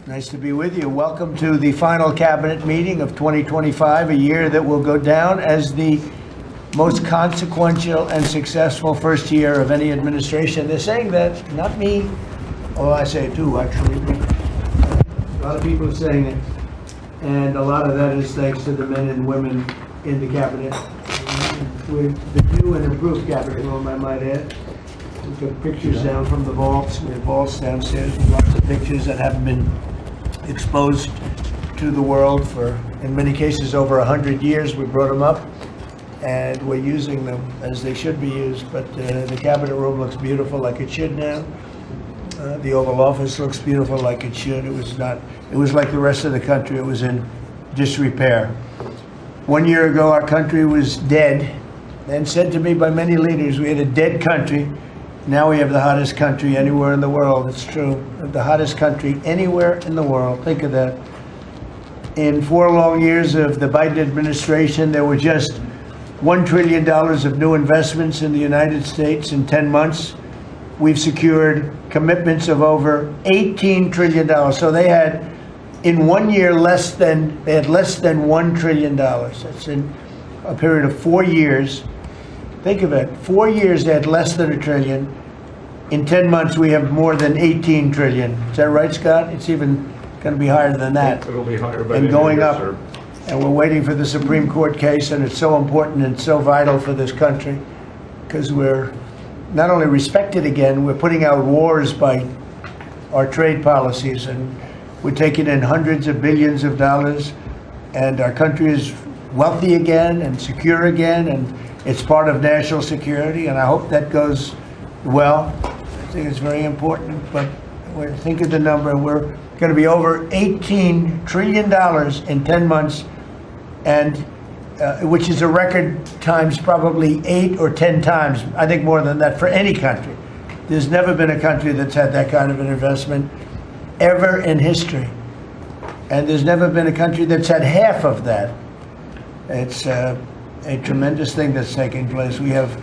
Nice to be with you. Welcome to the final cabinet meeting of 2025, a year that will go down as the most consequential and successful first year of any administration. They're saying that, not me. Oh, I say it too, actually. A lot of people are saying it. And a lot of that is thanks to the men and women in the cabinet. With the new and improved cabinet room, I might add. We took pictures down from the vaults. We have vaults downstairs with lots of pictures that haven't been exposed to the world for, in many cases, over 100 years. We brought them up, and we're using them as they should be used. But the cabinet room looks beautiful, like it should now. The Oval Office looks beautiful, like it should. It was not. It was like the rest of the country. It was in disrepair. 1 year ago, our country was dead, and said to me by many leaders, we had a dead country. Now we have the hottest country anywhere in the world. It's true. The hottest country anywhere in the world. Think of that. In 4 long years of the Biden administration, there were just $1 trillion of new investments in the United States in 10 months. We've secured commitments of over $18 trillion. So they had, in 1 year, less than $1 trillion. That's in a period of 4 years. Think of it, 4 years they had less than $1 trillion. In 10 months we have more than $18 trillion. Is that right, Scott? It's even going to be higher than that. It'll be higher by and going up. Sir. And we're waiting for the Supreme Court case, and it's so important and so vital for this country because we're not only respected again, we're putting out wars by our trade policies, and we're taking in hundreds of billions of dollars, and our country is wealthy again and secure again, and it's part of national security, and I hope that goes well. I think it's very important, but think of the number. We're going to be over $18 trillion in 10 months, and which is a record times probably 8 or 10 times, I think more than that, for any country. There's never been a country that's had that kind of an investment ever in history. And there's never been a country that's had half of that. It's a tremendous thing that's taking place. We have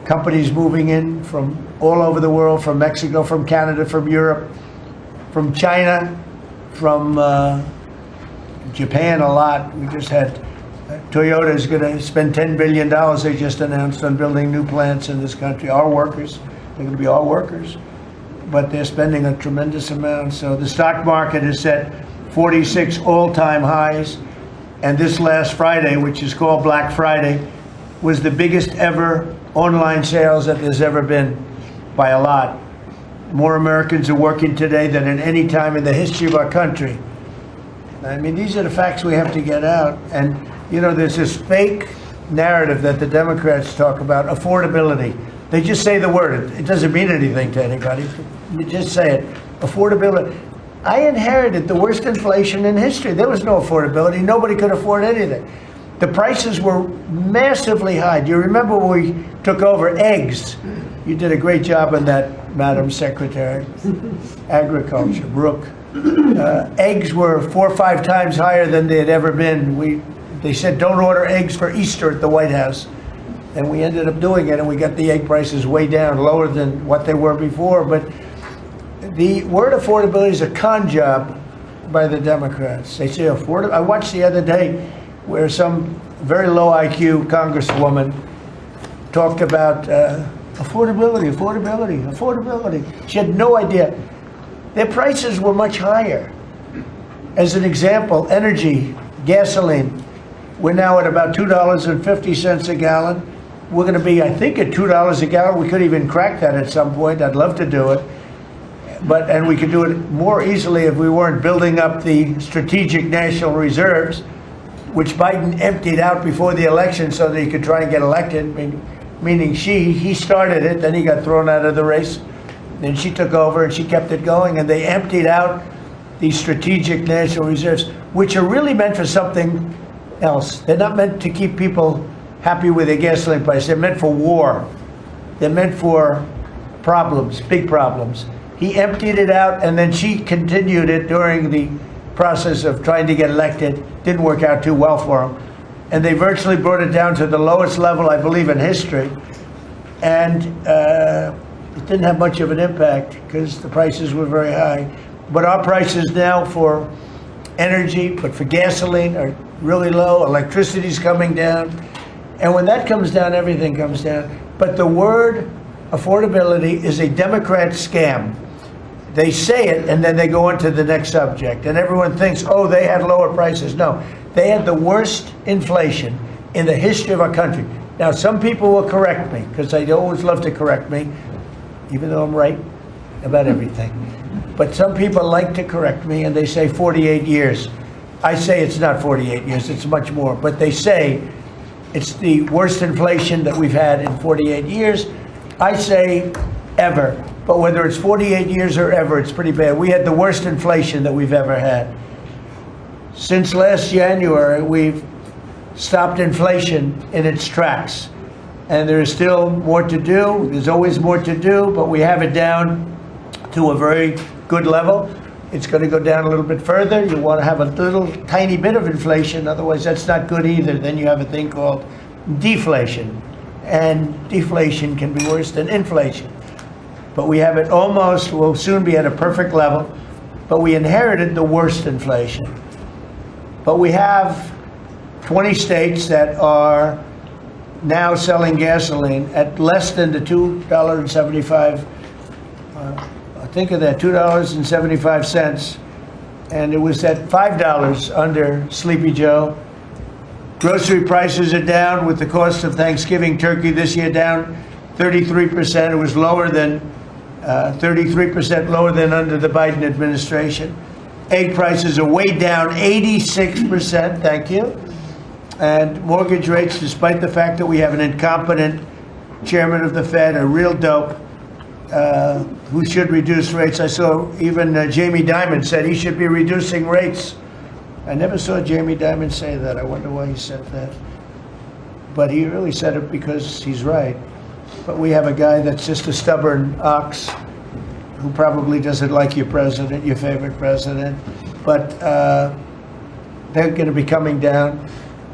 companies moving in from all over the world, from Mexico, from Canada, from Europe, from China, from Japan a lot. We just had Toyota is going to spend $10 billion, they just announced, on building new plants in this country. Our workers, they're going to be our workers, but they're spending a tremendous amount. So the stock market has set 46 all-time highs. And this last Friday, which is called Black Friday, was the biggest ever online sales that there's ever been by a lot. More Americans are working today than at any time in the history of our country. I mean, these are the facts we have to get out. And, you know, there's this fake narrative that the Democrats talk about, affordability. They just say the word. It doesn't mean anything to anybody. You just say it. Affordability. I inherited the worst inflation in history. There was no affordability. Nobody could afford anything. The prices were massively high. Do you remember when we took over eggs? You did a great job on that, Madam Secretary. Agriculture, Brooke. Eggs were 4 or 5 times higher than they had ever been. They said don't order eggs for Easter at the White House. And we ended up doing it, and we got the egg prices way down, lower than what they were before. But the word affordability is a con job by the Democrats. They say affordable. I watched the other day where some very low IQ congresswoman talked about affordability. She had no idea. Their prices were much higher. As an example, energy, gasoline, we're now at about $2.50 a gallon. We're going to be, I think, at $2 a gallon. We could even crack that at some point. I'd love to do it. And we could do it more easily if we weren't building up the strategic national reserves, which Biden emptied out before the election so that he could try and get elected, meaning he started it, then he got thrown out of the race, then she took over and she kept it going, and they emptied out these strategic national reserves, which are really meant for something else. They're not meant to keep people happy with their gasoline price. They're meant for war. They're meant for problems, big problems. He emptied it out, and then she continued it during the process of trying to get elected. Didn't work out too well for him. And they virtually brought it down to the lowest level, I believe, in history. And it didn't have much of an impact because the prices were very high. But our prices now for energy, but for gasoline are really low. Electricity's coming down. And when that comes down, everything comes down. But the word affordability is a Democrat scam. They say it, and then they go on to the next subject. And everyone thinks, oh, they had lower prices. No, they had the worst inflation in the history of our country. Now, some people will correct me, because they always love to correct me, even though I'm right about everything. But some people like to correct me, and they say 48 years. I say it's not 48 years, it's much more. But they say it's the worst inflation that we've had in 48 years. I say ever. But whether it's 48 years or ever, it's pretty bad. We had the worst inflation that we've ever had. Since last January, we've stopped inflation in its tracks. And there is still more to do. There's always more to do, but we have it down to a very good level. It's going to go down a little bit further. You want to have a little tiny bit of inflation, otherwise that's not good either. Then you have a thing called deflation. And deflation can be worse than inflation. But we have it almost, we'll soon be at a perfect level, but we inherited the worst inflation. But we have 20 states that are now selling gasoline at less than the $2.75, think of that, $2.75, and it was at $5 under Sleepy Joe. Grocery prices are down with the cost of Thanksgiving turkey this year down 33%. It was lower than 33% lower than under the Biden administration. Egg prices are way down 86%, thank you. And mortgage rates, despite the fact that we have an incompetent chairman of the Fed, a real dope, who should reduce rates. I saw even Jamie Dimon said he should be reducing rates. I never saw Jamie Dimon say that. I wonder why he said that. But he really said it because he's right. But we have a guy that's just a stubborn ox who probably doesn't like your president, your favorite president. But they're going to be coming down.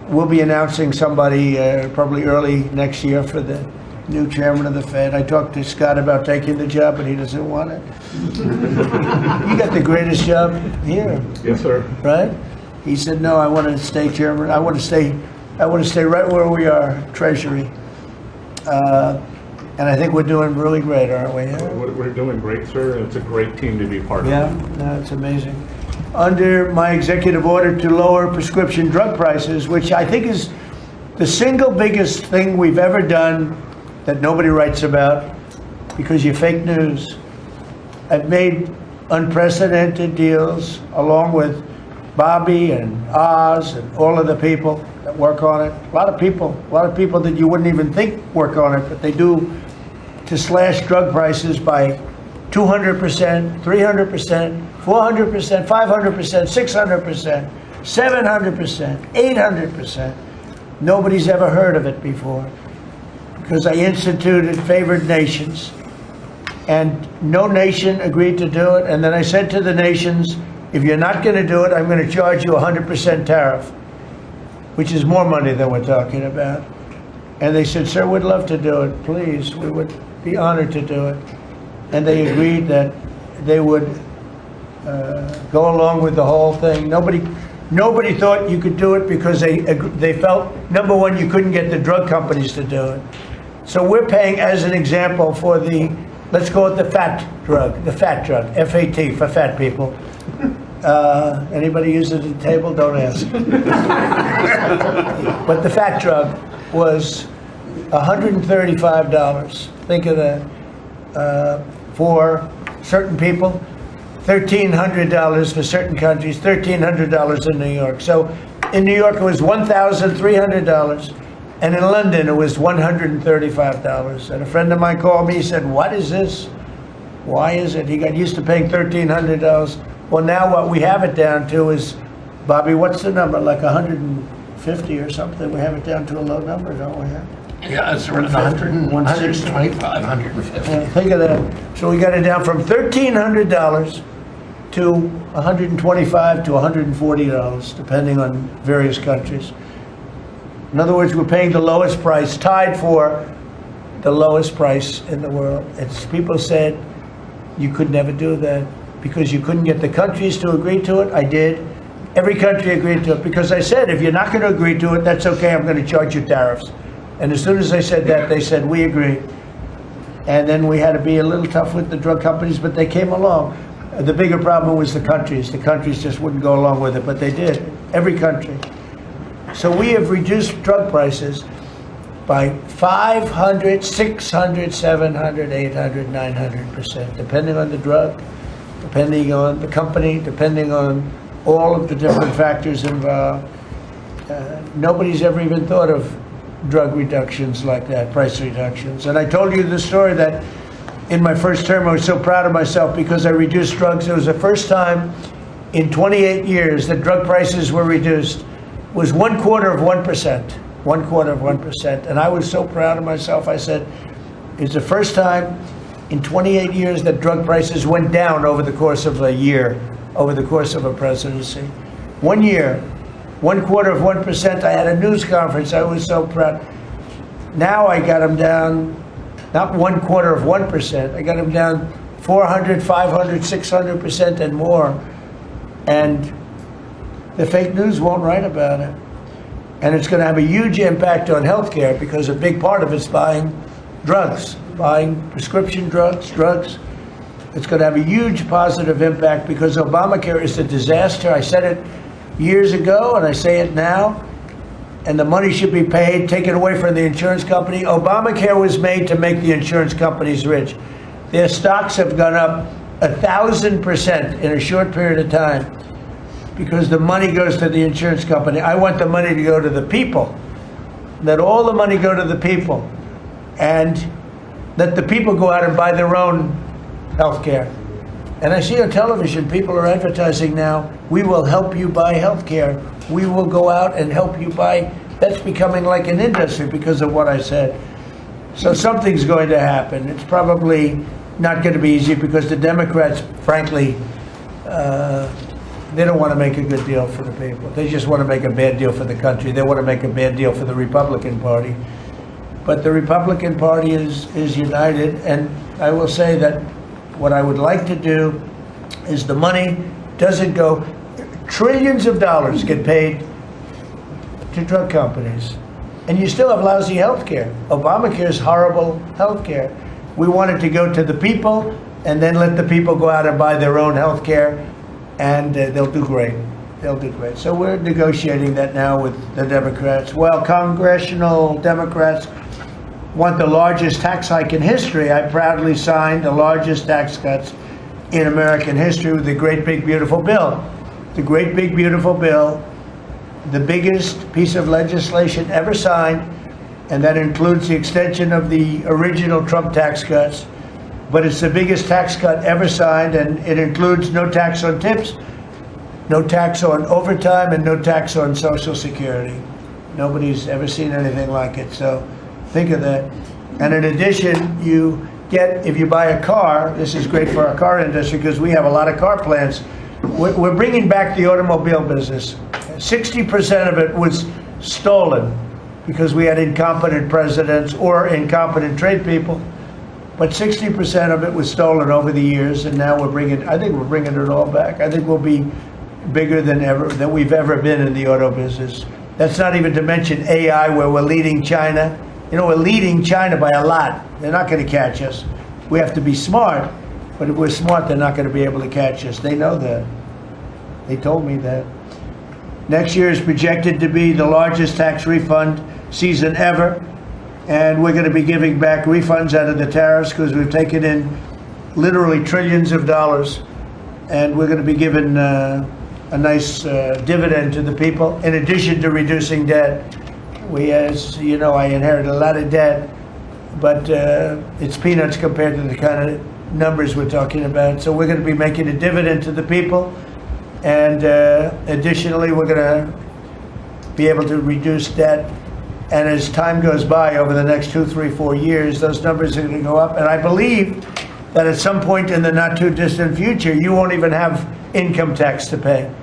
We'll be announcing somebody probably early next year for the new chairman of the Fed. I talked to Scott about taking the job, but he doesn't want it. You got the greatest job here. Yes, sir. Right? He said, no, I want to stay chairman. I want to stay right where we are, Treasury. And I think we're doing really great, aren't we? Yeah? We're doing great, sir. It's a great team to be part of. Yeah, no, it's amazing. Under my executive order to lower prescription drug prices, which I think is the single biggest thing we've ever done that nobody writes about because you're fake news. I've made unprecedented deals along with Bobby and Oz and all of the people that work on it. A lot of people that you wouldn't even think work on it, but they do, to slash drug prices by 200%, 300%, 400%, 500%, 600%, 700%, 800%. Nobody's ever heard of it before because I instituted favored nations and no nation agreed to do it. And then I said to the nations, if you're not going to do it, I'm going to charge you 100% tariff, which is more money than we're talking about. And they said, sir, we'd love to do it. Please, we would be honored to do it. And they agreed that they would go along with the whole thing. Nobody thought you could do it because they felt, number one, you couldn't get the drug companies to do it. So we're paying, as an example, for the, let's call it the fat drug, F-A-T, for fat people. Anybody use it at the table? Don't ask. But the fat drug was $135. Think of that. For certain people, $1,300 for certain countries, $1,300 in New York. So in New York it was $1,300, and in London it was $135. And a friend of mine called me, he said, what is this? Why is it? He got used to paying $1,300. Well, now what we have it down to is, Bobby, what's the number? Like 150 or something? We have it down to a low number, don't we? Yeah, it's around 100, 125, 150. Think of that. So we got it down from $1,300 to $125 to $140, depending on various countries. In other words, we're paying the lowest price, tied for the lowest price in the world. It's, people said you could never do that. because you couldn't get the countries to agree to it. I did. Every country agreed to it because I said, if you're not going to agree to it, that's okay, I'm going to charge you tariffs. And as soon as I said that, they said, we agree. And then we had to be a little tough with the drug companies, but they came along. The bigger problem was the countries. The countries just wouldn't go along with it, but they did. Every country. So we have reduced drug prices by 500, 600, 700, 800, 900%, depending on the drug, depending on the company, depending on all of the different factors involved. Nobody's ever even thought of drug reductions like that, price reductions. And I told you the story that in my first term, I was so proud of myself because I reduced drugs. It was the first time in 28 years that drug prices were reduced. It was 1/4%. 1/4%. And I was so proud of myself. I said, it's the first time in 28 years that drug prices went down over the course of a year, over the course of a presidency. 1 year, 1/4%. I had a news conference. I was so proud. Now I got them down, not 1/4%. I got them down 400, 500, 600% and more. And the fake news won't write about it. And it's going to have a huge impact on healthcare because a big part of it's buying drugs, buying prescription drugs. It's going to have a huge positive impact because Obamacare is a disaster. I said it years ago and I say it now. And the money should be paid, taken away from the insurance company. Obamacare was made to make the insurance companies rich. Their stocks have gone up 1,000% in a short period of time because the money goes to the insurance company. I want the money to go to the people. Let all the money go to the people. And let the people go out and buy their own health care. And I see on television, people are advertising now, we will help you buy health care. We will go out and help you buy. That's becoming like an industry because of what I said. So something's going to happen. It's probably not going to be easy because the Democrats, frankly, they don't want to make a good deal for the people. They just want to make a bad deal for the country. They want to make a bad deal for the Republican Party. But the Republican Party is united, and I will say that what I would like to do is the money doesn't go, trillions of dollars get paid to drug companies. And you still have lousy health care. Obamacare is horrible health care. We want it to go to the people and then let the people go out and buy their own health care, and they'll do great. They'll do great. So we're negotiating that now with the Democrats. Well, congressional Democrats want the largest tax hike in history. I proudly signed the largest tax cuts in American history with the Great Big Beautiful Bill. The Great Big Beautiful Bill, the biggest piece of legislation ever signed, and that includes the extension of the original Trump tax cuts. But it's the biggest tax cut ever signed, and it includes no tax on tips, no tax on overtime, and no tax on Social Security. Nobody's ever seen anything like it, so think of that. And in addition, you get, if you buy a car, this is great for our car industry because we have a lot of car plants. We're bringing back the automobile business. 60% of it was stolen because we had incompetent presidents or incompetent trade people. But 60% of it was stolen over the years, and now I think we're bringing it all back. I think we'll be bigger than we've ever been in the auto business. That's not even to mention AI, where we're leading China. You know, we're leading China by a lot. They're not going to catch us. We have to be smart, but if we're smart, they're not going to be able to catch us. They know that. They told me that. Next year is projected to be the largest tax refund season ever, and we're going to be giving back refunds out of the tariffs because we've taken in literally trillions of dollars, and we're going to be giving a nice dividend to the people, in addition to reducing debt. We, as you know, I inherited a lot of debt, but it's peanuts compared to the kind of numbers we're talking about. So we're going to be making a dividend to the people, and additionally, we're going to be able to reduce debt. And as time goes by over the next 2, 3, 4 years, those numbers are going to go up. And I believe that at some point in the not too distant future, you won't even have income tax to pay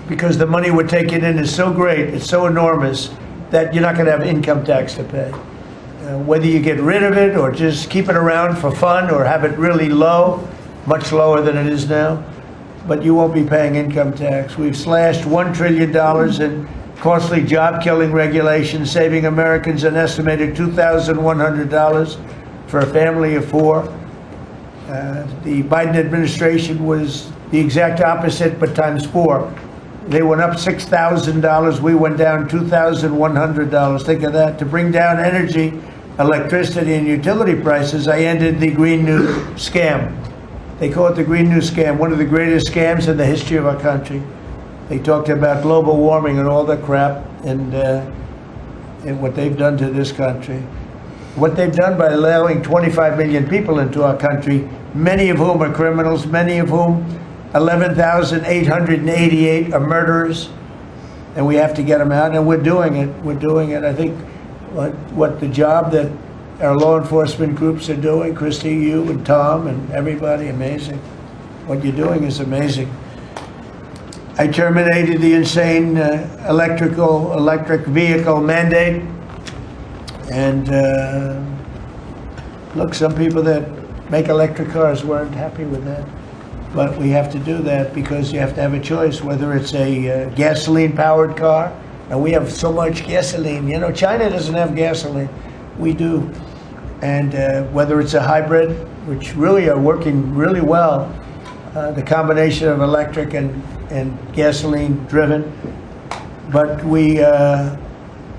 because the money we're taking in is so great, it's so enormous, that you're not going to have income tax to pay. Whether you get rid of it or just keep it around for fun or have it really low, much lower than it is now, but you won't be paying income tax. We've slashed $1 trillion in costly job-killing regulations, saving Americans an estimated $2,100 for a family of four. The Biden administration was the exact opposite, but times four. They went up $6,000. We went down $2,100. Think of that. To bring down energy, electricity, and utility prices, I ended the Green New Scam. They call it the Green New Scam, one of the greatest scams in the history of our country. They talked about global warming and all that crap, and what they've done to this country. What they've done by allowing 25 million people into our country, many of whom are criminals, many of whom 11,888 are murderers, and we have to get them out, and we're doing it. We're doing it. I think what the job that our law enforcement groups are doing, Christy, you and Tom and everybody, amazing. What you're doing is amazing. I terminated the insane electric vehicle mandate, and look, some people that make electric cars weren't happy with that. But we have to do that because you have to have a choice, whether it's a gasoline-powered car, and we have so much gasoline. You know, China doesn't have gasoline. We do. And whether it's a hybrid, which really are working really well, the combination of electric and gasoline-driven. But we,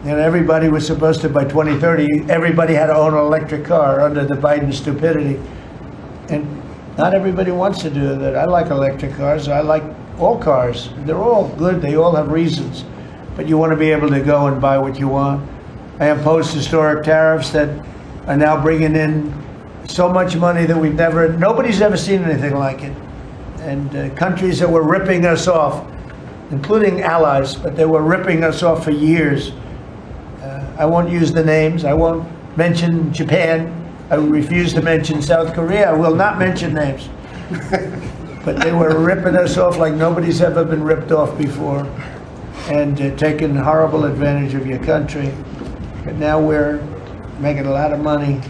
everybody was supposed to, by 2030, everybody had to own an electric car under the Biden stupidity. And not everybody wants to do that. I like electric cars. I like all cars. They're all good. They all have reasons. But you want to be able to go and buy what you want. I imposed historic tariffs that are now bringing in so much money that nobody's ever seen anything like it. And countries that were ripping us off, including allies, but they were ripping us off for years. I won't use the names. I won't mention Japan. I refuse to mention South Korea. I will not mention names. But they were ripping us off like nobody's ever been ripped off before, and taking horrible advantage of your country. But now we're making a lot of money.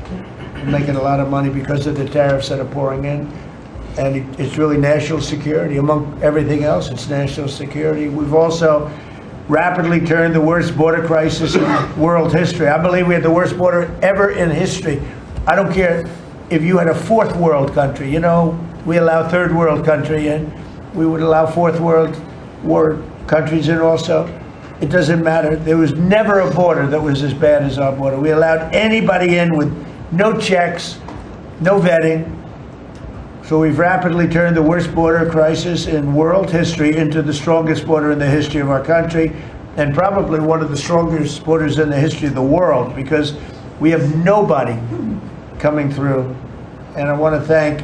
We're making a lot of money because of the tariffs that are pouring in. And it's really national security. Among everything else, it's national security. We've also rapidly turned the worst border crisis in world history. I believe we had the worst border ever in history. I don't care if you had a fourth world country. You know, we allow third world country in. We would allow fourth world war countries in also. It doesn't matter. There was never a border that was as bad as our border. We allowed anybody in with no checks, no vetting. So we've rapidly turned the worst border crisis in world history into the strongest border in the history of our country, and probably one of the strongest borders in the history of the world, because we have nobody coming through. And I want to thank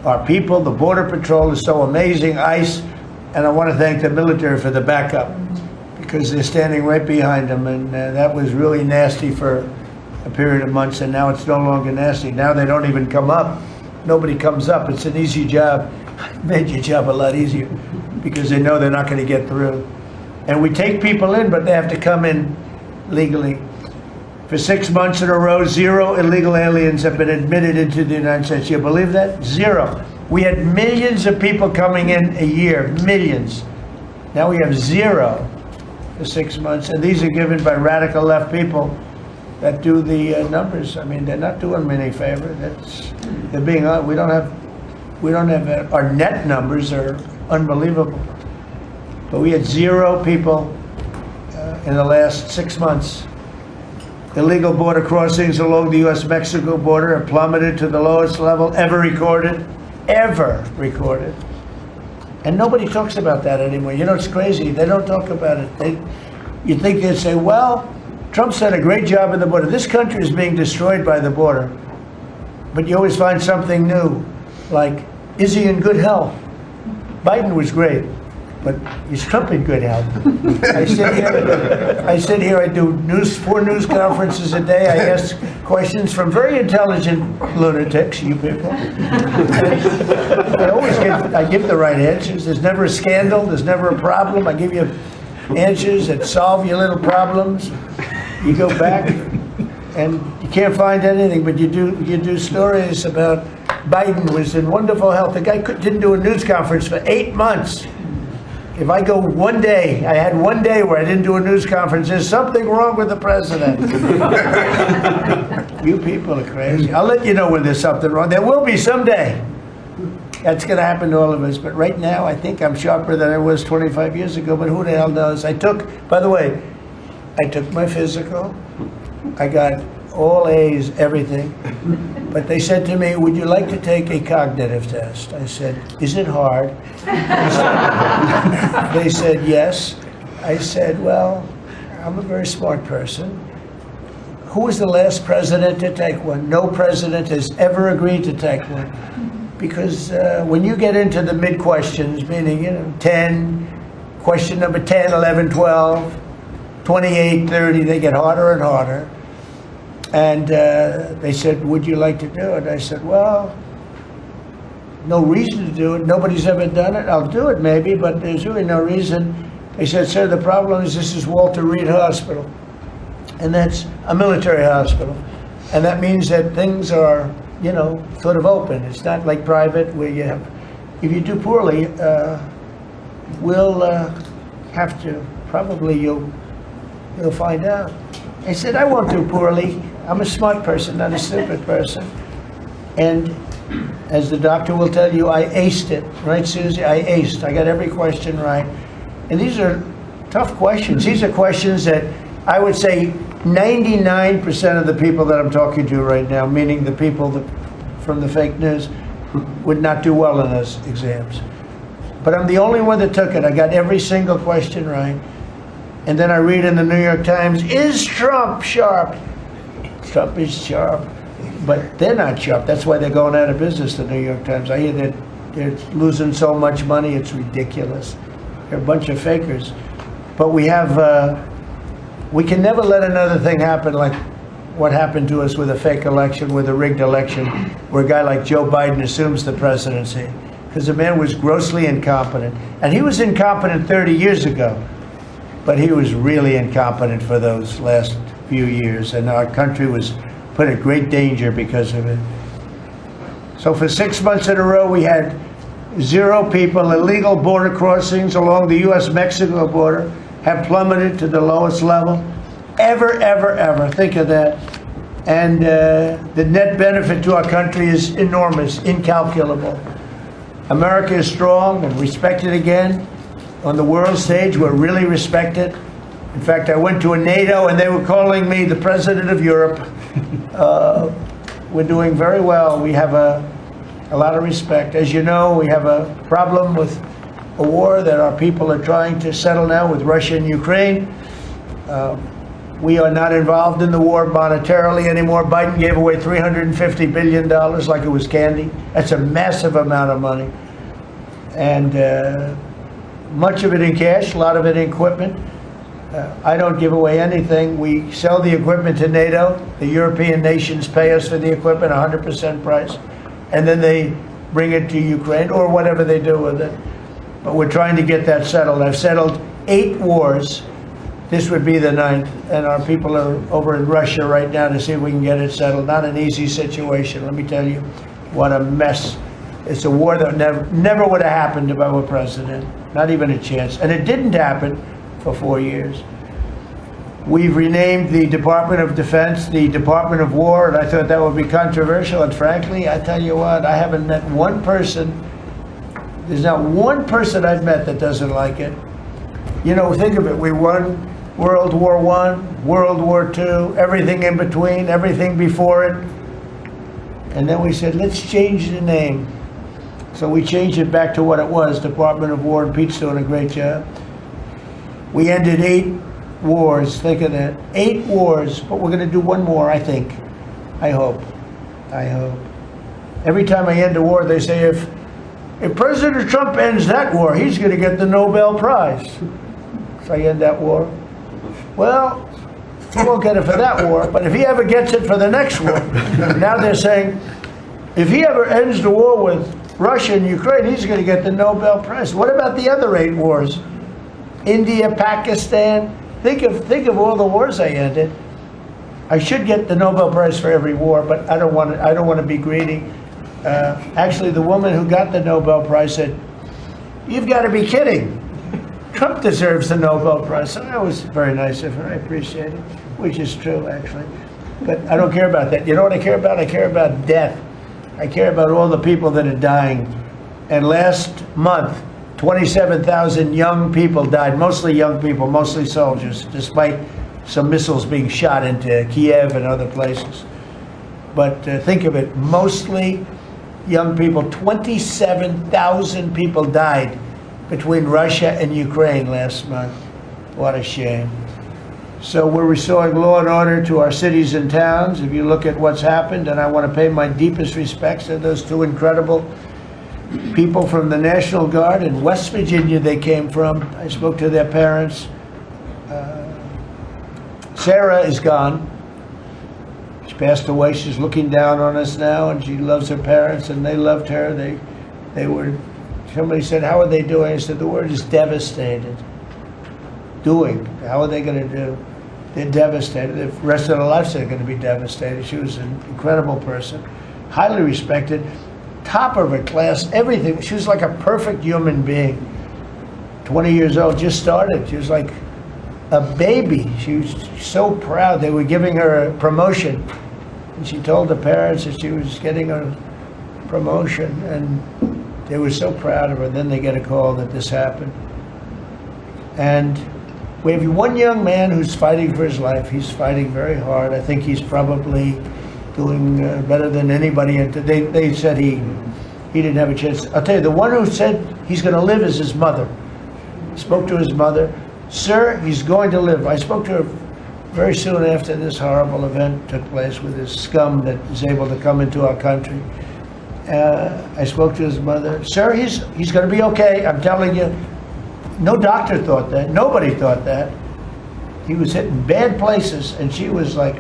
our people. The Border Patrol is so amazing, ICE, and I want to thank the military for the backup, because they're standing right behind them, and that was really nasty for a period of months, and now it's no longer nasty. Now they don't even come up. Nobody comes up. It's an easy job. It made your job a lot easier because they know they're not going to get through. And we take people in, but they have to come in legally. For 6 months in a row, 0 illegal aliens have been admitted into the United States. You believe that? 0. We had millions of people coming in a year, millions. Now we have 0 for 6 months, and these are given by radical left people that do the numbers. I mean, they're not doing me any favor. They're being we don't have our net numbers are unbelievable. But we had 0 people in the last 6 months. Illegal border crossings along the U.S.-Mexico border have plummeted to the lowest level ever recorded. And nobody talks about that anymore. You know, it's crazy. They don't talk about it. You think they'd say, well, Trump's done a great job at the border. This country is being destroyed by the border. But you always find something new, like, is he in good health? Biden was great, but is Trump in good health? I sit here, I do 4 news conferences a day. I ask questions from very intelligent lunatics, you people. I give the right answers. There's never a scandal, there's never a problem. I give you answers that solve your little problems. You go back and you can't find anything, but you do stories about Biden was in wonderful health. The guy didn't do a news conference for 8 months. If I go one day, I had one day where I didn't do a news conference, there's something wrong with the president. You people are crazy. I'll let you know when there's something wrong. There will be someday. That's going to happen to all of us. But right now, I think I'm sharper than I was 25 years ago. But who the hell knows? By the way, I took my physical. I got all A's, everything. But they said to me, would you like to take a cognitive test? I said, is it hard? They said, yes. I said, well, I'm a very smart person. Who was the last president to take one? No president has ever agreed to take one. Because when you get into the mid-questions, meaning, 10, question number 10, 11, 12, 28, 30, they get harder and harder. And they said, would you like to do it? I said, well, no reason to do it. Nobody's ever done it. I'll do it maybe, but there's really no reason. They said, sir, the problem is this is Walter Reed Hospital. And that's a military hospital. And that means that things are, sort of open. It's not like private where you have, if you do poorly, we'll have to, probably you'll find out. I said, I won't do poorly. I'm a smart person, not a stupid person. And as the doctor will tell you, I aced it. Right, Susie? I aced. I got every question right. And these are tough questions. These are questions that I would say 99% of the people that I'm talking to right now, meaning the people from the fake news, would not do well in those exams. But I'm the only one that took it. I got every single question right. And then I read in the New York Times, is Trump sharp? Trump is sharp, but they're not sharp. That's why they're going out of business, the New York Times. I hear that they're losing so much money, it's ridiculous. They're a bunch of fakers. But we can never let another thing happen like what happened to us with a fake election, with a rigged election, where a guy like Joe Biden assumes the presidency. Because the man was grossly incompetent. And he was incompetent 30 years ago. But he was really incompetent for those last few years, and our country was put at great danger because of it. So for 6 months in a row, we had 0 people. Illegal border crossings along the U.S.-Mexico border have plummeted to the lowest level ever. Think of that. And the net benefit to our country is enormous, incalculable. America is strong and respected again. On the world stage, we're really respected. In fact, I went to a NATO and they were calling me the president of Europe. We're doing very well. We have a lot of respect. As you know, we have a problem with a war that our people are trying to settle now with Russia and Ukraine. We are not involved in the war monetarily anymore. Biden gave away $350 billion like it was candy. That's a massive amount of money. And much of it in cash, a lot of it in equipment. I don't give away anything. We sell the equipment to NATO. The European nations pay us for the equipment, 100% price. And then they bring it to Ukraine or whatever they do with it. But we're trying to get that settled. I've settled 8 wars. This would be the 9th. And our people are over in Russia right now to see if we can get it settled. Not an easy situation. Let me tell you what a mess. It's a war that never would have happened if I were president. Not even a chance. And it didn't happen for 4 years. We've renamed the Department of Defense the Department of War, and I thought that would be controversial. And frankly, I tell you what, I haven't met one person, there's not one person I've met that doesn't like it. Think of it, we won World War I, World War II, everything in between, everything before it. And then we said, let's change the name. So we changed it back to what it was, Department of War, and Pete's doing a great job. We ended 8 wars, think of that. 8 wars, but we're going to do one more, I think. I hope. Every time I end a war, they say, if President Trump ends that war, he's going to get the Nobel Prize. So I end that war. Well, he won't get it for that war, but if he ever gets it for the next war, now they're saying, if he ever ends the war with Russia and Ukraine, he's going to get the Nobel Prize. What about the other 8 wars? India, Pakistan. Think of all the wars I ended. I should get the Nobel Prize for every war, but I don't want to be greedy. Actually, the woman who got the Nobel Prize said, "You've got to be kidding. Trump deserves the Nobel Prize." So that was very nice of her. I appreciate it, which is true, actually. But I don't care about that. You know what I care about? I care about death. I care about all the people that are dying. And last month, 27,000 young people died, mostly young people, mostly soldiers, despite some missiles being shot into Kiev and other places. But think of it, mostly young people. 27,000 people died between Russia and Ukraine last month. What a shame. So we're restoring law and order to our cities and towns. If you look at what's happened, and I want to pay my deepest respects to those two incredible people from the National Guard in West Virginia they came from. I spoke to their parents. Sarah is gone. She passed away. She's looking down on us now, and she loves her parents, and they loved her. They were, somebody said, "How are they doing?" I said, the word is devastated. Doing. How are they going to do? They're devastated. The rest of their lives they're going to be devastated. She was an incredible person, highly respected, top of her class, everything. She was like a perfect human being. 20 years old, just started. She was like a baby. She was so proud. They were giving her a promotion, and she told the parents that she was getting a promotion, and they were so proud of her. Then they get a call that this happened. And we have one young man who's fighting for his life. He's fighting very hard. I think he's probably doing better than anybody. They said he didn't have a chance. I'll tell you, the one who said he's going to live is his mother. Spoke to his mother. "Sir, he's going to live." I spoke to her very soon after this horrible event took place with this scum that is able to come into our country. I spoke to his mother. "Sir, he's going to be okay. I'm telling you." No doctor thought that. Nobody thought that. He was hitting bad places, and she was like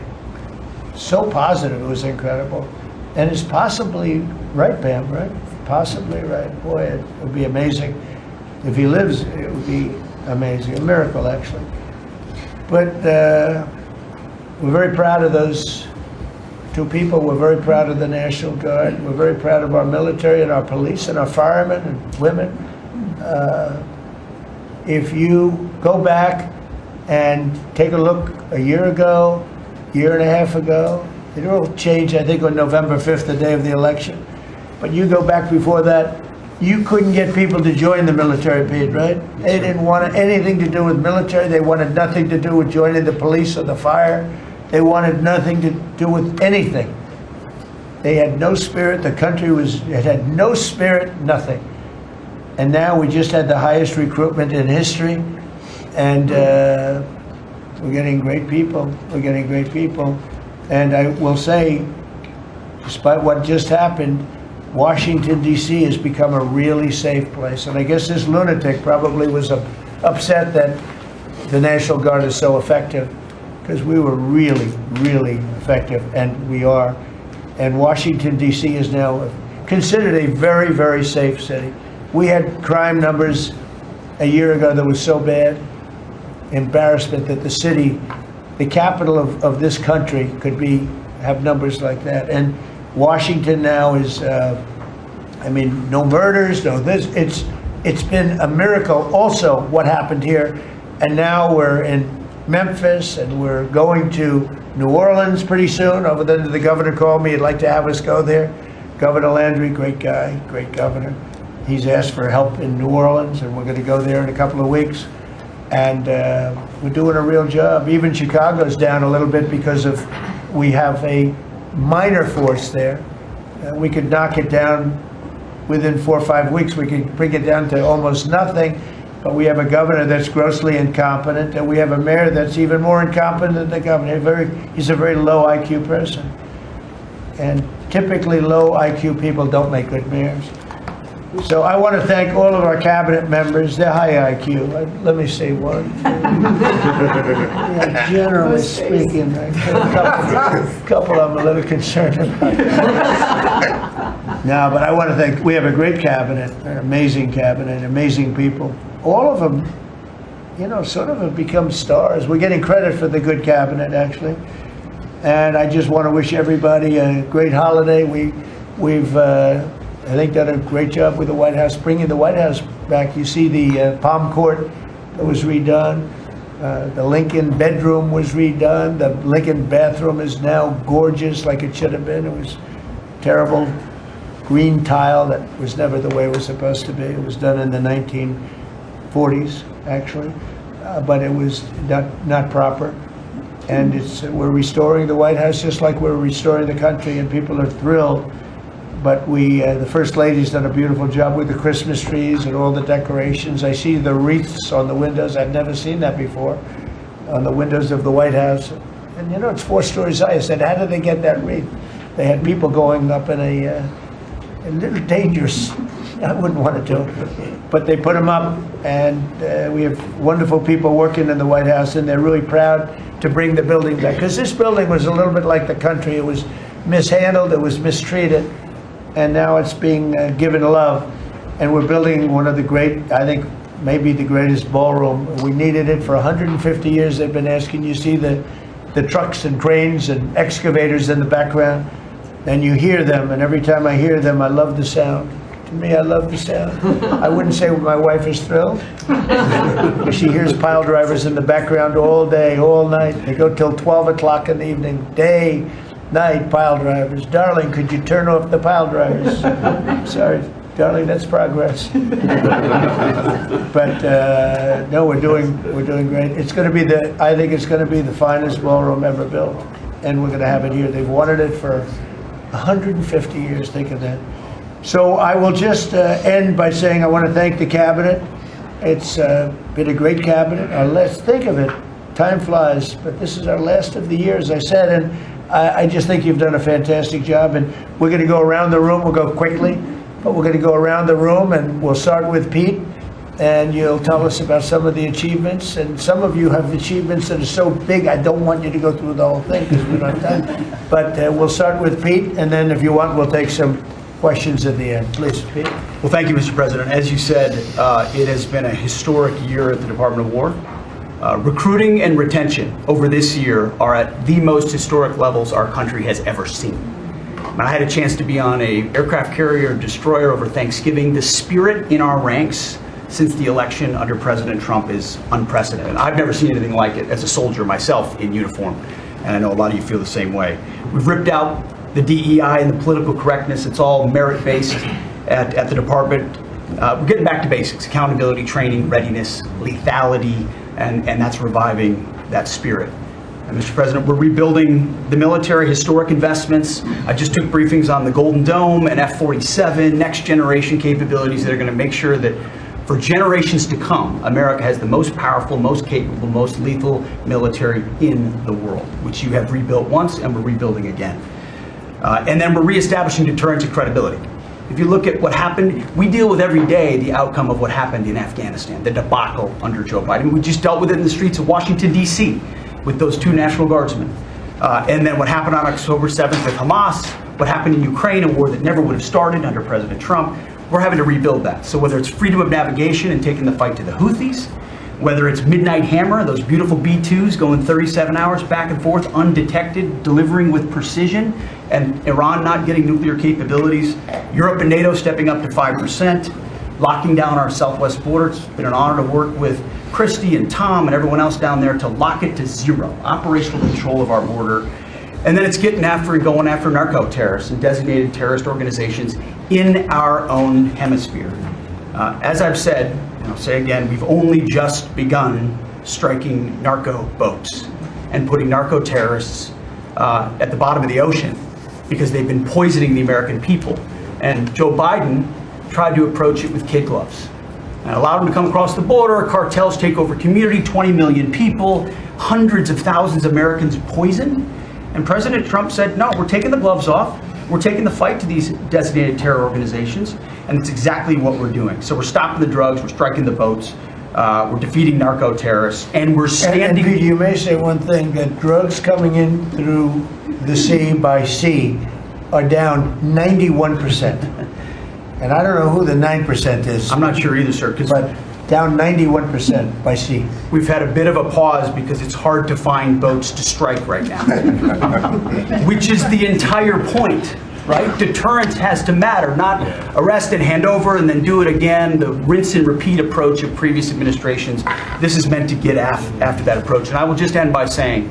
so positive. It was incredible. And it's possibly right, Pam, right? Possibly right. Boy, it would be amazing. If he lives, it would be amazing. A miracle, actually. But we're very proud of those two people. We're very proud of the National Guard. We're very proud of our military and our police and our firemen and women. If you go back and take a look a year ago, year and a half ago, it all changed, I think, on November 5th, the day of the election. But you go back before that, you couldn't get people to join the military, Pete, right? They didn't want anything to do with military. They wanted nothing to do with joining the police or the fire. They wanted nothing to do with anything. They had no spirit. The country it had no spirit, nothing. And now we just had the highest recruitment in history, and we're getting great people. We're getting great people. And I will say, despite what just happened, Washington, D.C. has become a really safe place. And I guess this lunatic probably was upset that the National Guard is so effective, because we were really, really effective, and we are. And Washington, D.C. is now considered a very, very safe city. We had crime numbers a year ago that was so bad, embarrassment, that the city, the capital of this country, could have numbers like that. And Washington now is, no murders, no this. It's been a miracle also what happened here. And now we're in Memphis, and we're going to New Orleans pretty soon. Over there, the governor called me. He'd like to have us go there. Governor Landry, great guy, great governor. He's asked for help in New Orleans, and we're going to go there in a couple of weeks. And we're doing a real job. Even Chicago's down a little bit because we have a minor force there. We could knock it down within 4 or 5 weeks. We could bring it down to almost nothing. But we have a governor that's grossly incompetent, and we have a mayor that's even more incompetent than the governor. He's a very low IQ person. And typically low IQ people don't make good mayors. So I want to thank all of our cabinet members. They're high IQ. Let me say one. Generally speaking, a couple I'm a little concerned about. No, but I want to thank, we have a great cabinet, an amazing cabinet, amazing people. All of them, sort of have become stars. We're getting credit for the good cabinet, actually. And I just want to wish everybody a great holiday. I think, done a great job with the White House, bringing the White House back. You see the Palm Court that was redone. The Lincoln bedroom was redone. The Lincoln bathroom is now gorgeous, like it should have been. It was terrible green tile that was never the way it was supposed to be. It was done in the 1940s, actually, but it was not proper. And we're restoring the White House just like we're restoring the country, and people are thrilled. But the First Lady's done a beautiful job with the Christmas trees and all the decorations. I see the wreaths on the windows. I've never seen that before, on the windows of the White House. And you know, it's 4 stories high. I said, how did they get that wreath? They had people going up in a little dangerous, I wouldn't want to do it. But they put them up, and we have wonderful people working in the White House, and they're really proud to bring the building back. Because this building was a little bit like the country. It was mishandled, it was mistreated, and now it's being given love. And we're building one of the great, I think, maybe the greatest ballroom. We needed it for 150 years. They've been asking. You see the trucks and cranes and excavators in the background, and you hear them, and every time I hear them, I love the sound. To me, I love the sound. I wouldn't say my wife is thrilled. She hears pile drivers in the background all day, all night. They go till 12 o'clock in the evening, day, night, pile drivers. Darling, could you turn off the pile drivers? Sorry, darling, that's progress. But no, we're doing great. It's going to be I think it's going to be the finest ballroom ever built, and we're going to have it here. They've wanted it for 150 years. Think of that. So I will just end by saying I want to thank the cabinet. It's been a great cabinet. Let's think of it. Time flies, but this is our last of the year, as I said, and I just think you've done a fantastic job. And we're going to go around the room. We'll go quickly, but we're going to go around the room, and we'll start with Pete, and you'll tell us about some of the achievements. And some of you have achievements that are so big, I don't want you to go through the whole thing because we don't have time. But we'll start with Pete, and then if you want, we'll take some questions at the end. Please, Pete. Well, thank you, Mr. President. As you said, it has been a historic year at the Department of War. Recruiting and retention over this year are at the most historic levels our country has ever seen. When I had a chance to be on an aircraft carrier destroyer over Thanksgiving, the spirit in our ranks since the election under President Trump is unprecedented. I've never seen anything like it as a soldier myself in uniform, and I know a lot of you feel the same way. We've ripped out the DEI and the political correctness. It's all merit-based at the department. We're getting back to basics: accountability, training, readiness, lethality, and that's reviving that spirit. And Mr. President, we're rebuilding the military, historic investments. I just took briefings on the Golden Dome and F-47, next generation capabilities that are going to make sure that for generations to come, America has the most powerful, most capable, most lethal military in the world, which you have rebuilt once and we're rebuilding again. And then we're reestablishing deterrence and credibility. If you look at what happened, we deal with every day the outcome of what happened in Afghanistan, the debacle under Joe Biden. We just dealt with it in the streets of Washington, D.C. with those 2 National Guardsmen. And then what happened on October 7th with Hamas, what happened in Ukraine, a war that never would have started under President Trump. We're having to rebuild that. So whether it's freedom of navigation and taking the fight to the Houthis, whether it's Midnight Hammer, those beautiful B-2s going 37 hours back and forth, undetected, delivering with precision, and Iran not getting nuclear capabilities, Europe and NATO stepping up to 5%, locking down our southwest border. It's been an honor to work with Christy and Tom and everyone else down there to lock it to 0, operational control of our border. And then it's getting after and going after narco-terrorists and designated terrorist organizations in our own hemisphere. As I've said, and I'll say again, we've only just begun striking narco boats and putting narco-terrorists at the bottom of the ocean because they've been poisoning the American people. And Joe Biden tried to approach it with kid gloves and allowed them to come across the border. Cartels take over community, 20 million people, hundreds of thousands of Americans poisoned. And President Trump said, no, we're taking the gloves off. We're taking the fight to these designated terror organizations, and it's exactly what we're doing. So we're stopping the drugs, we're striking the boats, we're defeating narco-terrorists, and we're standing... And you may say one thing, that drugs coming in through the sea by sea are down 91%. And I don't know who the 9% is. I'm not sure either, sir. But down 91% by sea. We've had a bit of a pause because it's hard to find boats to strike right now, which is the entire point right? Deterrence has to matter, not arrest and hand over and then do it again, the rinse and repeat approach of previous administrations. This is meant to get after that approach. And I will just end by saying,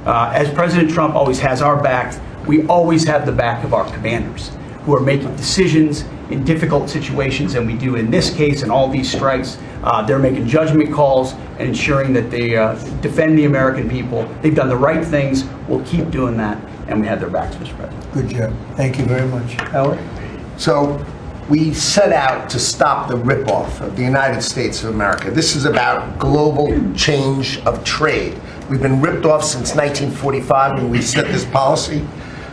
as President Trump always has our back, we always have the back of our commanders who are making decisions in difficult situations, and we do in this case and all these strikes. They're making judgment calls and ensuring that they defend the American people. They've done the right things. We'll keep doing that, and we have their backs, Mr. President. Good job. Thank you very much. Howard? So we set out to stop the ripoff of the United States of America. This is about global change of trade. We've been ripped off since 1945 when we set this policy.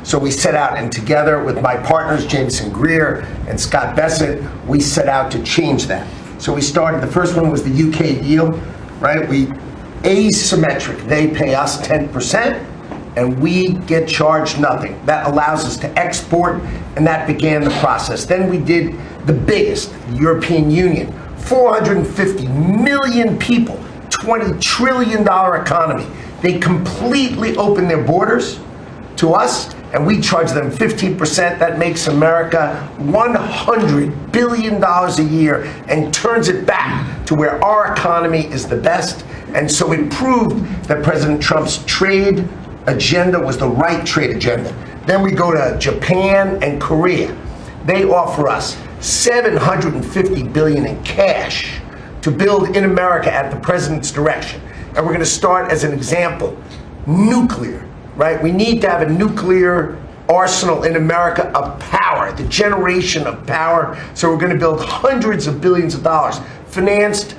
So we set out, and together with my partners, Jameson Greer and Scott Bessent, we set out to change that. So we started, the first one was the UK deal, right? We asymmetric, they pay us 10%, and we get charged nothing. That allows us to export, and that began the process. Then we did the biggest, the European Union, 450 million people, $20 trillion economy. They completely opened their borders to us, and we charge them 15%. That makes America $100 billion a year and turns it back to where our economy is the best. And so it proved that President Trump's trade agenda was the right trade agenda. Then we go to Japan and Korea. They offer us $750 billion in cash to build in America at the president's direction. And we're going to start, as an example, nuclear. Right? We need to have a nuclear arsenal in America of power, the generation of power. So we're going to build hundreds of billions of dollars, financed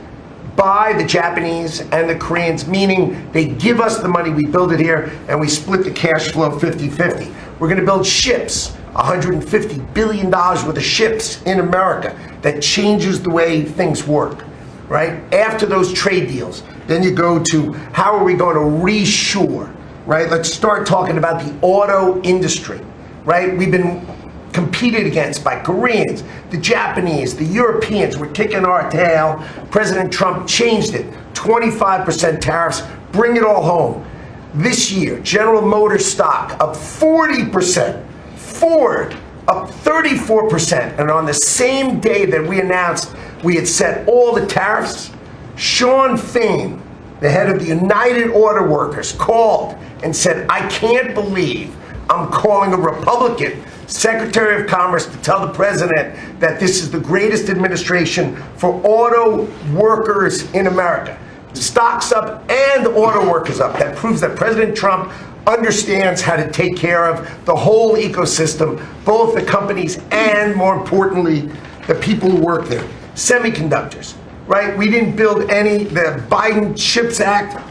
by the Japanese and the Koreans, meaning they give us the money, we build it here, and we split the cash flow 50-50. We're going to build ships, $150 billion worth of ships in America. That changes the way things work. Right? After those trade deals, then you go to how are we going to reshore? Right? Let's start talking about the auto industry, right? We've been competed against by Koreans, the Japanese, the Europeans. We're kicking our tail. President Trump changed it. 25% tariffs, bring it all home. This year, General Motors stock up 40%, Ford up 34%, and on the same day that we announced we had set all the tariffs, Sean Fain, the head of the United Auto Workers, called and said, I can't believe I'm calling a Republican Secretary of Commerce to tell the president that this is the greatest administration for auto workers in America. Stocks up and auto workers up. That proves that President Trump understands how to take care of the whole ecosystem, both the companies and, more importantly, the people who work there. Semiconductors. Right? We didn't build any. The Biden CHIPS Act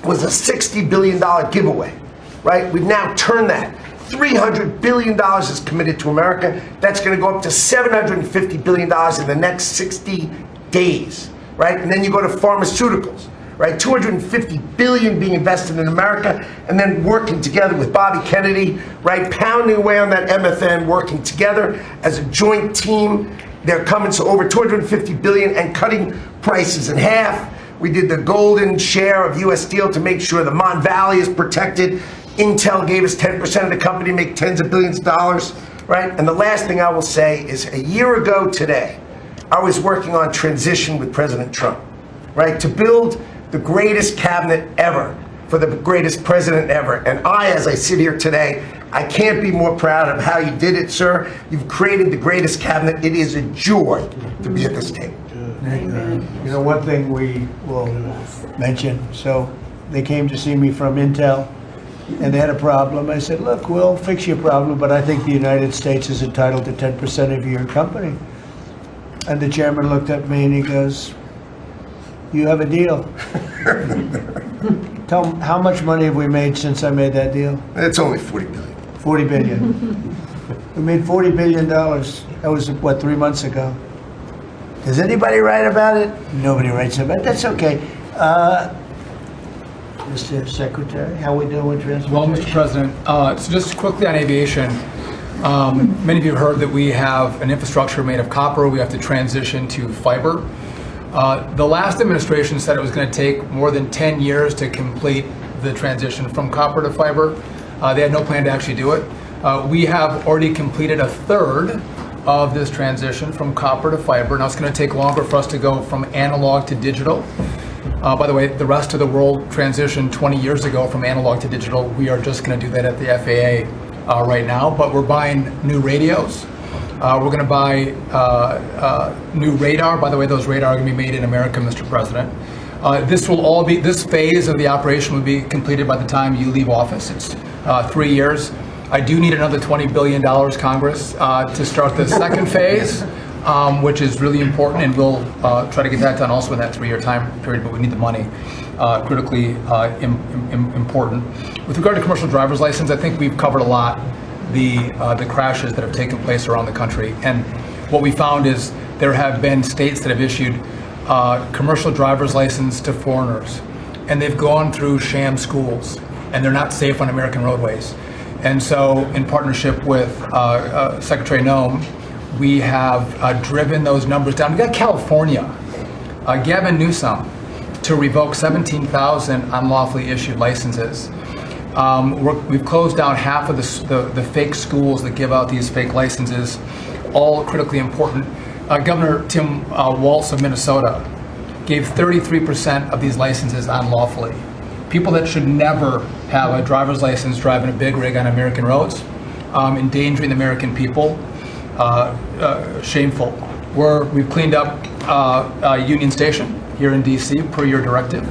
was a $60 billion giveaway. Right? We've now turned that. $300 billion is committed to America. That's going to go up to $750 billion in the next 60 days. Right? And then you go to pharmaceuticals. Right? $250 billion being invested in America, and then working together with Bobby Kennedy, right? Pounding away on that MFN, working together as a joint team. They're coming to over $250 billion and cutting prices in half. We did the golden share of U.S. Steel to make sure the Mon Valley is protected. Intel gave us 10% of the company, make tens of billions of dollars, right? And the last thing I will say is a year ago today, I was working on transition with President Trump, right? To build the greatest cabinet ever for the greatest president ever. And I, as I sit here today, I can't be more proud of how you did it, sir. You've created the greatest cabinet. It is a joy to be at this table. You know, one thing we will mention, so they came to see me from Intel, and they had a problem. I said, look, we'll fix your problem, but I think the United States is entitled to 10% of your company. And the chairman looked at me and he goes, you have a deal. Tell them, how much money have we made since I made that deal? It's only $40 billion. 40 billion. We made $40 billion. That was, what, 3 months ago? Does anybody write about it? Nobody writes about it. That's okay. Mr. Secretary, how we doing with transportation? Well, Mr. President, so just quickly on aviation, many of you have heard that we have an infrastructure made of copper. We have to transition to fiber. The last administration said it was going to take more than 10 years to complete the transition from copper to fiber. They had no plan to actually do it. We have already completed a third of this transition from copper to fiber. Now it's going to take longer for us to go from analog to digital. By the way, the rest of the world transitioned 20 years ago from analog to digital. We are just going to do that at the FAA right now, but we're buying new radios. We're going to buy new radar. By the way, those radar are going to be made in America, Mr. President. This phase of the operation will be completed by the time you leave office. It's 3 years. I do need another $20 billion, Congress, to start the second phase, which is really important, and we'll try to get that done also in that 3-year time period, but we need the money, critically important. With regard to commercial driver's license, I think we've covered a lot the crashes that have taken place around the country. And what we found is there have been states that have issued commercial driver's license to foreigners, and they've gone through sham schools, and they're not safe on American roadways. And so, in partnership with Secretary Noem, we have driven those numbers down. We got California, Gavin Newsom, to revoke 17,000 unlawfully issued licenses. We've closed down half of the fake schools that give out these fake licenses, all critically important. Governor Tim Walz of Minnesota gave 33% of these licenses unlawfully. People that should never have a driver's license driving a big rig on American roads, endangering the American people, shameful. We've cleaned up Union Station here in DC per your directive.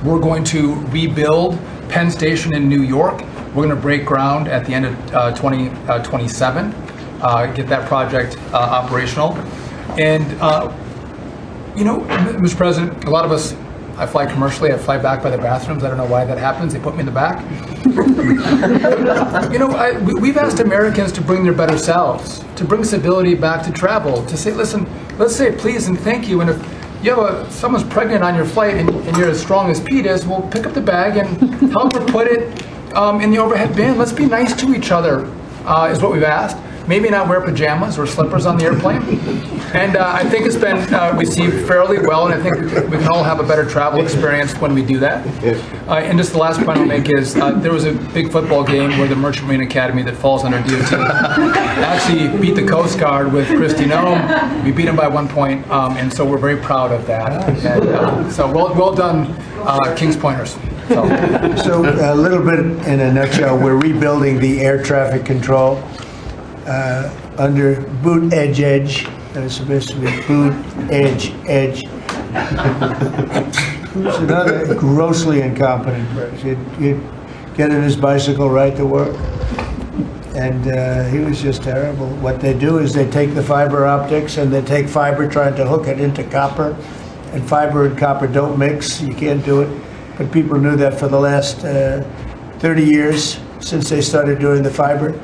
We're going to rebuild Penn Station in New York. We're going to break ground at the end of 2027, get that project operational. And, Mr. President, a lot of us, I fly commercially, I fly back by the bathrooms. I don't know why that happens. They put me in the back. We've asked Americans to bring their better selves, to bring civility back to travel, to say, listen, let's say please and thank you. And if you have someone's pregnant on your flight and you're as strong as Pete is, well, pick up the bag and help her put it in the overhead bin. Let's be nice to each other, is what we've asked. Maybe not wear pajamas or slippers on the airplane. And I think it's been received fairly well, and I think we can all have a better travel experience when we do that. And just the last point I'll make is there was a big football game where the Merchant Marine Academy that falls under DOT actually beat the Coast Guard with Kristi Noem. We beat them by 1 point, and so we're very proud of that. And, so well done, Kings Pointers. So a little bit in a nutshell, we're rebuilding the air traffic control under boot edge. It's supposed to be boot edge. Who's another grossly incompetent person? He'd get in his bicycle right to work, and he was just terrible. What they do is they take the fiber optics and they take fiber trying to hook it into copper, and fiber and copper don't mix. You can't do it. But people knew that for the last 30 years since they started doing the fiber.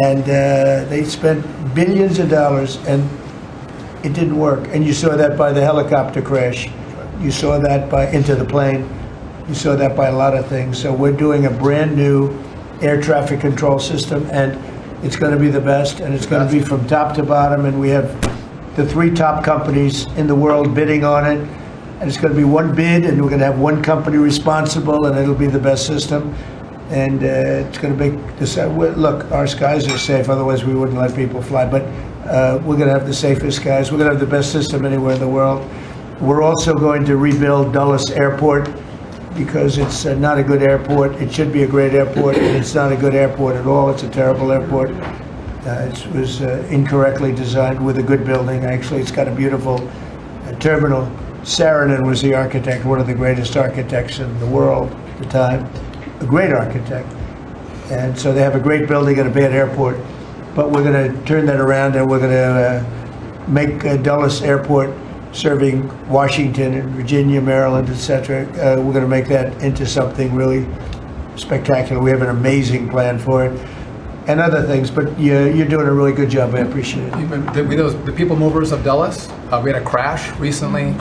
And they spent billions of dollars, and it didn't work. And you saw that by the helicopter crash. You saw that by Into the Plane. You saw that by a lot of things. So we're doing a brand new air traffic control system, and it's going to be the best, and it's going to be from top to bottom. And we have the 3 top companies in the world bidding on it. And it's going to be one bid, and we're going to have one company responsible, and it'll be the best system. And it's going to make this. Look, our skies are safe. Otherwise, we wouldn't let people fly. But we're going to have the safest skies. We're going to have the best system anywhere in the world. We're also going to rebuild Dulles Airport because it's not a good airport. It should be a great airport, and it's not a good airport at all. It's a terrible airport. It was incorrectly designed with a good building. Actually, it's got a beautiful terminal. Saarinen was the architect, one of the greatest architects in the world at the time. A great architect, and so they have a great building and a bad airport, but we're going to turn that around, and we're going to make Dulles Airport serving Washington and Virginia, Maryland, etc. We're going to make that into something really spectacular. We have an amazing plan for it, and other things. But you're doing a really good job. I appreciate it. The people movers of Dulles, we had a crash recently.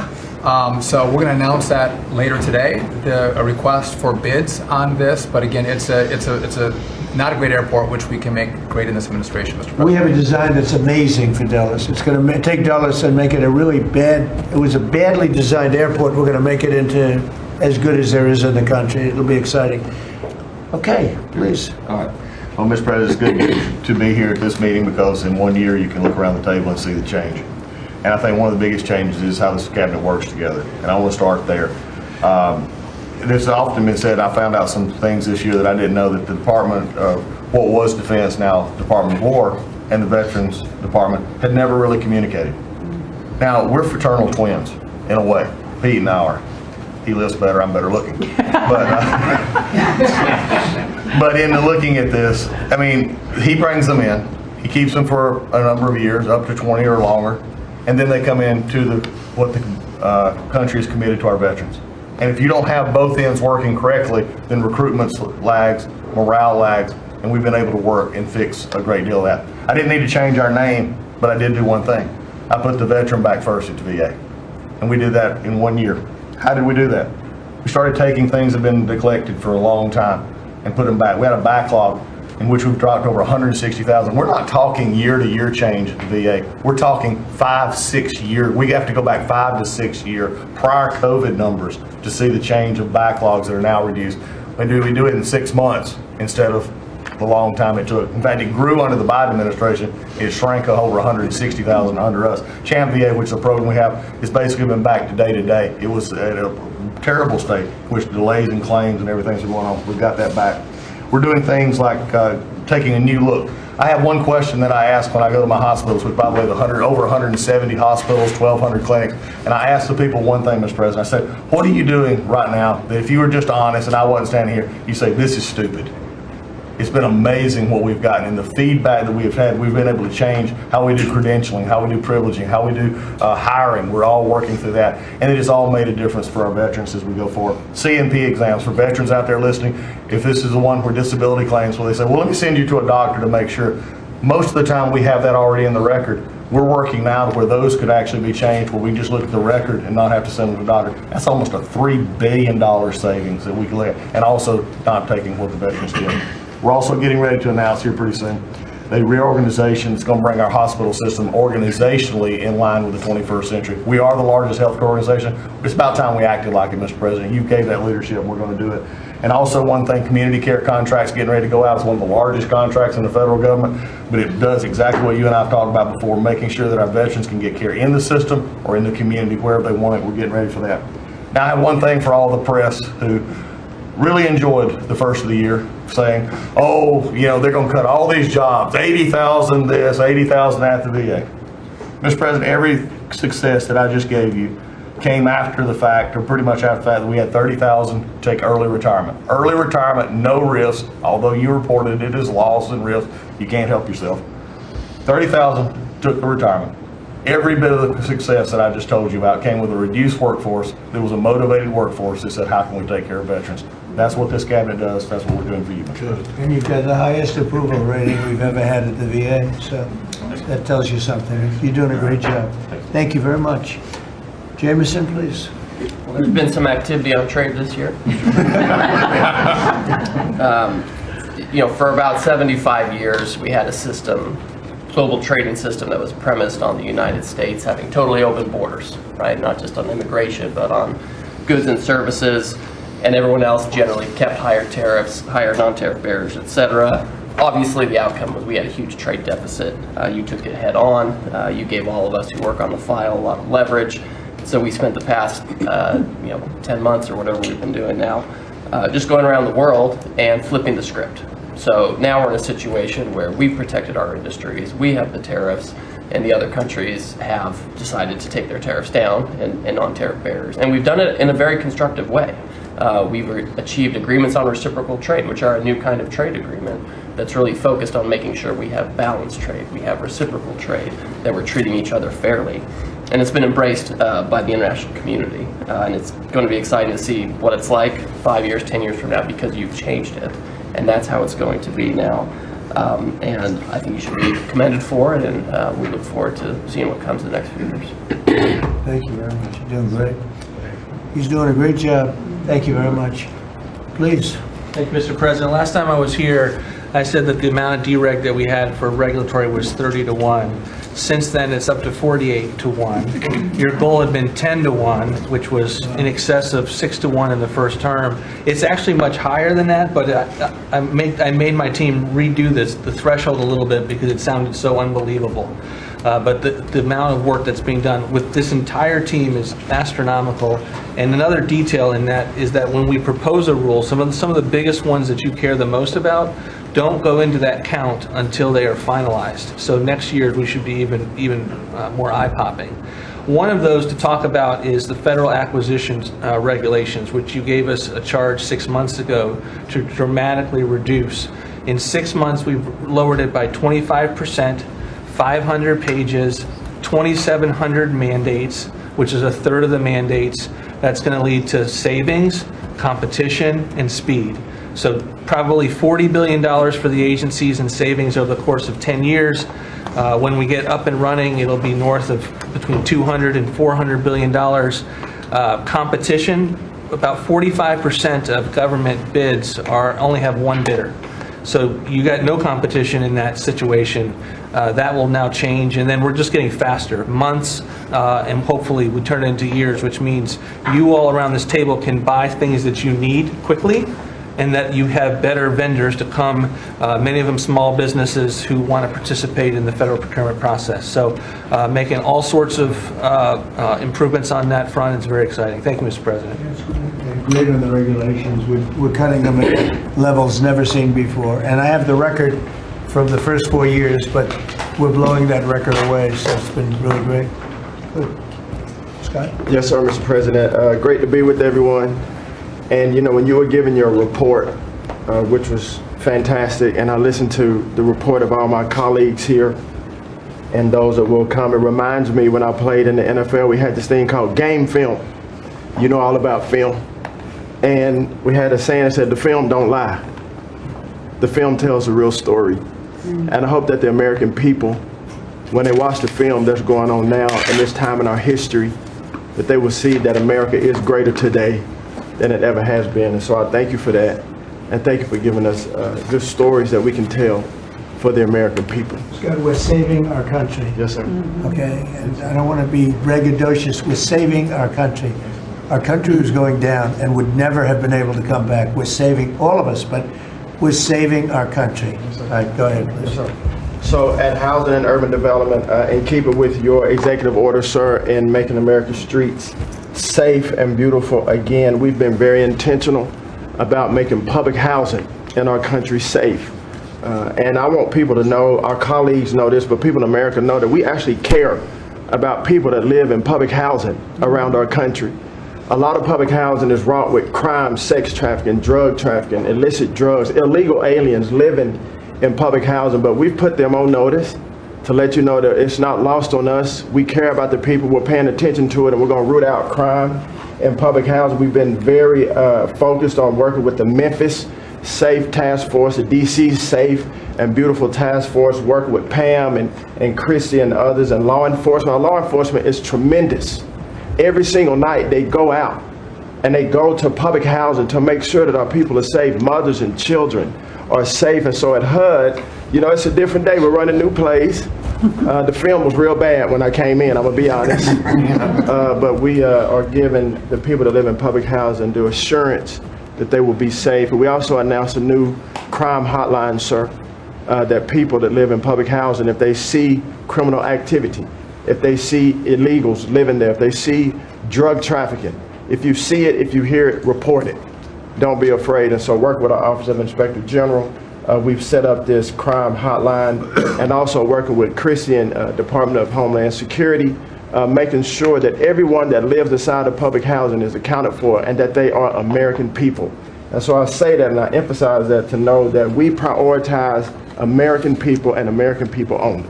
So we're going to announce that later today, a request for bids on this. But again, it's a not a great airport, which we can make great in this administration, Mr. President. We have a design that's amazing for Dulles. It's going to take Dulles and make it a really bad. It was a badly designed airport. We're going to make it into as good as there is in the country. It'll be exciting. Okay, please. All right. Well, Mr. President, it's good to be here at this meeting because in 1 year you can look around the table and see the change. And I think one of the biggest changes is how this cabinet works together. And I want to start there. There's often been said, I found out some things this year that I didn't know, that the Department of what was Defense, now Department of War, and the Veterans Department had never really communicated. Now, we're fraternal twins, in a way. Pete and I are. He lifts better, I'm better looking. But in looking at this, I mean, he brings them in. He keeps them for a number of years, up to 20 or longer, and then they come into what the country is committed to our veterans. And if you don't have both ends working correctly, then recruitment lags, morale lags, and we've been able to work and fix a great deal of that. I didn't need to change our name, but I did do one thing. I put the veteran back first at the VA. And we did that in 1 year. How did we do that? We started taking things that have been neglected for a long time and put them back. We had a backlog in which we've dropped over 160,000. We're not talking year-to-year change at the VA. We're talking 5-6 year. We have to go back 5 to 6 year prior COVID numbers to see the change of backlogs that are now reduced. We do it in 6 months instead of the long time it took. In fact, it grew under the Biden administration. It shrank over 160,000 under us. Champ VA, which is a program we have, has basically been back to day to day. It was at a terrible state, which delays in claims and everything's going on. We've got that back. We're doing things like taking a new look. I have one question that I ask when I go to my hospitals, with probably over 170 hospitals, 1,200 clinics, and I ask the people one thing, Mr. President. I said, what are you doing right now that if you were just honest and I wasn't standing here, you say, this is stupid? It's been amazing what we've gotten, and the feedback that we've had. We've been able to change how we do credentialing, how we do privileging, how we do hiring. We're all working through that, and it has all made a difference for our veterans as we go forward. CNP exams for veterans out there listening. If this is the one where disability claims, where they say, well, let me send you to a doctor to make sure. Most of the time we have that already in the record. We're working now to where those could actually be changed, where we just look at the record and not have to send them to the doctor. That's almost a $3 billion savings that we can let, and also not taking what the veterans get. We're also getting ready to announce here pretty soon a reorganization that's going to bring our hospital system organizationally in line with the 21st century. We are the largest healthcare organization. It's about time we acted like it, Mr. President. You gave that leadership, and we're going to do it. And also one thing, community care contracts getting ready to go out. It's one of the largest contracts in the federal government, but it does exactly what you and I have talked about before, making sure that our veterans can get care in the system or in the community, wherever they want it. We're getting ready for that. Now, I have one thing for all the press who really enjoyed the first of the year, saying, oh, you know, they're going to cut all these jobs, 80,000 this, 80,000 at the VA. Mr. President, every success that I just gave you came after the fact, or pretty much after the fact, that we had 30,000 take early retirement. Early retirement, no risk, although you reported it as loss and risk, you can't help yourself. 30,000 took the retirement. Every bit of the success that I just told you about came with a reduced workforce. There was a motivated workforce that said, how can we take care of veterans? That's what this cabinet does. That's what we're doing for you. Good. And you've got the highest approval rating we've ever had at the VA, so that tells you something. You're doing a great job. Thank you very much. Jameson, please. Well, there's been some activity on trade this year. You know, for about 75 years, we had a system, global trading system, that was premised on the United States having totally open borders, right? Not just on immigration, but on goods and services, and everyone else generally kept higher tariffs, higher non-tariff barriers, etc. Obviously, the outcome was we had a huge trade deficit. You took it head on. You gave all of us who work on the file a lot of leverage. So we spent the past 10 months or whatever we've been doing now, just going around the world and flipping the script. So now we're in a situation where we've protected our industries, we have the tariffs, and the other countries have decided to take their tariffs down and non-tariff barriers. And we've done it in a very constructive way. We've achieved agreements on reciprocal trade, which are a new kind of trade agreement that's really focused on making sure we have balanced trade, we have reciprocal trade, that we're treating each other fairly. And it's been embraced by the international community. And it's going to be exciting to see what it's like 5 years, 10 years from now, because you've changed it. And that's how it's going to be now. And I think you should be commended for it, and we look forward to seeing what comes in the next few years. Thank you very much. You're doing great. He's doing a great job. Thank you very much. Please. Thank you, Mr. President. Last time I was here, I said that the amount of dereg that we had for regulatory was 30 to 1. Since then, it's up to 48-1. Your goal had been 10-1, which was in excess of 6-1 in the first term. It's actually much higher than that, but I made my team redo the threshold a little bit because it sounded so unbelievable. But the amount of work that's being done with this entire team is astronomical. And another detail in that is that when we propose a rule, some of the biggest ones that you care the most about don't go into that count until they are finalized. So next year we should be even more eye-popping. One of those to talk about is the federal acquisitions regulations, which you gave us a charge 6 months ago to dramatically reduce. In 6 months, we've lowered it by 25%, 500 pages, 2,700 mandates, which is a third of the mandates. That's going to lead to savings, competition, and speed. So probably $40 billion for the agencies in savings over the course of 10 years. When we get up and running, it'll be north of between $200 and $400 billion. Competition, about 45% of government bids only have one bidder. So you got no competition in that situation. That will now change, and then we're just getting faster, months, and hopefully we turn it into years, which means you all around this table can buy things that you need quickly, and that you have better vendors to come, many of them small businesses who want to participate in the federal procurement process. So making all sorts of improvements on that front is very exciting. Thank you, Mr. President. Great on the regulations. We're cutting them at levels never seen before. And I have the record from the first 4 years, but we're blowing that record away, so it's been really great. Good. Scott? Yes, sir, Mr. President. Great to be with everyone. And you know, when you were giving your report, which was fantastic, and I listened to the report of all my colleagues here and those that will come, it reminds me when I played in the NFL, we had this thing called game film. You know all about film. And we had a saying that said, the film don't lie. The film tells a real story. And I hope that the American people, when they watch the film that's going on now in this time in our history, that they will see that America is greater today than it ever has been. And so I thank you for that. And thank you for giving us good stories that we can tell for the American people. Scott, we're saving our country. Yes, sir. Okay, and I don't want to be braggadocious. We're saving our country. Our country was going down and would never have been able to come back. We're saving all of us, but we're saving our country. All right, go ahead, please. Yes, sir. So at Housing and Urban Development, and keep it with your executive order, sir, in making America's streets safe and beautiful again, we've been very intentional about making public housing in our country safe. And I want people to know, our colleagues know this, but people in America know that we actually care about people that live in public housing around our country. A lot of public housing is wrought with crime, sex trafficking, drug trafficking, illicit drugs, illegal aliens living in public housing, but we've put them on notice to let you know that it's not lost on us. We care about the people, we're paying attention to it, and we're going to root out crime in public housing. We've been very focused on working with the Memphis Safe Task Force, the DC Safe and Beautiful Task Force, working with Pam and Christy and others, and law enforcement. Our law enforcement is tremendous. Every single night they go out and they go to public housing to make sure that our people are safe, mothers and children are safe. And so at HUD, you know, it's a different day. We're running new plays. The film was real bad when I came in, I'm gonna be honest. But we are giving the people that live in public housing the assurance that they will be safe. And we also announced a new crime hotline, sir, that people that live in public housing, if they see criminal activity, if they see illegals living there, if they see drug trafficking, if you see it, if you hear it, report it. Don't be afraid. And so work with our Office of Inspector General. We've set up this crime hotline, and also working with Christy and Department of Homeland Security, making sure that everyone that lives inside of public housing is accounted for and that they are American people. And so I say that and I emphasize that to know that we prioritize American people and American people only.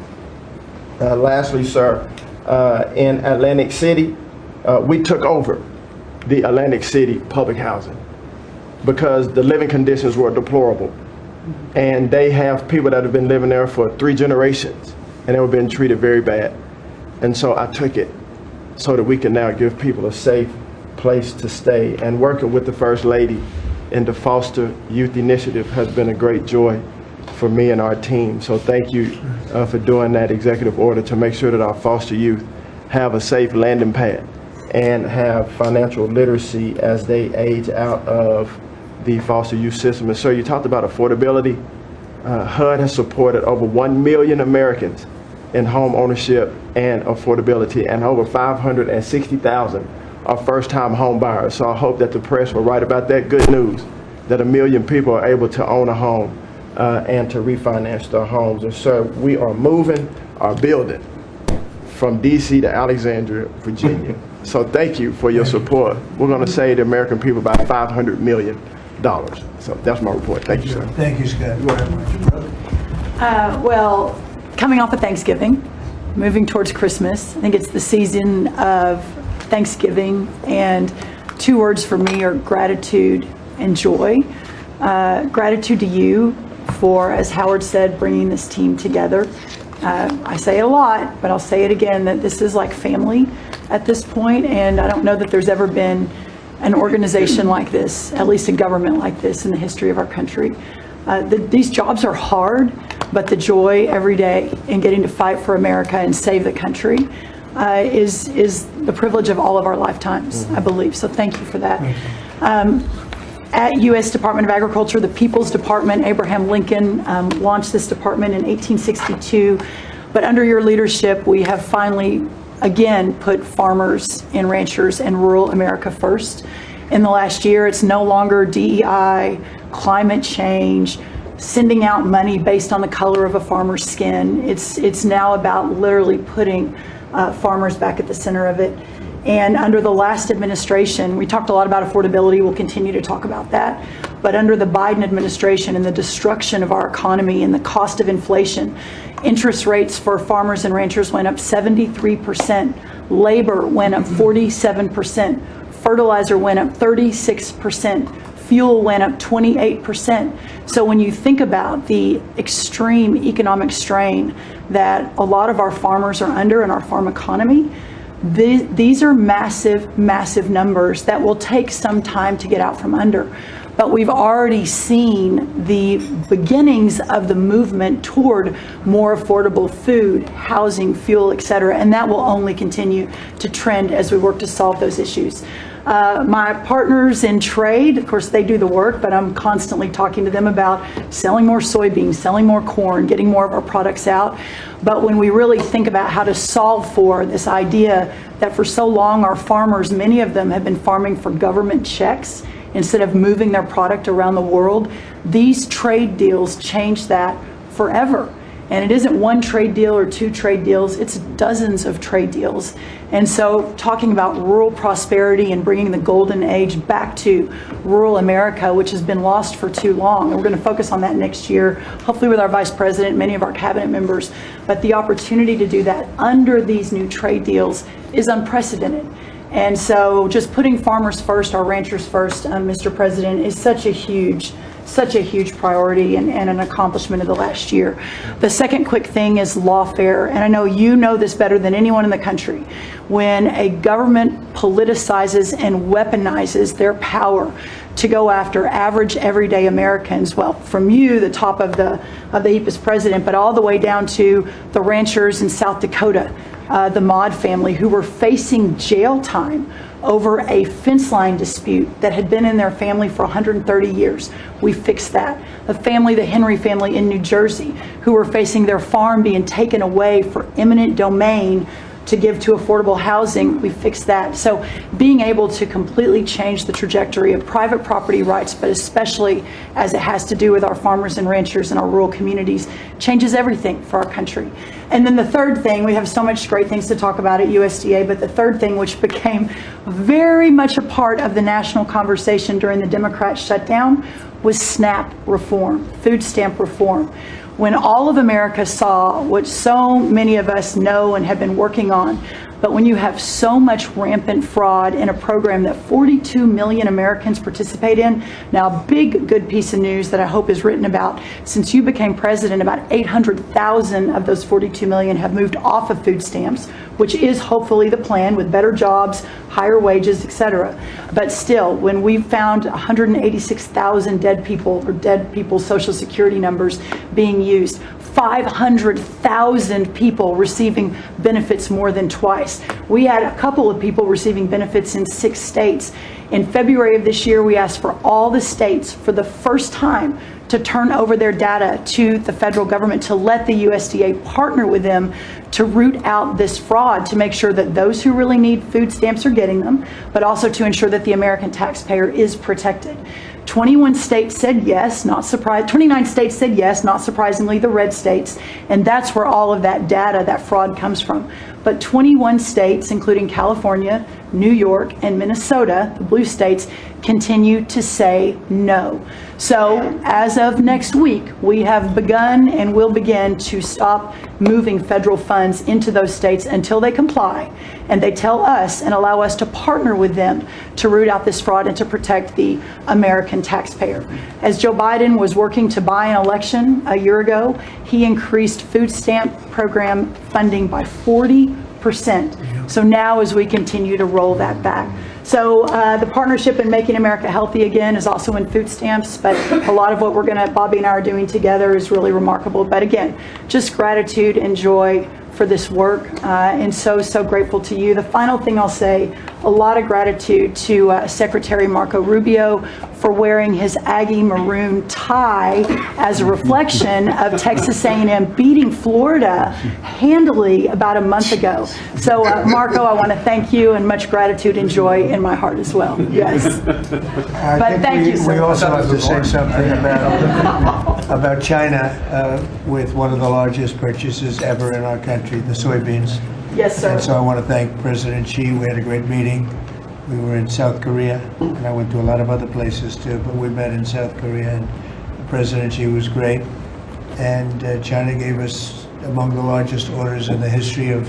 Lastly, sir, in Atlantic City, we took over the Atlantic City public housing because the living conditions were deplorable. And they have people that have been living there for 3 generations and they were being treated very bad. And so I took it so that we can now give people a safe place to stay. And working with the First Lady in the Foster Youth Initiative has been a great joy for me and our team. So thank you for doing that executive order to make sure that our foster youth have a safe landing pad and have financial literacy as they age out of the foster youth system. And sir, you talked about affordability. HUD has supported over 1 million Americans in home ownership and affordability, and over 560,000 are first-time home buyers. So I hope that the press will write about that good news, that 1 million people are able to own a home and to refinance their homes. And sir, we are moving our building from DC to Alexandria, Virginia. So thank you for your support. We're going to save the American people about $500 million. So that's my report. Thank you, sir. Thank you, Scott, very much, brother. Well, coming off of Thanksgiving, moving towards Christmas, I think it's the season of Thanksgiving, and 2 words for me are gratitude and joy. Gratitude to you for, as Howard said, bringing this team together. I say it a lot, but I'll say it again, that this is like family at this point, and I don't know that there's ever been an organization like this, at least a government like this in the history of our country. These jobs are hard, but the joy every day in getting to fight for America and save the country is the privilege of all of our lifetimes, I believe. So thank you for that. At U.S. Department of Agriculture, the People's Department, Abraham Lincoln launched this department in 1862. But under your leadership, we have finally, again, put farmers and ranchers and rural America first. In the last year, it's no longer DEI, climate change, sending out money based on the color of a farmer's skin. It's now about literally putting farmers back at the center of it. And under the last administration, we talked a lot about affordability. We'll continue to talk about that. But under the Biden administration and the destruction of our economy and the cost of inflation, interest rates for farmers and ranchers went up 73%. Labor went up 47%. Fertilizer went up 36%. Fuel went up 28%. So when you think about the extreme economic strain that a lot of our farmers are under in our farm economy, these are massive, massive numbers that will take some time to get out from under. But we've already seen the beginnings of the movement toward more affordable food, housing, fuel, et cetera, and that will only continue to trend as we work to solve those issues. My partners in trade, of course, they do the work, but I'm constantly talking to them about selling more soybeans, selling more corn, getting more of our products out. But when we really think about how to solve for this idea that for so long our farmers, many of them have been farming for government checks instead of moving their product around the world, these trade deals change that forever. And it isn't one trade deal or 2 trade deals, it's dozens of trade deals. And so talking about rural prosperity and bringing the golden age back to rural America, which has been lost for too long. And we're going to focus on that next year, hopefully with our vice president, many of our cabinet members. But the opportunity to do that under these new trade deals is unprecedented. And so just putting farmers first, our ranchers first, Mr. President, is such a huge priority and an accomplishment of the last year. The second quick thing is lawfare, and I know you know this better than anyone in the country. When a government politicizes and weaponizes their power to go after average, everyday Americans, well, from you, the top of the HEPA's president, but all the way down to the ranchers in South Dakota, the Maud family, who were facing jail time over a fence line dispute that had been in their family for 130 years. We fixed that. The Henry family in New Jersey, who were facing their farm being taken away for eminent domain to give to affordable housing, we fixed that. So being able to completely change the trajectory of private property rights, but especially as it has to do with our farmers and ranchers and our rural communities, changes everything for our country. And then the third thing, we have so much great things to talk about at USDA, but the third thing, which became very much a part of the national conversation during the Democrat shutdown, was SNAP reform, food stamp reform. When all of America saw what so many of us know and have been working on, but when you have so much rampant fraud in a program that 42 million Americans participate in, now big good piece of news that I hope is written about, since you became president, about 800,000 of those 42 million have moved off of food stamps, which is hopefully the plan with better jobs, higher wages, etc. But still, when we found 186,000 dead people's Social Security numbers being used, 500,000 people receiving benefits more than twice. We had a couple of people receiving benefits in 6 states. In February of this year, we asked for all the states for the first time to turn over their data to the federal government, to let the USDA partner with them to root out this fraud, to make sure that those who really need food stamps are getting them, but also to ensure that the American taxpayer is protected. 21 states said yes, not surprised. 29 states said yes, not surprisingly, the red states, and that's where all of that data, that fraud comes from. But 21 states, including California, New York, and Minnesota, the blue states, continue to say no. So as of next week, we have begun and will begin to stop moving federal funds into those states until they comply and they tell us and allow us to partner with them to root out this fraud and to protect the American taxpayer. As Joe Biden was working to buy an election a year ago, he increased food stamp program funding by 40%. So now as we continue to roll that back. So the partnership in Making America Healthy Again is also in food stamps, but a lot of what Bobby and I are doing together is really remarkable. But again, just gratitude and joy for this work, and so grateful to you. The final thing I'll say, a lot of gratitude to Secretary Marco Rubio for wearing his Aggie maroon tie as a reflection of Texas A&M beating Florida handily about a month ago. So Marco, I want to thank you, and much gratitude and joy in my heart as well. Yes. But thank you, sir. We also have to say something about China with one of the largest purchases ever in our country, the soybeans. Yes, sir. And so I want to thank President Xi. We had a great meeting. We were in South Korea, and I went to a lot of other places too, but we met in South Korea, and President Xi was great. And China gave us among the largest orders in the history of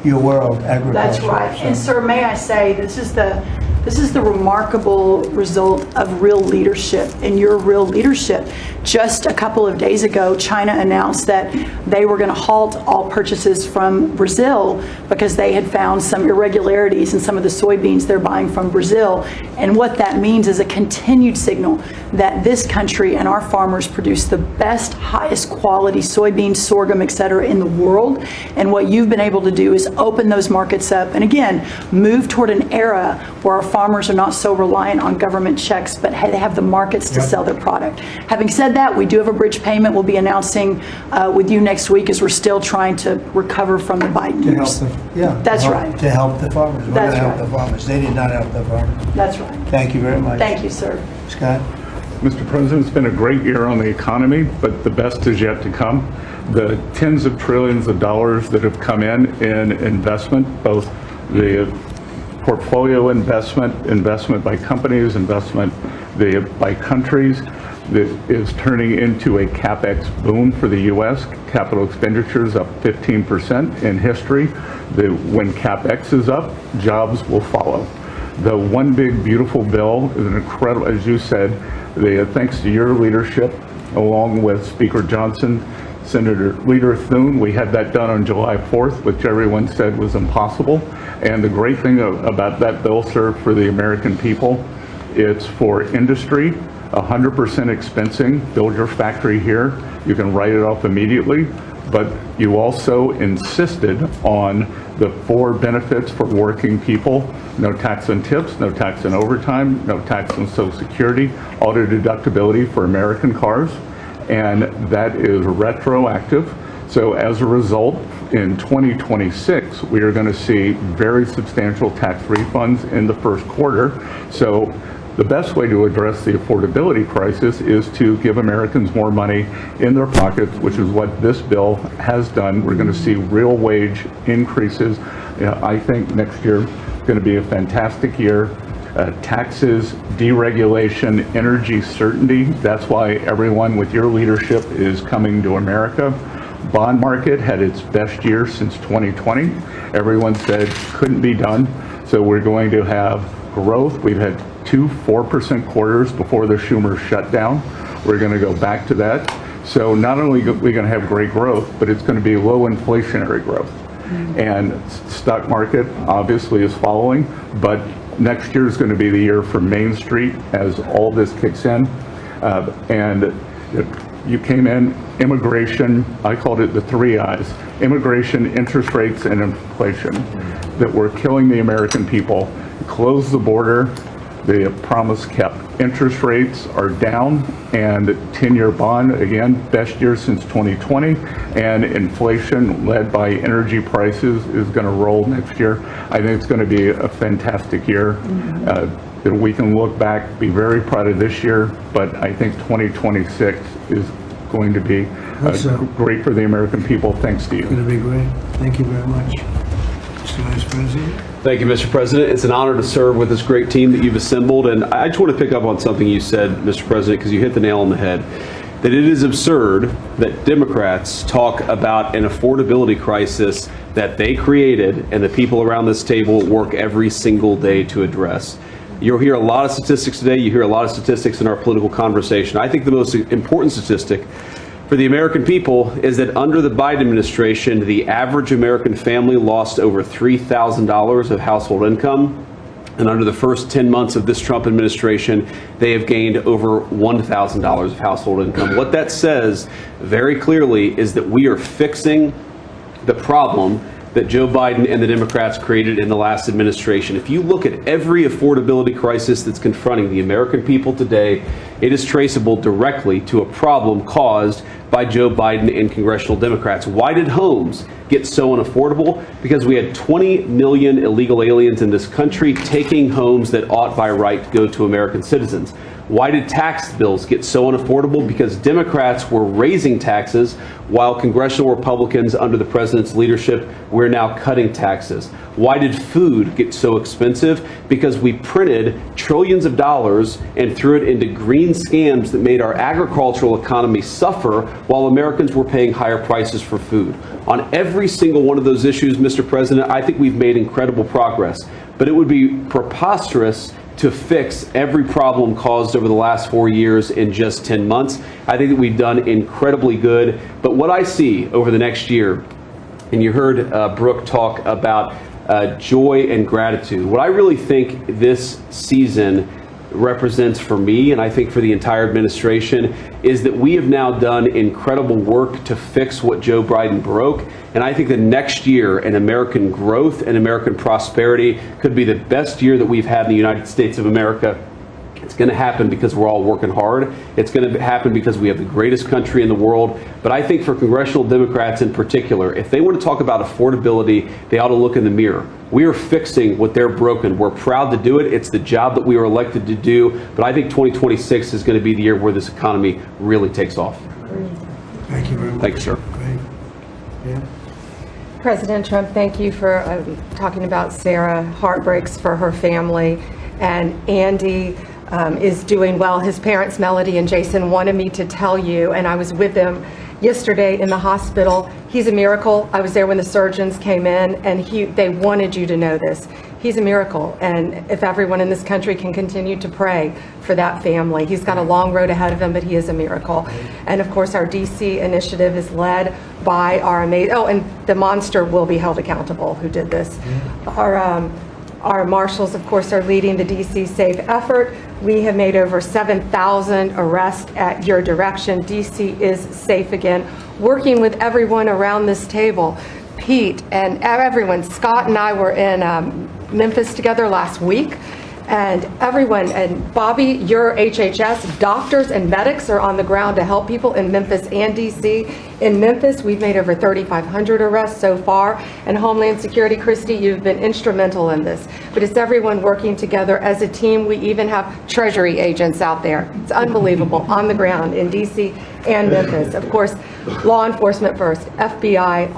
your world, agriculture. That's right. So- And sir, may I say, this is the remarkable result of real leadership, and your real leadership. Just a couple of days ago, China announced that they were going to halt all purchases from Brazil because they had found some irregularities in some of the soybeans they're buying from Brazil. And what that means is a continued signal that this country and our farmers produce the best, highest quality soybeans, sorghum, et cetera, in the world. And what you've been able to do is open those markets up and again, move toward an era where our farmers are not so reliant on government checks, but they have the markets to sell their product. Having said that, we do have a bridge payment we'll be announcing with you next week, as we're still trying to recover from the Biden To help years. That's That's right. right. To help the farmers. We're That's going to help right. the farmers. They did not help the farmers. That's right. Thank you very much. Thank you, sir. Scott? Mr. President, it's been a great year on the economy, but the best is yet to come. The tens of trillions of dollars that have come in investment, both the portfolio investment by companies, investment by countries, that is turning into a CapEx boom for the U.S. Capital expenditures up 15% in history. When CapEx is up, jobs will follow. The One Big Beautiful Bill is an incredible, as you said, thanks to your leadership, along with Speaker Johnson, Senator Leader Thune, we had that done on July 4th, which everyone said was impossible. And the great thing about that bill, sir, for the American people, it's for industry, 100% expensing, build your factory here, you can write it off immediately, but you also insisted on the 4 benefits for working people: no tax on tips, no tax on overtime, no tax on Social Security, auto deductibility for American cars, and that is retroactive. So as a result, in 2026, we are going to see very substantial tax refunds in the first quarter. So the best way to address the affordability crisis is to give Americans more money in their pockets, which is what this bill has done. We're going to see real wage increases. I think next year is going to be a fantastic year. Taxes, deregulation, energy certainty. That's why everyone with your leadership is coming to America. Bond market had its best year since 2020. Everyone said couldn't be done. So we're going to have growth. We've had 2 4% quarters before the Schumer shutdown. We're going to go back to that. So not only are we going to have great growth, but it's going to be low inflationary growth. And stock market obviously is following, but next year is going to be the year for Main Street as all this kicks in. And you came in, immigration, I called it the 3 I's, immigration, interest rates, and inflation, that were killing the American people. Closed the border, the promise kept. Interest rates are down, and 10-year bond, again, best year since 2020, and inflation led by energy prices is going to roll next year. I think it's going to be a fantastic year. That we can look back, be very proud of this year, but I think 2026 is going to be great for the American people, thanks to you. It's going to be great. Thank you very much. Mr. Vice President. Thank you, Mr. President. It's an honor to serve with this great team that you've assembled. And I just want to pick up on something you said, Mr. President, because you hit the nail on the head. That it is absurd that Democrats talk about an affordability crisis that they created and the people around this table work every single day to address. You'll hear a lot of statistics today. You hear a lot of statistics in our political conversation. I think the most important statistic for the American people is that under the Biden administration, the average American family lost over $3,000 of household income. And under the first 10 months of this Trump administration, they have gained over $1,000 of household income. What that says very clearly is that we are fixing the problem that Joe Biden and the Democrats created in the last administration. If you look at every affordability crisis that's confronting the American people today, it is traceable directly to a problem caused by Joe Biden and congressional Democrats. Why did homes get so unaffordable? Because we had 20 million illegal aliens in this country taking homes that ought by right go to American citizens. Why did tax bills get so unaffordable? Because Democrats were raising taxes while congressional Republicans under the president's leadership, we're now cutting taxes. Why did food get so expensive? Because we printed trillions of dollars and threw it into green scams that made our agricultural economy suffer while Americans were paying higher prices for food. On every single one of those issues, Mr. President, I think we've made incredible progress, but it would be preposterous to fix every problem caused over the last 4 years in just 10 months. I think that we've done incredibly good. But what I see over the next year, and you heard Brooke talk about joy and gratitude, what I really think this season represents for me, and I think for the entire administration, is that we have now done incredible work to fix what Joe Biden broke. And I think the next year in American growth and American prosperity could be the best year that we've had in the United States of America. It's going to happen because we're all working hard. It's going to happen because we have the greatest country in the world. But I think for congressional Democrats in particular, if they want to talk about affordability, they ought to look in the mirror. We are fixing what they're broken. We're proud to do it. It's the job that we were elected to do. But I think 2026 is going to be the year where this economy really takes off. Thank you very much. Thank you, sir. Great. Yeah. President Trump, thank you for talking about Sarah. Heartbreaks for her family. And Andy is doing well. His parents, Melody and Jason, wanted me to tell you, and I was with them yesterday in the hospital. He's a miracle. I was there when the surgeons came in, and they wanted you to know this. He's a miracle, and if everyone in this country can continue to pray for that family. He's got a long road ahead of him, but he is a miracle. And of course, our DC initiative is led by our amazing, and the monster will be held accountable who did this. Our marshals, of course, are leading the DC Safe effort. We have made over 7,000 arrests at your direction. DC is safe again. Working with everyone around this table, Pete and everyone. Scott and I were in Memphis together last week, and everyone, and Bobby, your HHS, doctors and medics are on the ground to help people in Memphis and DC. In Memphis, we've made over 3,500 arrests so far, and Homeland Security, Christy, you've been instrumental in this. But it's everyone working together as a team. We even have Treasury agents out there. It's unbelievable, on the ground in DC and Memphis. Of course, law enforcement first, FBI,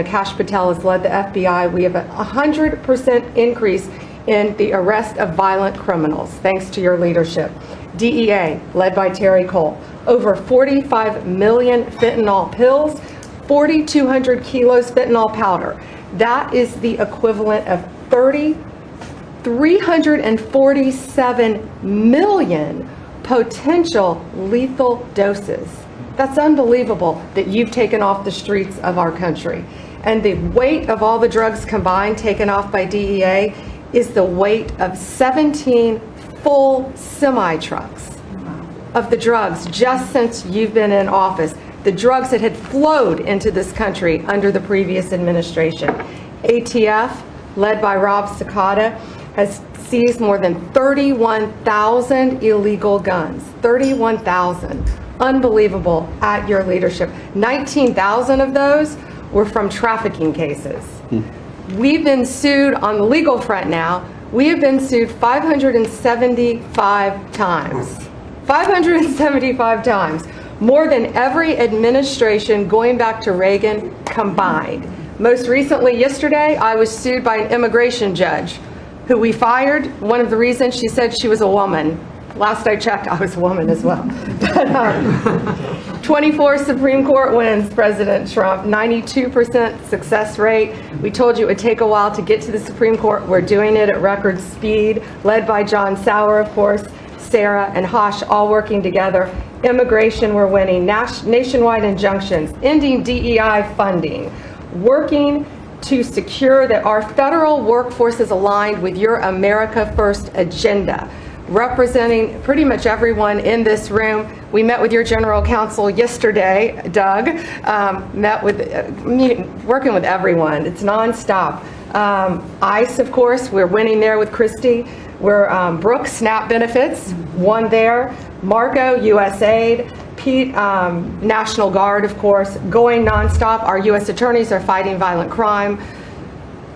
Kash Patel has led the FBI. We have a 100% increase in the arrest of violent criminals, thanks to your leadership. DEA, led by Terry Cole, over 45 million fentanyl pills, 4,200 kilos fentanyl powder. That is the equivalent of 347 million potential lethal doses. That's unbelievable that you've taken off the streets of our country. And the weight of all the drugs combined taken off by DEA is the weight of 17 full semi-trucks. of the drugs just since you've been in office, the drugs that had flowed into this country under the previous administration. ATF, led by Rob Sakata, has seized more than 31,000 illegal guns. 31,000. Unbelievable at your leadership. 19,000 of those were from trafficking cases. We've been sued on the legal front now. We have been sued 575 times. 575 times. More than every administration going back to Reagan combined. Most recently, yesterday, I was sued by an immigration judge who we fired. One of the reasons, she said she was a woman. Last I checked, I was a woman as well. 24 Supreme Court wins, President Trump, 92% success rate. We told you it would take a while to get to the Supreme Court. We're doing it at record speed, led by John Sauer, of course, Sarah and Hosh, all working together. Immigration, we're winning. Nationwide injunctions, ending DEI funding, working to secure that our federal workforce is aligned with your America First agenda, representing pretty much everyone in this room. We met with your general counsel yesterday, Doug, working with everyone. It's nonstop. ICE, of course, we're winning there with Christie. We're Brooke, SNAP benefits, won there. Marco, USAID. Pete, National Guard, of course, going nonstop. Our U.S. attorneys are fighting violent crime,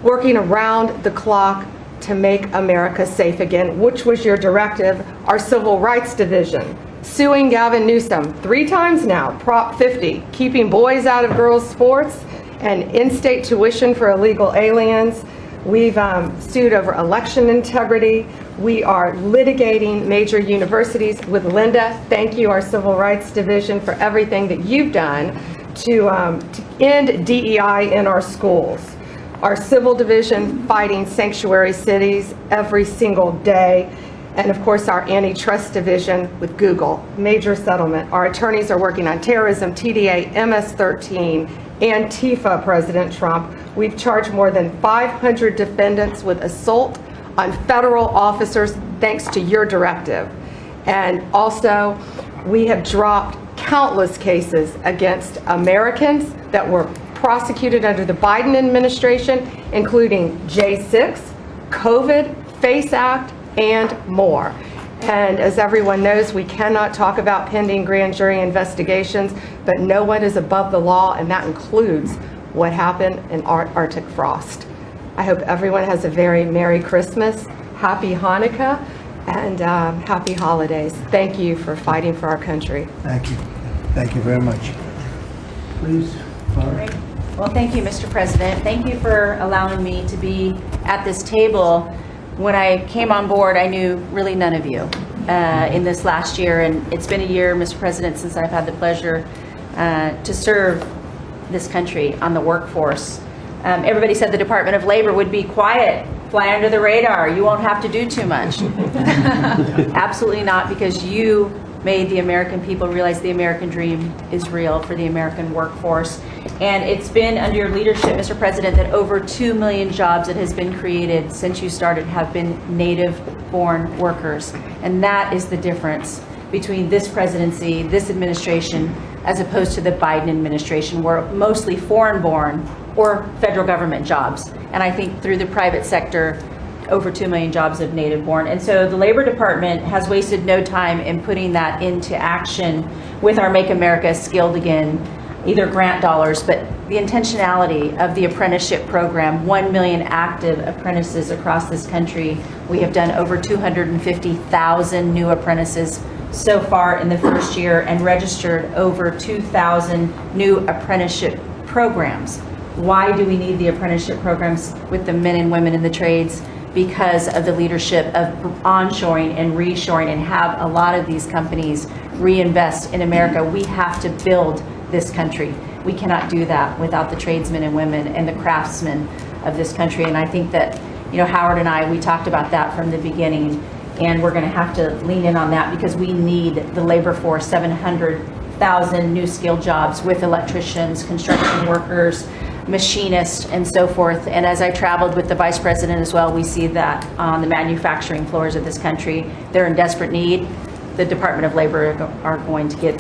working around the clock to make America safe again, which was your directive. Our Civil Rights Division, suing Gavin Newsom 3 times now, Prop 50, keeping boys out of girls' sports, and in-state tuition for illegal aliens. We've sued over election integrity. We are litigating major universities with Linda. Thank you, our Civil Rights Division, for everything that you've done to end DEI in our schools. Our Civil Division fighting sanctuary cities every single day. And of course, our Antitrust Division with Google, major settlement. Our attorneys are working on terrorism, TDA, MS-13, Antifa, President Trump. We've charged more than 500 defendants with assault on federal officers thanks to your directive. And also, we have dropped countless cases against Americans that were prosecuted under the Biden administration, including J6, COVID, FACE Act, and more. And as everyone knows, we cannot talk about pending grand jury investigations, but no one is above the law, and that includes what happened in Arctic frost. I hope everyone has a very Merry Christmas, Happy Hanukkah, and Happy Holidays. Thank you for fighting for our country. Thank you. Thank you very much. Please. Great. Well, thank you, Mr. President. Thank you for allowing me to be at this table. When I came on board, I knew really none of you in this last year, and it's been a year, Mr. President, since I've had the pleasure to serve this country on the workforce. Everybody said the Department of Labor would be quiet, fly under the radar, you won't have to do too much. Absolutely not, because you made the American people realize the American dream is real for the American workforce. And it's been under your leadership, Mr. President, that over 2 million jobs that has been created since you started have been native-born workers. And that is the difference between this presidency, this administration, as opposed to the Biden administration, where mostly foreign-born or federal government jobs. And I think through the private sector, over 2 million jobs of native-born. And so the Labor Department has wasted no time in putting that into action with our Make America Skilled Again, either grant dollars, but the intentionality of the apprenticeship program, 1 million active apprentices across this country. We have done over 250,000 new apprentices so far in the first year and registered over 2,000 new apprenticeship programs. Why do we need the apprenticeship programs with the men and women in the trades? Because of the leadership of onshoring and reshoring, and have a lot of these companies reinvest in America. We have to build this country. We cannot do that without the tradesmen and women and the craftsmen of this country. And I think that, you know, Howard and I, we talked about that from the beginning, and we're going to have to lean in on that because we need the labor force, 700,000 new skilled jobs with electricians, construction workers, machinists, and so forth. And as I traveled with the Vice President as well, we see that on the manufacturing floors of this country, they're in desperate need. the Department of Labor are going to get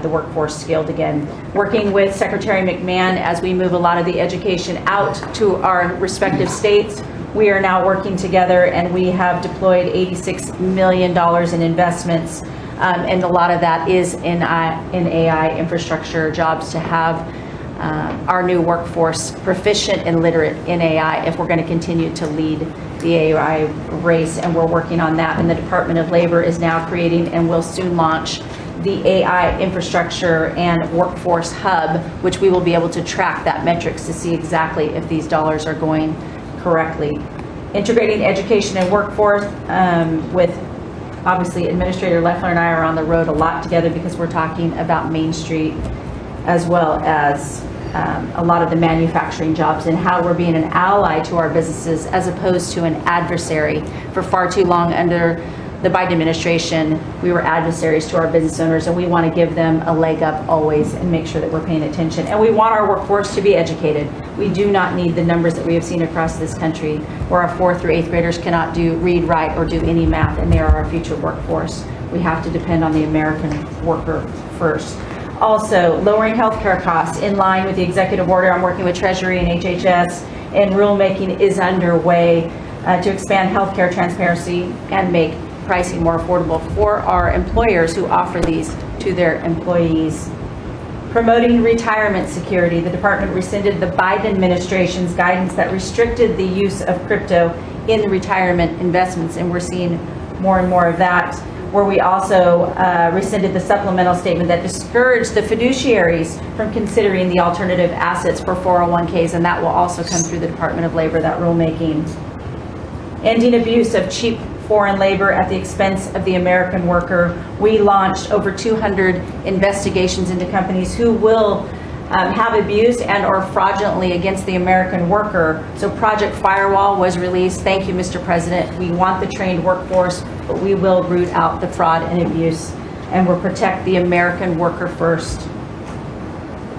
the workforce skilled again. Working with Secretary McMahon as we move a lot of the education out to our respective states, we are now working together, and we have deployed $86 million in investments, and a lot of that is in AI infrastructure jobs to have our new workforce proficient and literate in AI if we're going to continue to lead the AI race, and we're working on that. And the Department of Labor is now creating and will soon launch the AI infrastructure and workforce hub, which we will be able to track that metrics to see exactly if these dollars are going correctly. Integrating education and workforce with, obviously, Administrator Leffler and I are on the road a lot together because we're talking about Main Street as well as a lot of the manufacturing jobs and how we're being an ally to our businesses as opposed to an adversary. For far too long under the Biden administration, we were adversaries to our business owners, and we want to give them a leg up always and make sure that we're paying attention. And we want our workforce to be educated. We do not need the numbers that we have seen across this country where our 4th through 8th graders cannot read, write, or do any math, and they are our future workforce. We have to depend on the American worker first. Also, lowering healthcare costs in line with the executive order. I'm working with Treasury and HHS, and rulemaking is underway to expand healthcare transparency and make pricing more affordable for our employers who offer these to their employees. Promoting retirement security. The department rescinded the Biden administration's guidance that restricted the use of crypto in retirement investments, and we're seeing more and more of that, where we also rescinded the supplemental statement that discouraged the fiduciaries from considering the alternative assets for 401ks, and that will also come through the Department of Labor, that rulemaking. Ending abuse of cheap foreign labor at the expense of the American worker. We launched over 200 investigations into companies who will have abused and or fraudulently against the American worker. So Project Firewall was released. Thank you, Mr. President. We want the trained workforce, but we will root out the fraud and abuse, and we'll protect the American worker first.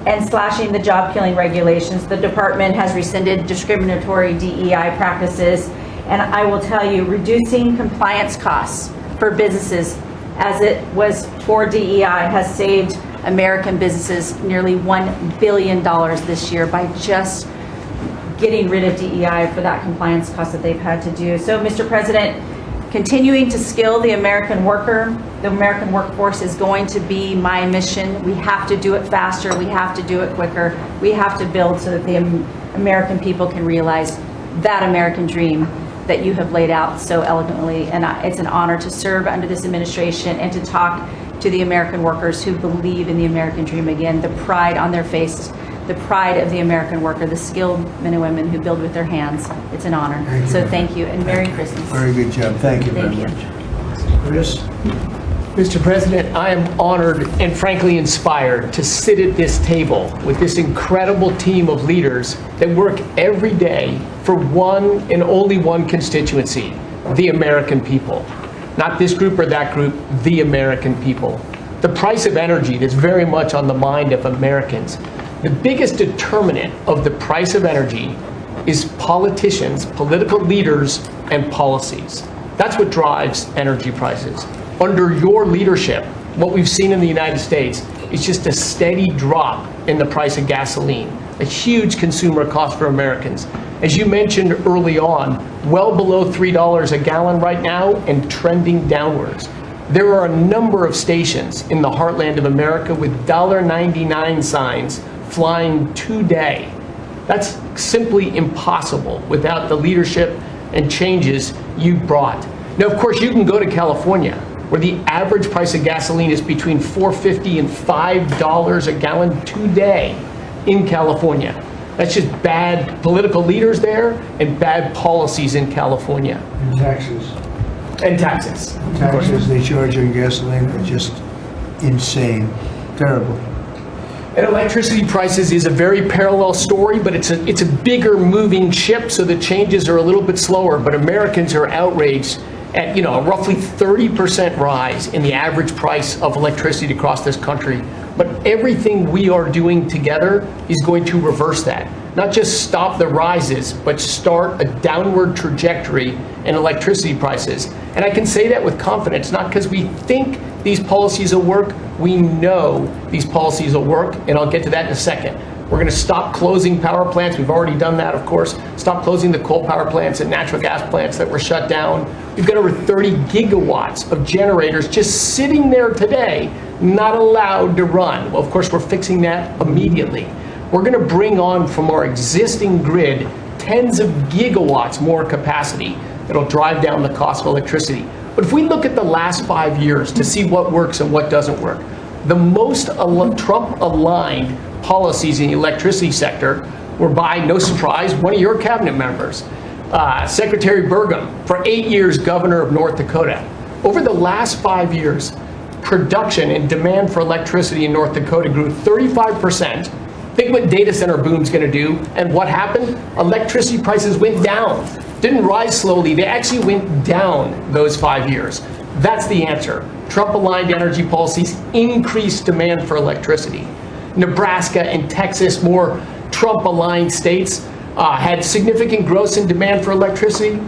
And slashing the job-killing regulations. The department has rescinded discriminatory DEI practices, and I will tell you, reducing compliance costs for businesses as it was for DEI has saved American businesses nearly $1 billion this year by just getting rid of DEI for that compliance cost that they've had to do. So, Mr. President, continuing to skill the American worker, the American workforce is going to be my mission. We have to do it faster. We have to do it quicker. We have to build so that the American people can realize that American dream that you have laid out so eloquently. And it's an honor to serve under this administration and to talk to the American workers who believe in the American dream again, the pride on their face, the pride of the American worker, the skilled men and women who build with their hands. It's an honor. Thank you, and Merry Christmas. Very good job. Thank you very much. Chris? Mr. President, I am honored and frankly inspired to sit at this table with this incredible team of leaders that work every day for one and only one constituency, the American people. Not this group or that group, the American people. The price of energy that's very much on the mind of Americans. The biggest determinant of the price of energy is politicians, political leaders, and policies. That's what drives energy prices. Under your leadership, what we've seen in the United States is just a steady drop in the price of gasoline, a huge consumer cost for Americans. As you mentioned early on, well below $3 a gallon right now and trending downwards. There are a number of stations in the heartland of America with $1.99 signs flying today. That's simply impossible without the leadership and changes you brought. Now, of course, you can go to California, where the average price of gasoline is between $4.50 and $5 a gallon today in California. That's just bad political leaders there and bad policies in California. And taxes. And taxes. Taxes they charge on gasoline are just insane. Terrible. And electricity prices is a very parallel story, but it's a bigger moving ship, so the changes are a little bit slower. But Americans are outraged at a roughly 30% rise in the average price of electricity across this country. But everything we are doing together is going to reverse that. Not just stop the rises, but start a downward trajectory in electricity prices. And I can say that with confidence, not because we think these policies will work, we know these policies will work, and I'll get to that in a second. We're going to stop closing power plants. We've already done that, of course. Stop closing the coal power plants and natural gas plants that were shut down. We've got over 30 gigawatts of generators just sitting there today, not allowed to run. Well, of course, we're fixing that immediately. We're going to bring on from our existing grid tens of gigawatts more capacity that'll drive down the cost of electricity. But if we look at the last 5 years to see what works and what doesn't work, the most Trump-aligned policies in the electricity sector were by, no surprise, one of your cabinet members, Secretary Burgum, for 8 years governor of North Dakota. Over the last 5 years, production and demand for electricity in North Dakota grew 35%. Think what data center boom's going to do, and what happened? Electricity prices went down. Didn't rise slowly, they actually went down those 5 years. That's the answer. Trump-aligned energy policies increased demand for electricity. Nebraska and Texas, more Trump-aligned states, had significant growth in demand for electricity.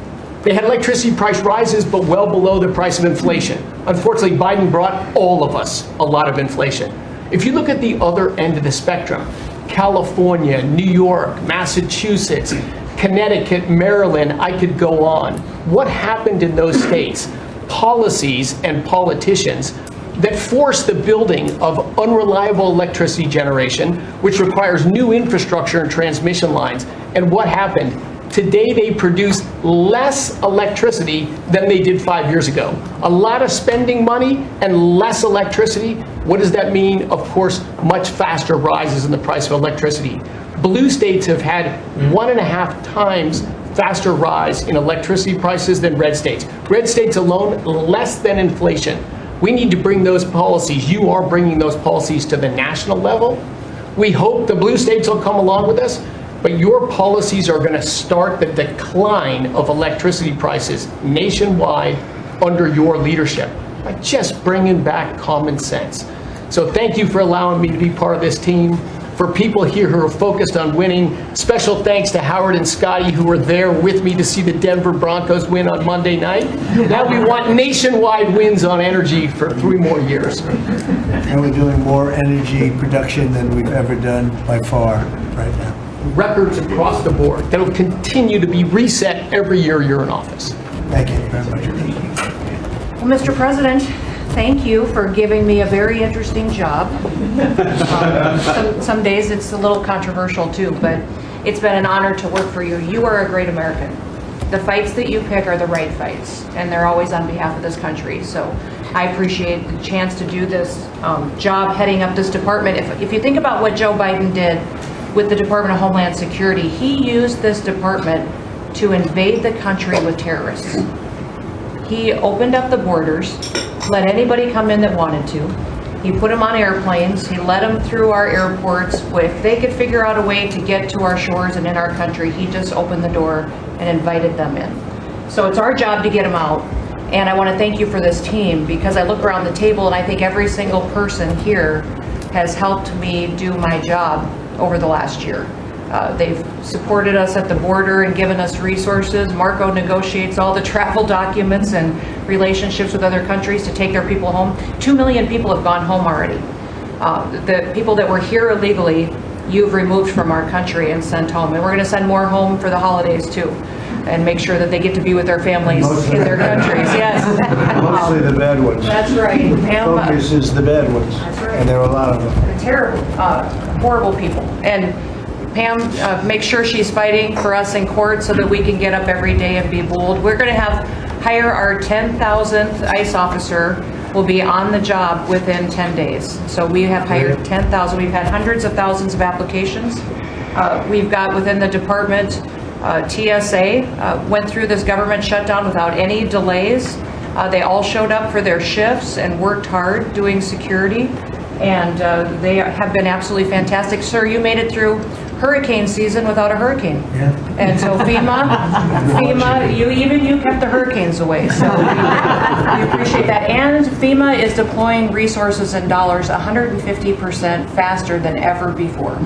They had electricity price rises, but well below the price of inflation. Unfortunately, Biden brought all of us a lot of inflation. If you look at the other end of the spectrum, California, New York, Massachusetts, Connecticut, Maryland, I could go on. What happened in those states? Policies and politicians that force the building of unreliable electricity generation, which requires new infrastructure and transmission lines. And what happened? Today they produce less electricity than they did 5 years ago. A lot of spending money and less electricity. What does that mean? Of course, much faster rises in the price of electricity. Blue states have had 1.5 times faster rise in electricity prices than red states. Red states alone, less than inflation. We need to bring those policies. You are bringing those policies to the national level. We hope the blue states will come along with us, but your policies are going to start the decline of electricity prices nationwide under your leadership by just bringing back common sense. So thank you for allowing me to be part of this team. For people here who are focused on winning, special thanks to Howard and Scotty who were there with me to see the Denver Broncos win on Monday night. Now we want nationwide wins on energy for 3 more years. And we're doing more energy production than we've ever done by far right now. Records across the board that will continue to be reset every year you're in office. Thank you very much. Well, Mr. President, thank you for giving me a very interesting job. Some days it's a little controversial too, but it's been an honor to work for you. You are a great American. The fights that you pick are the right fights, and they're always on behalf of this country. So I appreciate the chance to do this job heading up this department. If you think about what Joe Biden did with the Department of Homeland Security, he used this department to invade the country with terrorists. He opened up the borders, let anybody come in that wanted to. He put them on airplanes. He let them through our airports. If they could figure out a way to get to our shores and in our country, he just opened the door and invited them in. So it's our job to get them out. And I want to thank you for this team, because I look around the table and I think every single person here has helped me do my job over the last year. They've supported us at the border and given us resources. Marco negotiates all the travel documents and relationships with other countries to take their people home. 2 million people have gone home already. The people that were here illegally, you've removed from our country and sent home. And we're going to send more home for the holidays too, and make sure that they get to be with their families in their countries. Yes. Mostly the bad ones. That's right. Focus is the bad ones. That's right. And there are a lot of them. Terrible, horrible people. And Pam makes sure she's fighting for us in court so that we can get up every day and be bold. We're going to hire our 10,000th ICE officer. Will be on the job within 10 days. So we have hired 10,000. We've had hundreds of thousands of applications. We've got within the department, TSA went through this government shutdown without any delays. They all showed up for their shifts and worked hard doing security. And they have been absolutely fantastic. Sir, you made it through hurricane season without a hurricane. Yeah. And so FEMA, you kept the hurricanes away. So we appreciate that. And FEMA is deploying resources and dollars 150% faster than ever before.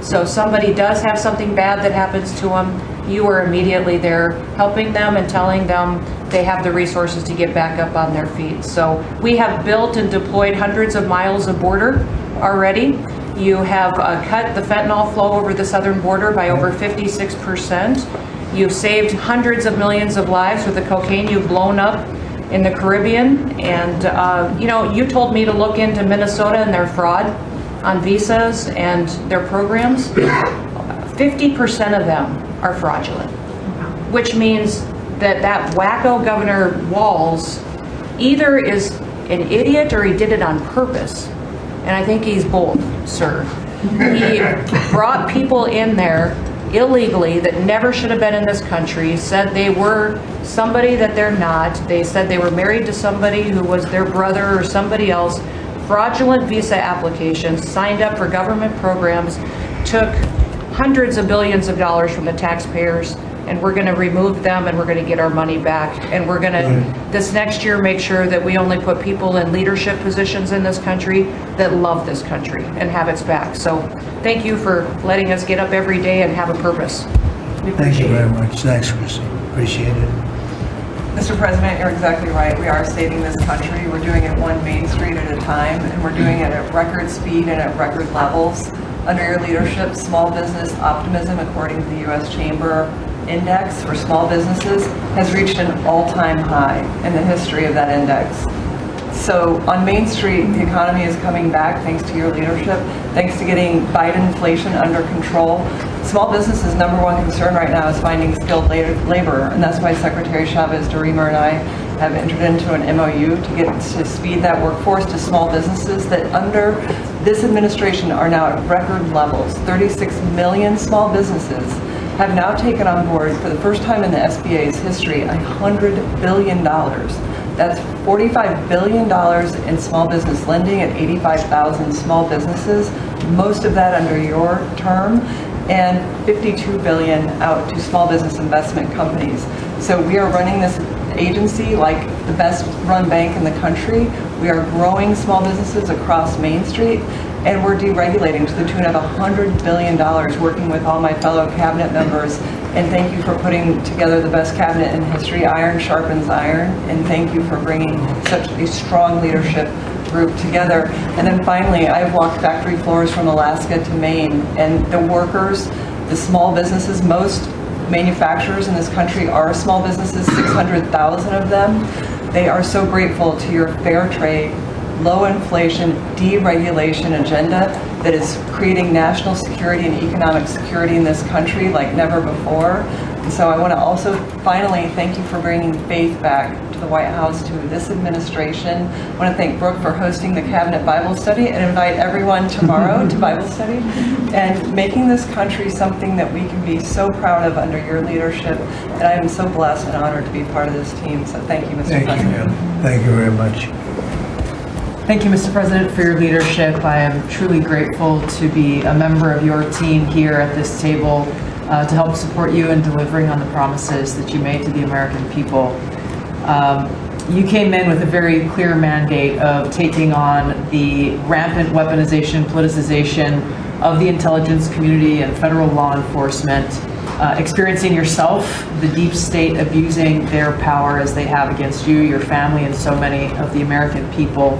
So somebody does have something bad that happens to them, you were immediately there helping them and telling them they have the resources to get back up on their feet. So we have built and deployed hundreds of miles of border already. You have cut the fentanyl flow over the southern border by over 56%. You've saved hundreds of millions of lives with the cocaine you've blown up in the Caribbean. And, you told me to look into Minnesota and their fraud on visas and their programs. 50% of them are fraudulent, which means that wacko Governor Walz either is an idiot or he did it on purpose. And I think he's both, sir. He brought people in there illegally that never should have been in this country, said they were somebody that they're not. They said they were married to somebody who was their brother or somebody else. Fraudulent visa applications, signed up for government programs, took hundreds of billions of dollars from the taxpayers, and we're going to remove them and we're going to get our money back. And we're going to, this next year, make sure that we only put people in leadership positions in this country that love this country and have its back. So thank you for letting us get up every day and have a purpose. We Thank appreciate you it. very much. Thanks, Chrissy. Appreciate it. Mr. President, you're exactly right. We are saving this country. We're doing it one Main Street at a time, and we're doing it at record speed and at record levels. Under your leadership, small business optimism, according to the U.S. Chamber Index for small businesses, has reached an all-time high in the history of that index. So on Main Street, the economy is coming back thanks to your leadership, thanks to getting Biden inflation under control. Small businesses' number one concern right now is finding skilled labor, and that's why Secretary Chavez DeRemer and I have entered into an MOU to speed that workforce to small businesses that under this administration are now at record levels. 36 million small businesses have now taken on board, for the first time in the SBA's history, $100 billion. That's $45 billion in small business lending at 85,000 small businesses, most of that under your term, and $52 billion out to small business investment companies. So we are running this agency like the best run bank in the country. We are growing small businesses across Main Street, and we're deregulating to the tune of $100 billion, working with all my fellow cabinet members. And thank you for putting together the best cabinet in history. Iron sharpens iron, and thank you for bringing such a strong leadership group together. And then finally, I've walked factory floors from Alaska to Maine, and the workers, the small businesses, most manufacturers in this country are small businesses, 600,000 of them. They are so grateful to your fair trade, low inflation, deregulation agenda that is creating national security and economic security in this country like never before. And so I want to also finally thank you for bringing faith back to the White House, to this administration. I want to thank Brooke for hosting the Cabinet Bible Study and invite everyone tomorrow to Bible study and making this country something that we can be so proud of under your leadership. And I am so blessed and honored to be part of this team. So thank you, Mr. President. Thank you very much. Thank you, Mr. President, for your leadership. I am truly grateful to be a member of your team here at this table to help support you in delivering on the promises that you made to the American people. You came in with a very clear mandate of taking on the rampant weaponization, politicization of the intelligence community and federal law enforcement, experiencing yourself, the deep state abusing their power as they have against you, your family, and so many of the American people.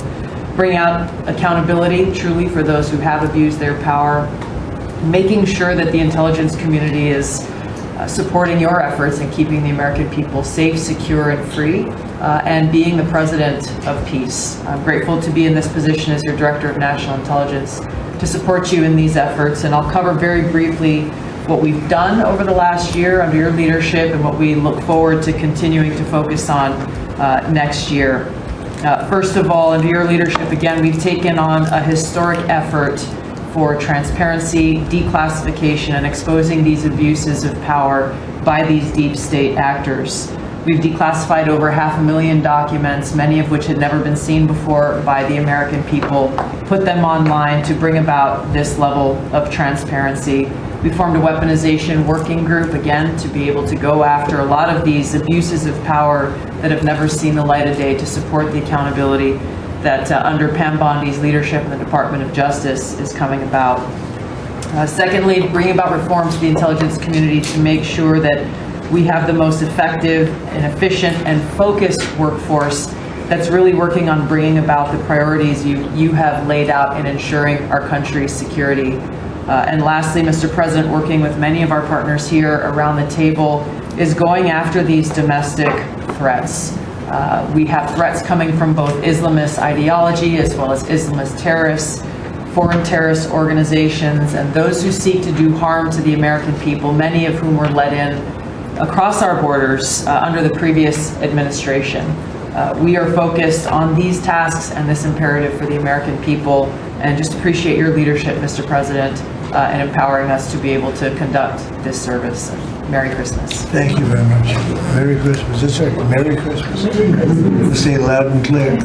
Bring out accountability truly for those who have abused their power, making sure that the intelligence community is supporting your efforts in keeping the American people safe, secure, and free, and being the president of peace. I'm grateful to be in this position as your Director of National Intelligence to support you in these efforts, and I'll cover very briefly what we've done over the last year under your leadership and what we look forward to continuing to focus on next year. First of all, under your leadership, again, we've taken on a historic effort for transparency, declassification, and exposing these abuses of power by these deep state actors. We've declassified over 500,000 documents, many of which had never been seen before by the American people, put them online to bring about this level of transparency. We formed a weaponization working group, again, to be able to go after a lot of these abuses of power that have never seen the light of day, to support the accountability that under Pam Bondi's leadership in the Department of Justice is coming about. Secondly, bring about reforms to the intelligence community to make sure that we have the most effective and efficient and focused workforce that's really working on bringing about the priorities you have laid out in ensuring our country's security. And lastly, Mr. President, working with many of our partners here around the table is going after these domestic threats. We have threats coming from both Islamist ideology as well as Islamist terrorists, foreign terrorist organizations, and those who seek to do harm to the American people, many of whom were let in across our borders under the previous administration. We are focused on these tasks and this imperative for the American people, and just appreciate your leadership, Mr. President, in empowering us to be able to conduct this service. Merry Christmas. Thank you very much. Merry Christmas. That's right. Merry Christmas. Say it loud and clear.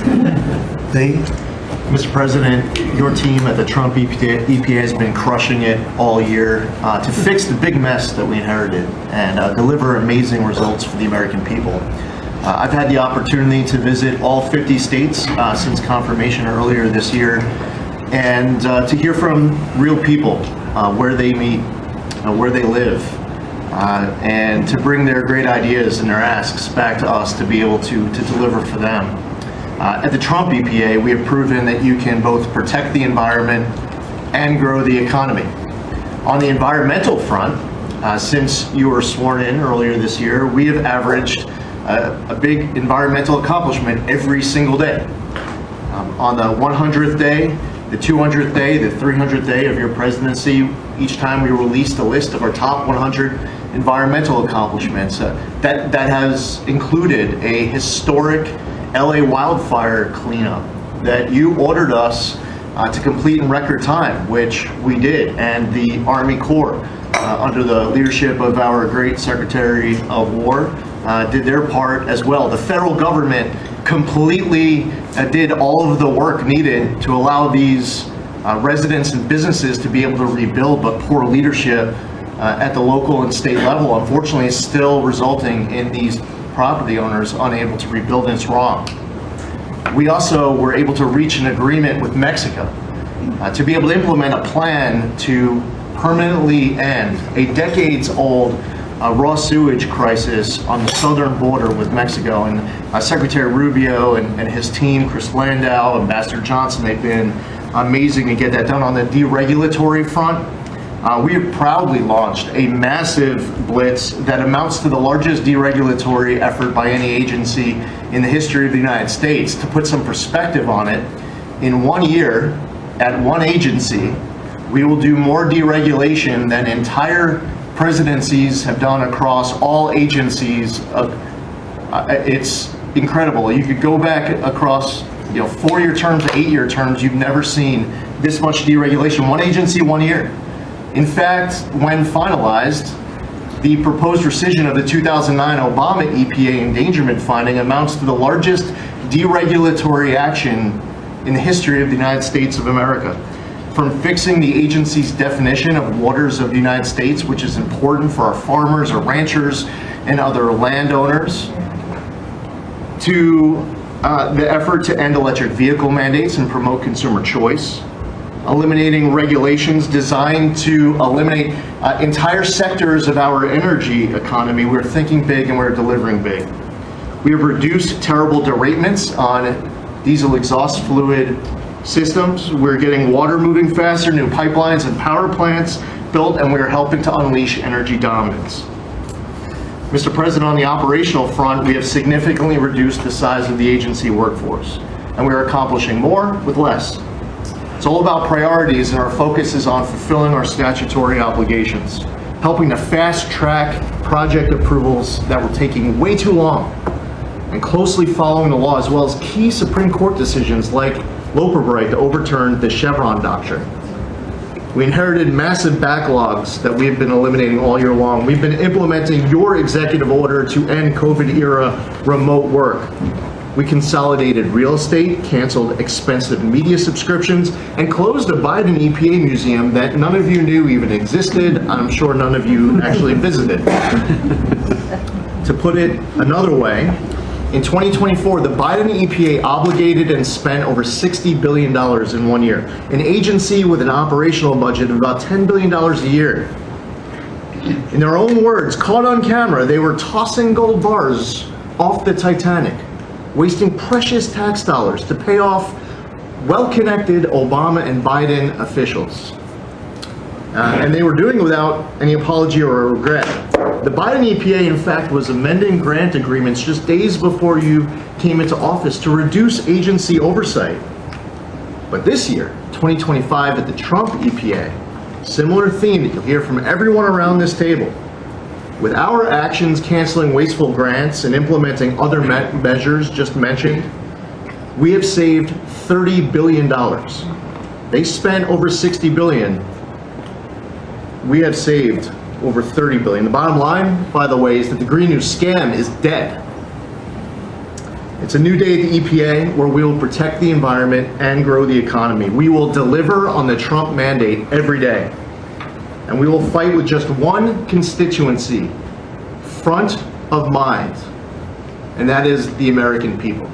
Mr. President, your team at the Trump EPA has been crushing it all year to fix the big mess that we inherited and deliver amazing results for the American people. I've had the opportunity to visit all 50 states since confirmation earlier this year, and to hear from real people where they meet, where they live, and to bring their great ideas and their asks back to us to be able to deliver for them. At the Trump EPA, we have proven that you can both protect the environment and grow the economy. On the environmental front, since you were sworn in earlier this year, we have averaged a big environmental accomplishment every single day. On the 100th day, the 200th day, the 300th day of your presidency, each time we released a list of our top 100 environmental accomplishments. That has included a historic LA wildfire cleanup that you ordered us to complete in record time, which we did, and the Army Corps, under the leadership of our great Secretary of War, did their part as well. The federal government completely did all of the work needed to allow these residents and businesses to be able to rebuild, but poor leadership at the local and state level, unfortunately, is still resulting in these property owners unable to rebuild, and it's wrong. We also were able to reach an agreement with Mexico to be able to implement a plan to permanently end a decades-old raw sewage crisis on the southern border with Mexico. And Secretary Rubio and his team, Chris Landau, Ambassador Johnson, they've been amazing to get that done. On the deregulatory front, we have proudly launched a massive blitz that amounts to the largest deregulatory effort by any agency in the history of the United States. To put some perspective on it, in 1 year, at one agency, we will do more deregulation than entire presidencies have done across all agencies. It's incredible. You could go back across 4-year terms, 8-year terms, you've never seen this much deregulation. One agency, 1 year. In fact, when finalized, the proposed rescission of the 2009 Obama EPA endangerment finding amounts to the largest deregulatory action in the history of the United States of America. From fixing the agency's definition of waters of the United States, which is important for our farmers, our ranchers, and other landowners, to the effort to end electric vehicle mandates and promote consumer choice, eliminating regulations designed to eliminate entire sectors of our energy economy. We're thinking big and we're delivering big. We have reduced terrible derailments on diesel exhaust fluid systems. We're getting water moving faster, new pipelines and power plants built, and we're helping to unleash energy dominance. Mr. President, on the operational front, we have significantly reduced the size of the agency workforce, and we are accomplishing more with less. It's all about priorities, and our focus is on fulfilling our statutory obligations, helping to fast-track project approvals that were taking way too long, and closely following the law, as well as key Supreme Court decisions like Loper-Bright to overturn the Chevron doctrine. We inherited massive backlogs that we've been eliminating all year long. We've been implementing your executive order to end COVID-era remote work. We consolidated real estate, canceled expensive media subscriptions, and closed a Biden EPA museum that none of you knew even existed. I'm sure none of you actually visited. To put it another way, In 2024, the Biden EPA obligated and spent over $60 billion in 1 year. An agency with an operational budget of about $10 billion a year. In their own words, caught on camera, they were tossing gold bars off the Titanic, wasting precious tax dollars to pay off well-connected Obama and Biden officials. And they were doing it without any apology or regret. The Biden EPA, in fact, was amending grant agreements just days before you came into office to reduce agency oversight. But this year, 2025, at the Trump EPA, similar theme that you'll hear from everyone around this table. With our actions canceling wasteful grants and implementing other measures just mentioned, we have saved $30 billion. They spent over $60 billion. We have saved over $30 billion. The bottom line, by the way, is that the Green New scam is dead. It's a new day at the EPA where we will protect the environment and grow the economy. We will deliver on the Trump mandate every day. And we will fight with just one constituency front of mind, and that is the American people.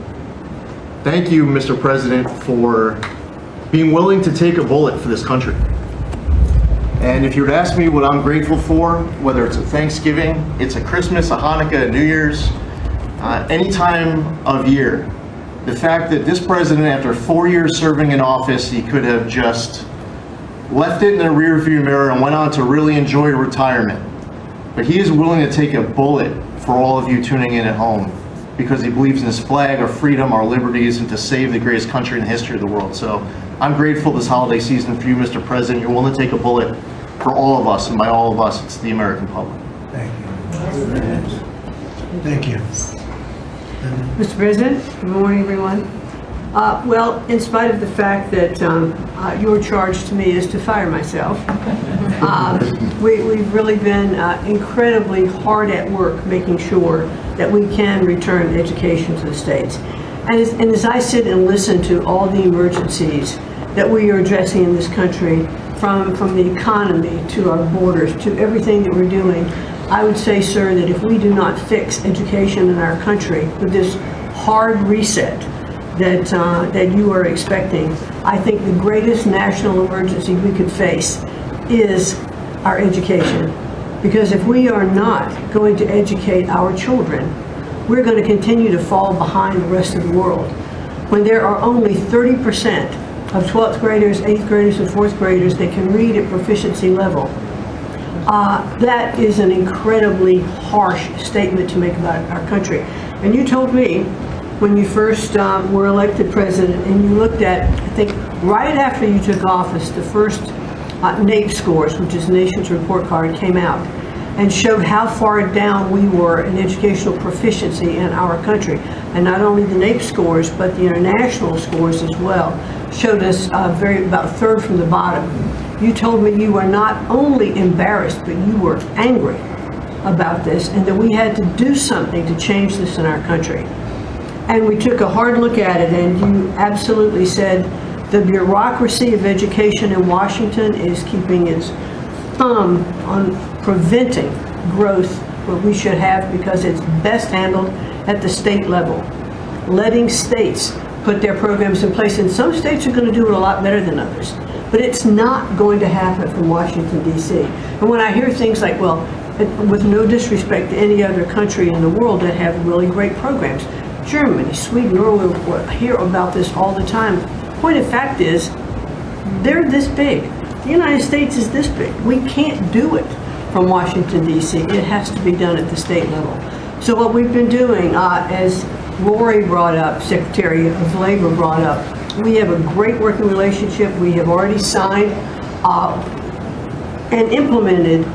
Thank you, Mr. President, for being willing to take a bullet for this country. And if you were to ask me what I'm grateful for, whether it's a Thanksgiving, it's a Christmas, a Hanukkah, a New Year's, any time of year, the fact that this president, after 4 years serving in office, he could have just left it in the rearview mirror and went on to really enjoy retirement. But he is willing to take a bullet for all of you tuning in at home because he believes in his flag, our freedom, our liberties, and to save the greatest country in the history of the world. So I'm grateful this holiday season for you, Mr. President. You're willing to take a bullet for all of us, and by all of us, it's the American public. Thank you. Thank you. Mr. President, good morning, everyone. Well, in spite of the fact that your charge to me is to fire myself, we've really been incredibly hard at work making sure that we can return education to the states. And as I sit and listen to all the emergencies that we are addressing in this country, from the economy to our borders to everything that we're doing, I would say, sir, that if we do not fix education in our country with this hard reset that you are expecting, I think the greatest national emergency we could face is our education. Because if we are not going to educate our children, we're going to continue to fall behind the rest of the world. When there are only 30% of 12th graders, 8th graders, and 4th graders that can read at proficiency level, that is an incredibly harsh statement to make about our country. And you told me when you first were elected president, and you looked at, I think, right after you took office, the first NAEP scores, which is Nation's Report Card, came out and showed how far down we were in educational proficiency in our country. And not only the NAEP scores, but the international scores as well, showed us about third from the bottom. You told me you were not only embarrassed, but you were angry about this, and that we had to do something to change this in our country. And we took a hard look at it, and you absolutely said the bureaucracy of education in Washington is keeping its thumb on preventing growth, what we should have, because it's best handled at the state level. Letting states put their programs in place, and some states are going to do it a lot better than others. But it's not going to happen from Washington, D.C. And when I hear things like, well, with no disrespect to any other country in the world that have really great programs, Germany, Sweden, Norway, we hear about this all the time. Point of fact is, they're this big. The United States is this big. We can't do it from Washington, D.C. It has to be done at the state level. So what we've been doing, as Lori brought up, Secretary of Labor brought up, we have a great working relationship. We have already signed and implemented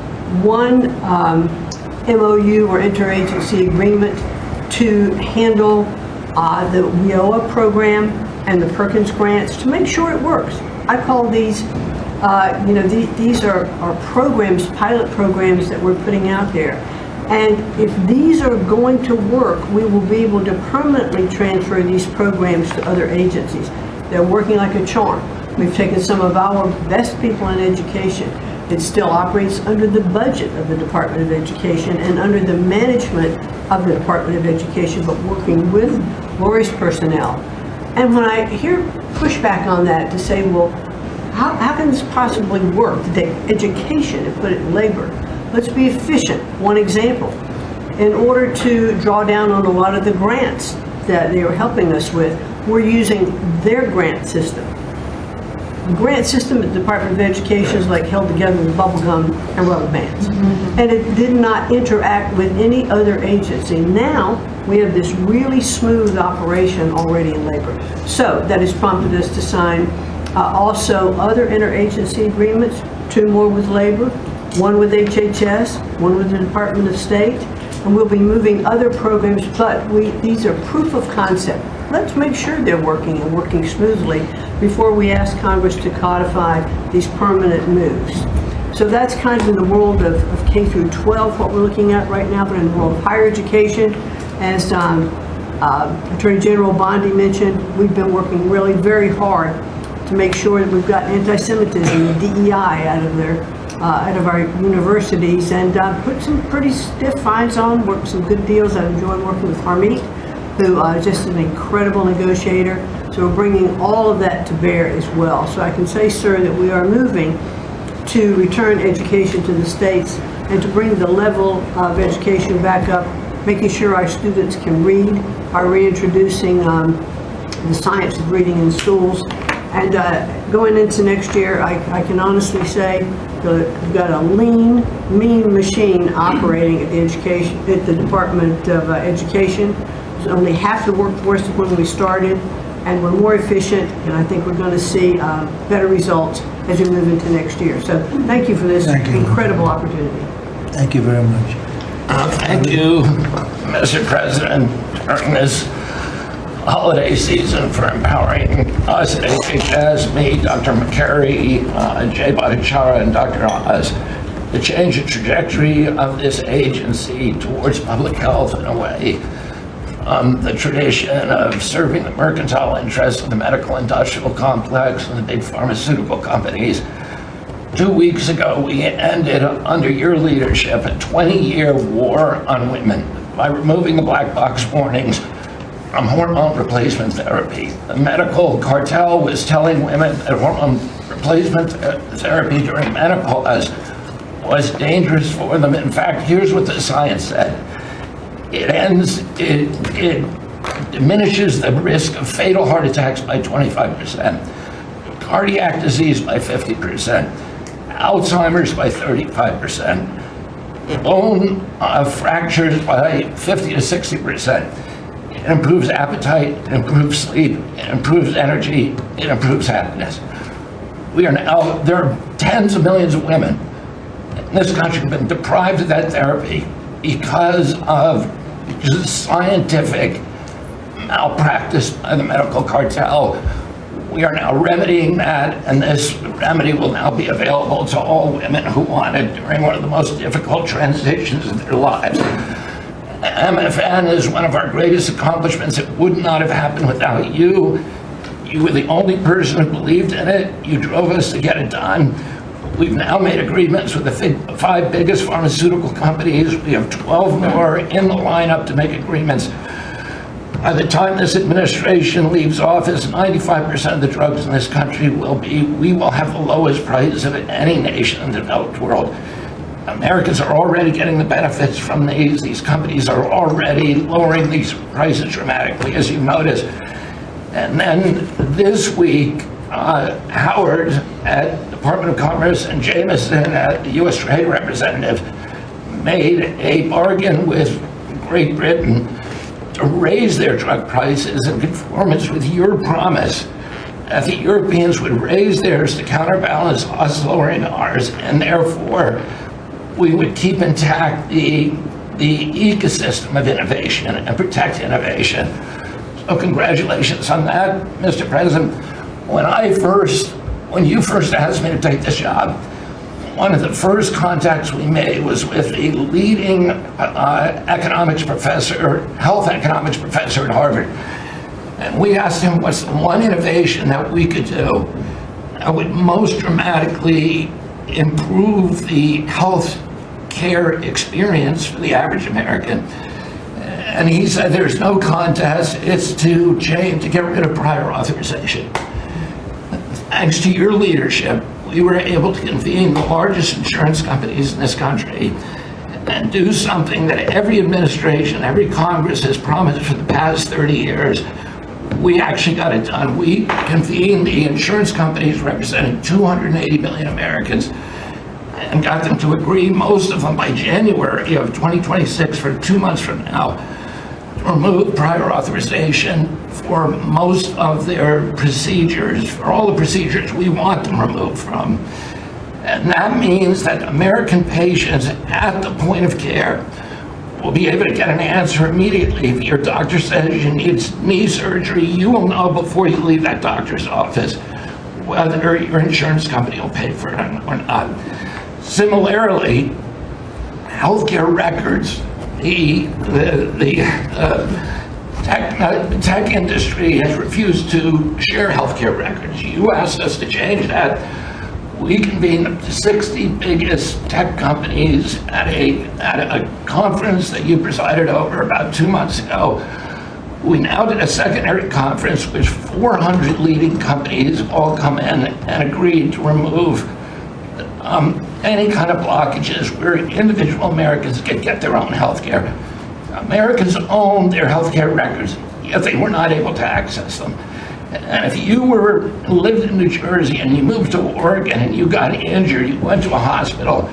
one MOU or interagency agreement to handle the WIOA program and the Perkins grants to make sure it works. I call these, these are programs, pilot programs that we're putting out there. And if these are going to work, we will be able to permanently transfer these programs to other agencies. They're working like a charm. We've taken some of our best people in education It still operates under the budget of the Department of Education and under the management of the Department of Education, but working with Lori's personnel. And when I hear pushback on that to say, well, how can this possibly work? To take education and put it in labor. Let's be efficient. One example, in order to draw down on a lot of the grants that they are helping us with, we're using their grant system. The grant system at the Department of Education is like held together with bubble gum and rubber bands. And it did not interact with any other agency. Now, we have this really smooth operation already in labor. So that has prompted us to sign also other interagency agreements, 2 more with labor, 1 with HHS, 1 with the Department of State, and we'll be moving other programs, but these are proof of concept. Let's make sure they're working and working smoothly before we ask Congress to codify these permanent moves. So that's kind of in the world of K through 12, what we're looking at right now, but in the world of higher education, as Attorney General Bondi mentioned, we've been working really very hard to make sure that we've got anti-Semitism and DEI out of our universities, and put some pretty stiff fines on, worked some good deals. I enjoy working with Harmeet, who is just an incredible negotiator. So we're bringing all of that to bear as well. So I can say, sir, that we are moving to return education to the states and to bring the level of education back up, making sure our students can read, are reintroducing the science of reading in schools. And going into next year, I can honestly say that we've got a lean, mean machine operating at the Department of Education. There's only half the workforce when we started, and we're more efficient, and I think we're going to see better results as we move into next year. So thank you for this incredible opportunity. Thank you very much. Thank you, Mr. President, during this holiday season for empowering us at HHS, me, Dr. McCary, Jay Bhattacharya, and Dr. Oz, to change the trajectory of this agency towards public health in a way. The tradition of serving the mercantile interests of the medical industrial complex and the big pharmaceutical companies. 2 weeks ago, we ended, under your leadership, a 20-year war on women by removing the black box warnings from hormone replacement therapy. The medical cartel was telling women that hormone replacement therapy during menopause was dangerous for them. In fact, here's what the science said. It diminishes the risk of fatal heart attacks by 25%, cardiac disease by 50%, Alzheimer's by 35%, bone fractures by 50 to 60%. It improves appetite, it improves sleep, it improves energy, it improves happiness. There are tens of millions of women in this country who have been deprived of that therapy because of scientific malpractice by the medical cartel. We are now remedying that, and this remedy will now be available to all women who want it during one of the most difficult transitions of their lives. MFN is one of our greatest accomplishments. It would not have happened without you. You were the only person who believed in it. You drove us to get it done. We've now made agreements with the 5 biggest pharmaceutical companies. We have 12 more in the lineup to make agreements. By the time this administration leaves office, 95% of the drugs in this country we will have the lowest price of any nation in the developed world. Americans are already getting the benefits from these. These companies are already lowering these prices dramatically, as you noticed. And then this week, Howard at Department of Commerce and Jameson at the U.S. Trade Representative made a bargain with Great Britain to raise their drug prices in conformance with your promise that the Europeans would raise theirs to counterbalance us lowering ours, and therefore we would keep intact the ecosystem of innovation and protect innovation. So congratulations on that, Mr. President. When you first asked me to take this job, one of the first contacts we made was with the leading economics professor, health economics professor at Harvard. And we asked him what's the one innovation that we could do that would most dramatically improve the health care experience for the average American. And he said there's no contest, it's to get rid of prior authorization. Thanks to your leadership, we were able to convene the largest insurance companies in this country and do something that every administration, every Congress has promised for the past 30 years. We actually got it done. We convened the insurance companies representing 280 million Americans and got them to agree, most of them by January of 2026, for 2 months from now, to remove prior authorization for most of their procedures, for all the procedures we want them removed from. And that means that American patients at the point of care will be able to get an answer immediately. If your doctor says you need knee surgery, you will know before you leave that doctor's office whether your insurance company will pay for it or not. Similarly, healthcare records, the tech industry has refused to share healthcare records. You asked us to change that. We convened the 60 biggest tech companies at a conference that you presided over about 2 months ago. We now did a secondary conference which 400 leading companies all come in and agreed to remove any kind of blockages where individual Americans can get their own health care. Americans own their health care records, yet they were not able to access them. And if you lived in New Jersey and you moved to Oregon and you got injured, you went to a hospital,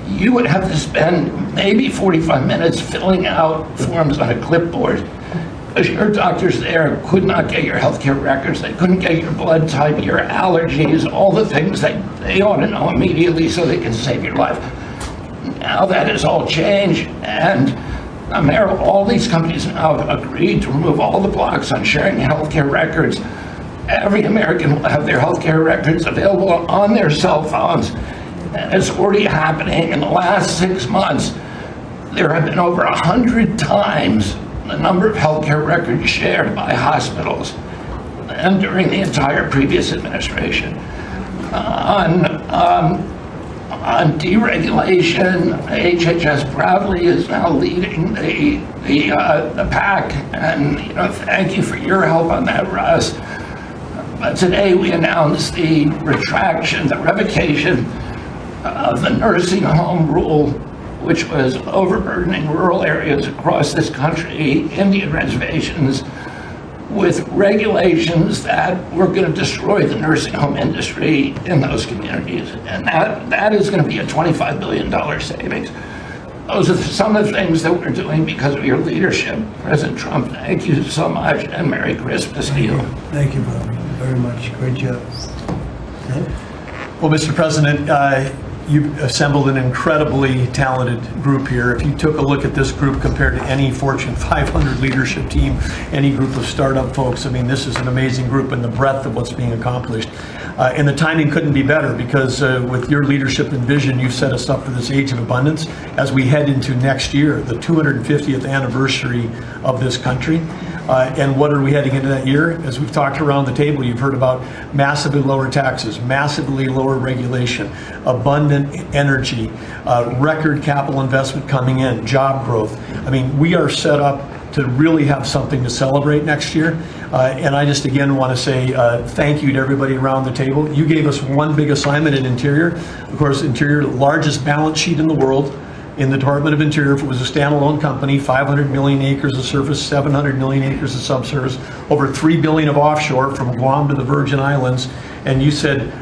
you would have to spend maybe 45 minutes filling out forms on a clipboard because your doctors there could not get your healthcare records. They couldn't get your blood type, your allergies, all the things that they ought to know immediately so they can save your life. Now that has all changed, and all these companies now have agreed to remove all the blocks on sharing healthcare records. Every American will have their healthcare records available on their cell phones, and it's already happening. In the last 6 months, there have been over 100 times the number of healthcare records shared by hospitals and during the entire previous administration. On deregulation, HHS proudly is now leading the pack, and thank you for your help on that, Russ. But today we announced the revocation of the nursing home rule, which was overburdening rural areas across this country, Indian reservations, with regulations that were going to destroy the nursing home industry in those communities. And that is going to be a $25 billion savings. Those are some of the things that we're doing because of your leadership. President Trump, thank you so much, and Merry Christmas to you. Thank you, Bobby, very much. Great job. Well, Mr. President, you've assembled an incredibly talented group here. If you took a look at this group compared to any Fortune 500 leadership team, any group of startup folks, I mean, this is an amazing group, and the breadth of what's being accomplished. And the timing couldn't be better because with your leadership and vision, you've set us up for this age of abundance as we head into next year, the 250th anniversary of this country. And what are we heading into that year? As we've talked around the table, you've heard about massively lower taxes, massively lower regulation, abundant energy, record capital investment coming in, job growth. I mean, we are set up to really have something to celebrate next year. And I just again want to say thank you to everybody around the table. You gave us one big assignment in Interior. Of course, Interior, largest balance sheet in the world. In the Department of Interior, if it was a standalone company, 500 million acres of surface, 700 million acres of subsurface, over 3 billion of offshore from Guam to the Virgin Islands. And you said,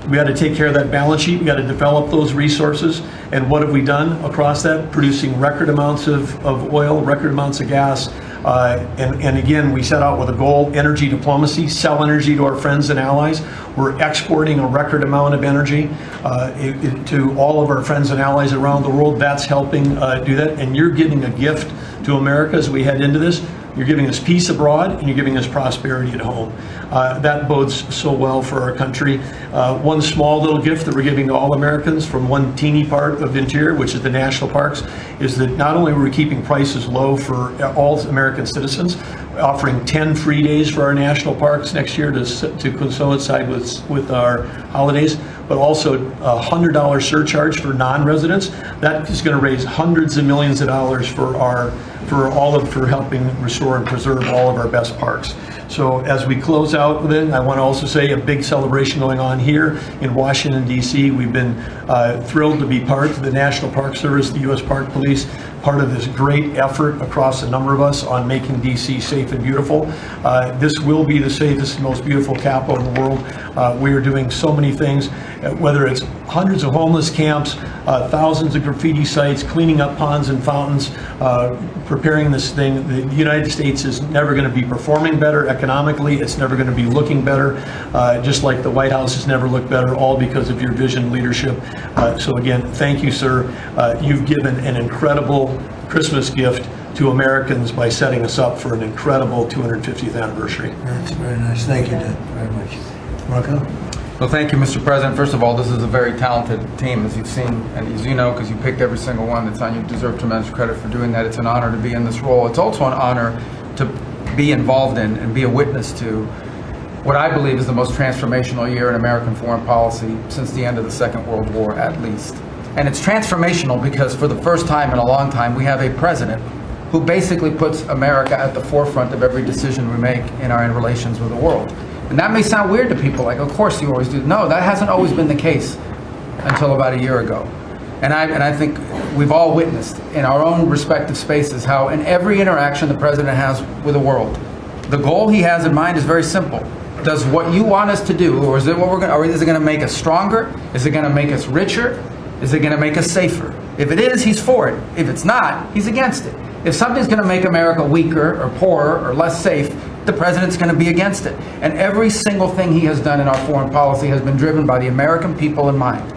we got to take care of that balance sheet. We got to develop those resources. And what have we done across that? Producing record amounts of oil, record amounts of gas. And again, we set out with a goal, energy diplomacy, sell energy to our friends and allies. We're exporting a record amount of energy to all of our friends and allies around the world. That's helping do that. And you're giving a gift to America as we head into this. You're giving us peace abroad, and you're giving us prosperity at home. That bodes so well for our country. One small little gift that we're giving to all Americans from one teeny part of Interior, which is the national parks, is that not only are we keeping prices low for all American citizens, offering 10 free days for our national parks next year to coincide with our holidays, but also a $100 surcharge for non-residents. That is going to raise hundreds of millions of dollars for helping restore and preserve all of our best parks. So as we close out then, I want to also say a big celebration going on here in Washington, D.C. We've been thrilled to be part of the National Park Service, the U.S. Park Police, part of this great effort across a number of us on making D.C. safe and beautiful. This will be the safest and most beautiful capital in the world. We are doing so many things, whether it's hundreds of homeless camps, thousands of graffiti sites, cleaning up ponds and fountains, preparing this thing. The United States is never going to be performing better economically. It's never going to be looking better, just like the White House has never looked better, all because of your vision and leadership. So again, thank you, sir. You've given an incredible Christmas gift to Americans by setting us up for an incredible 250th anniversary. That's very nice. Thank you, Dad, very much. Marco? Well, thank you, Mr. President. First of all, this is a very talented team, as you've seen, and as you know, because you picked every single one that's on. You deserve tremendous credit for doing that. It's an honor to be in this role. It's also an honor to be involved in and be a witness to what I believe is the most transformational year in American foreign policy since the end of the Second World War, at least. And it's transformational because for the first time in a long time, we have a president who basically puts America at the forefront of every decision we make in our relations with the world. And that may sound weird to people, like, of course you always do. No, that hasn't always been the case until about a year ago. And I think we've all witnessed in our own respective spaces how in every interaction the president has with the world, the goal he has in mind is very simple. Does what you want us to do, or is it what or is it going to make us stronger? Is it going to make us richer? Is it going to make us safer? If it is, he's for it. If it's not, he's against it. If something's going to make America weaker or poorer or less safe, the president's going to be against it. And every single thing he has done in our foreign policy has been driven by the American people in mind.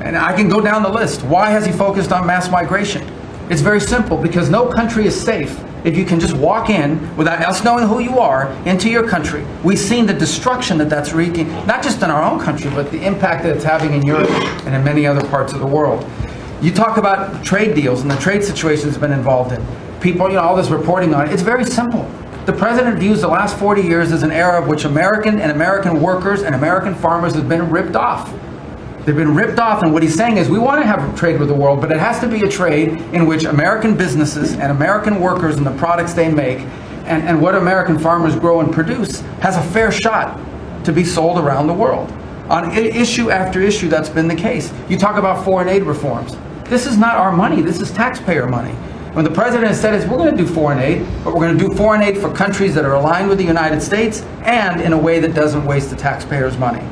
And I can go down the list. Why has he focused on mass migration? It's very simple, because no country is safe if you can just walk in without us knowing who you are into your country. We've seen the destruction that that's wreaking, not just in our own country, but the impact that it's having in Europe and in many other parts of the world. You talk about trade deals and the trade situation has been involved in. People, all this reporting on it. It's very simple. The president views the last 40 years as an era of which American workers and American farmers have been ripped off. They've been ripped off, and what he's saying is we want to have trade with the world, but it has to be a trade in which American businesses and American workers and the products they make and what American farmers grow and produce has a fair shot to be sold around the world. On issue after issue, that's been the case. You talk about foreign aid reforms. This is not our money. This is taxpayer money. When the president has said is we're going to do foreign aid, but we're going to do foreign aid for countries that are aligned with the United States and in a way that doesn't waste the taxpayers' money.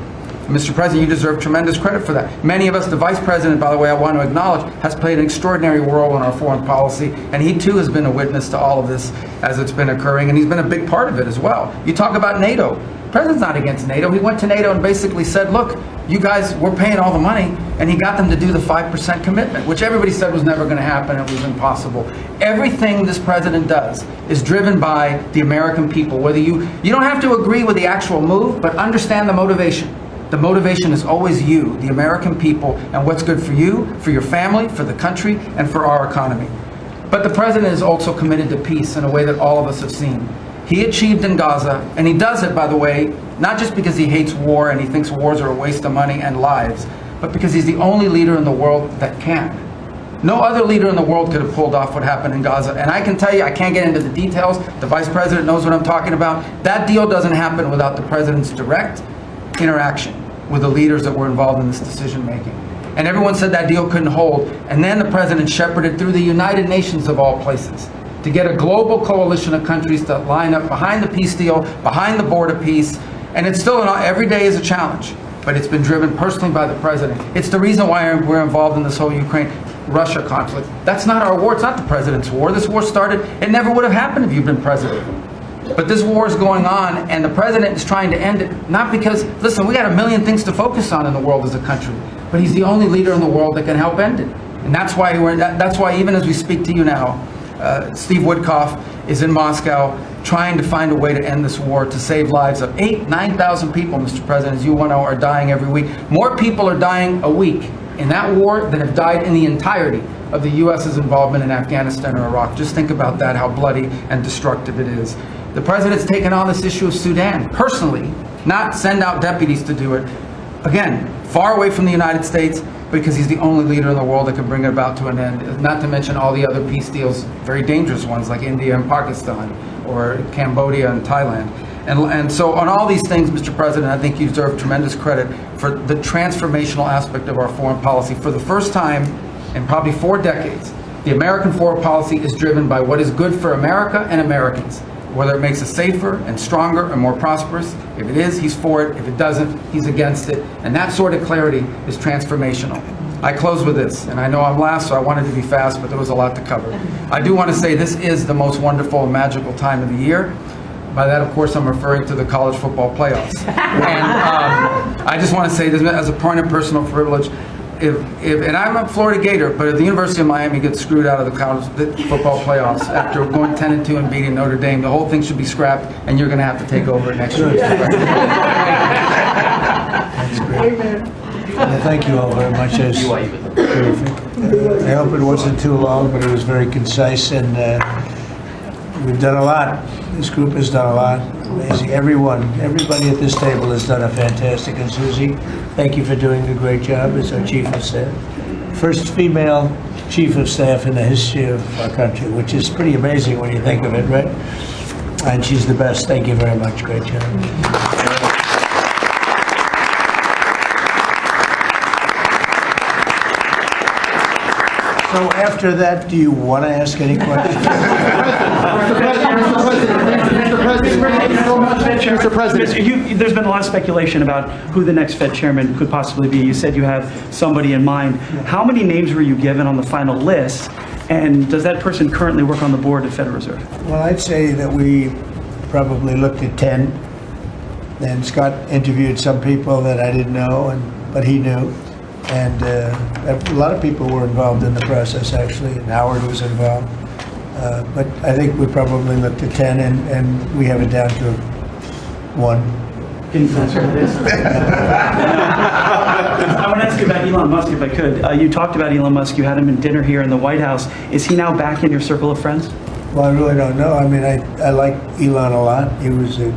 Mr. President, you deserve tremendous credit for that. Many of us, the Vice President, by the way, I want to acknowledge, has played an extraordinary role in our foreign policy, and he too has been a witness to all of this as it's been occurring, and he's been a big part of it as well. You talk about NATO. The president's not against NATO. He went to NATO and basically said, look, you guys, we're paying all the money, and he got them to do the 5% commitment, which everybody said was never going to happen, it was impossible. Everything this president does is driven by the American people. Whether you don't have to agree with the actual move, but understand the motivation. The motivation is always you, the American people, and what's good for you, for your family, for the country, and for our economy. But the president is also committed to peace in a way that all of us have seen. He achieved in Gaza, and he does it, by the way, not just because he hates war and he thinks wars are a waste of money and lives, but because he's the only leader in the world that can. No other leader in the world could have pulled off what happened in Gaza. And I can tell you, I can't get into the details. The Vice President knows what I'm talking about. That deal doesn't happen without the president's direct interaction with the leaders that were involved in this decision making. And everyone said that deal couldn't hold. And then the president shepherded through the United Nations of all places to get a global coalition of countries to line up behind the peace deal, behind the border peace. And it's still, every day is a challenge, but it's been driven personally by the president. It's the reason why we're involved in this whole Ukraine-Russia conflict. That's not our war, it's not the president's war. This war started, it never would have happened if you'd been president. But this war is going on, and the president is trying to end it, not because, listen, we got a million things to focus on in the world as a country, but he's the only leader in the world that can help end it. And that's why even as we speak to you now, Steve Woodcock is in Moscow trying to find a way to end this war, to save lives of 9,000 people, Mr. President, as you know, are dying every week. More people are dying a week in that war than have died in the entirety of the U.S.'s involvement in Afghanistan or Iraq. Just think about that, how bloody and destructive it is. The president's taken on this issue of Sudan personally, not send out deputies to do it. Again, far away from the United States, because he's the only leader in the world that can bring it about to an end, not to mention all the other peace deals, very dangerous ones like India and Pakistan, or Cambodia and Thailand. And so on all these things, Mr. President, I think you deserve tremendous credit for the transformational aspect of our foreign policy. For the first time in probably 4 decades, the American foreign policy is driven by what is good for America and Americans. Whether it makes us safer and stronger and more prosperous. If it is, he's for it. If it doesn't, he's against it. And that sort of clarity is transformational. I close with this, and I know I'm last, so I wanted to be fast, but there was a lot to cover. I do want to say this is the most wonderful and magical time of the year. By that, of course, I'm referring to the college football playoffs. And I just want to say this as a point of personal privilege. And I'm a Florida Gator, but if the University of Miami gets screwed out of the college football playoffs after going 10-2 and beating Notre Dame, the whole thing should be scrapped, and you're going to have to take over next year. That's great. Well, thank you all very much. I hope it wasn't too long, but it was very concise, and we've done a lot. This group has done a lot. Amazing. Everybody at this table has done a fantastic. And Susie, thank you for doing a great job as our Chief of Staff. First female Chief of Staff in the history of our country, which is pretty amazing when you think of it, right? And she's the best. Thank you very much. Great job. So after that, do you want to ask any questions? Mr. President, there's been a lot of speculation about who the next Fed chairman could possibly be. You said you have somebody in mind. How many names were you given on the final list? And does that person currently work on the board of Federal Reserve? Well, I'd say that we probably looked at 10. And Scott interviewed some people that I didn't know, but he knew. And a lot of people were involved in the process, actually, and Howard was involved. But I think we probably looked at 10, and we have it down to 1. Can you answer this? I want to ask you about Elon Musk, if I could. You talked about Elon Musk. You had him in dinner here in the White House. Is he now back in your circle of friends? Well, I really don't know. I mean, I like Elon a lot. He was he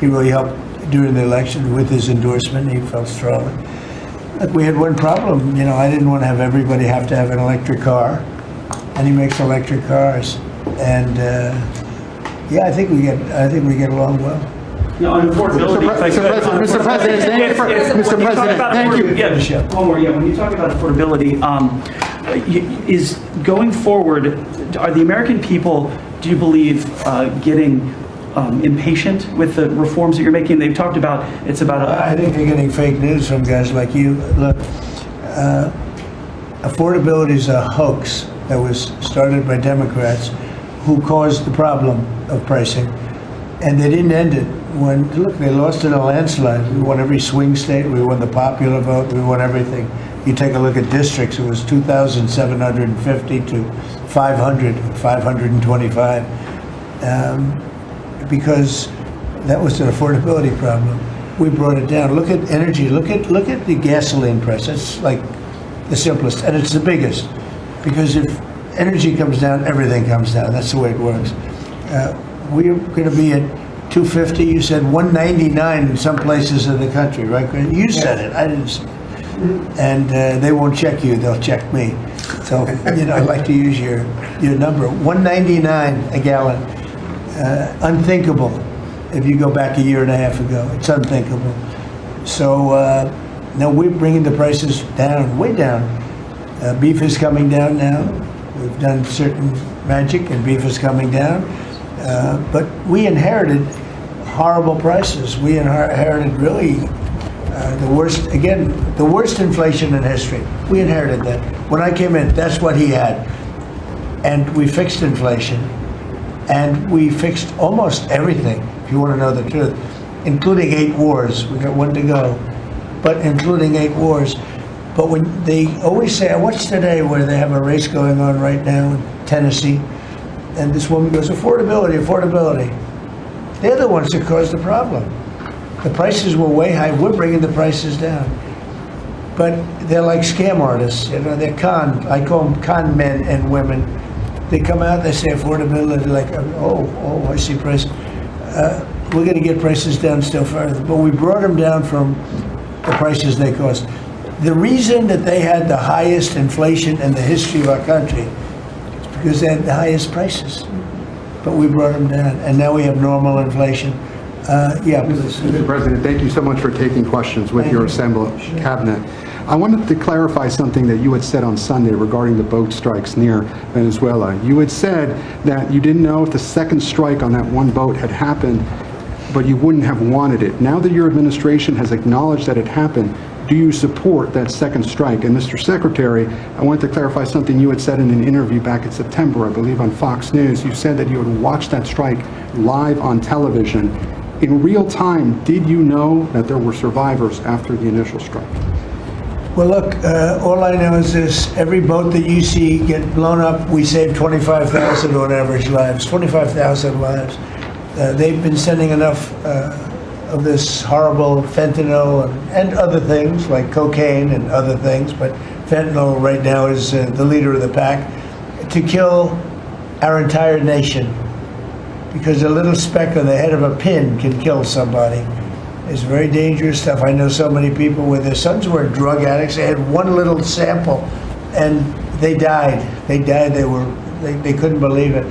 really helped during the election with his endorsement. He felt strongly. Look, we had one problem. I didn't want to have everybody have to have an electric car, and he makes electric cars. And I think we get along well. On affordability, Mr. President, thank you. Yeah, one more. Yeah, when you talk about affordability, is going forward, are the American people, do you believe, getting impatient with the reforms that you're making? They've talked about it's about. I think they're getting fake news from guys like you. Look, affordability is a hoax that was started by Democrats who caused the problem of pricing, and they didn't end it. They lost in a landslide. We won every swing state. We won the popular vote. We won everything. You take a look at districts. It was 2,750 to 525. Because that was an affordability problem. We brought it down. Look at energy. Look at the gasoline price. That's like the simplest, and it's the biggest. Because if energy comes down, everything comes down. That's the way it works. We're going to be at 250. You said 199 in some places in the country, right? You said it. I didn't say it. And they won't check you. They'll check me. So I'd like to use your number. 199 a gallon. Unthinkable if you go back a year and a half ago. It's unthinkable. So now we're bringing the prices down, way down. Beef is coming down now. We've done certain magic and beef is coming down. But we inherited horrible prices. We inherited really the worst inflation in history. We inherited that. When I came in, that's what he had. And we fixed inflation. And we fixed almost everything, if you want to know the truth, including 8 wars. We got 1 to go, but including 8 wars. But when they always say, I watched today where they have a race going on right now in Tennessee, and this woman goes, affordability. They're the ones that caused the problem. The prices were way high. We're bringing the prices down. But they're like scam artists. They're I call them con men and women. They come out, they say affordability, like, oh, I see price. We're going to get prices down still further, but we brought them down from the prices they cost. The reason that they had the highest inflation in the history of our country is because they had the highest prices, but we brought them down, and now we have normal inflation. Yeah, please. Mr. President, thank you so much for taking questions with your assembled cabinet. I wanted to clarify something that you had said on Sunday regarding the boat strikes near Venezuela. You had said that you didn't know if the second strike on that one boat had happened, but you wouldn't have wanted it. Now that your administration has acknowledged that it happened, do you support that second strike? And Mr. Secretary, I wanted to clarify something you had said in an interview back in September, I believe on Fox News. You said that you had watched that strike live on television. In real time, did you know that there were survivors after the initial strike? Well, look, all I know is this: every boat that you see get blown up, we save 25,000 on average lives. 25,000 lives. They've been sending enough of this horrible fentanyl and other things like cocaine and other things, but fentanyl right now is the leader of the pack, to kill our entire nation. Because a little speck on the head of a pin can kill somebody. It's very dangerous stuff. I know so many people where their sons were drug addicts. They had one little sample, and they died. They died. They couldn't believe it.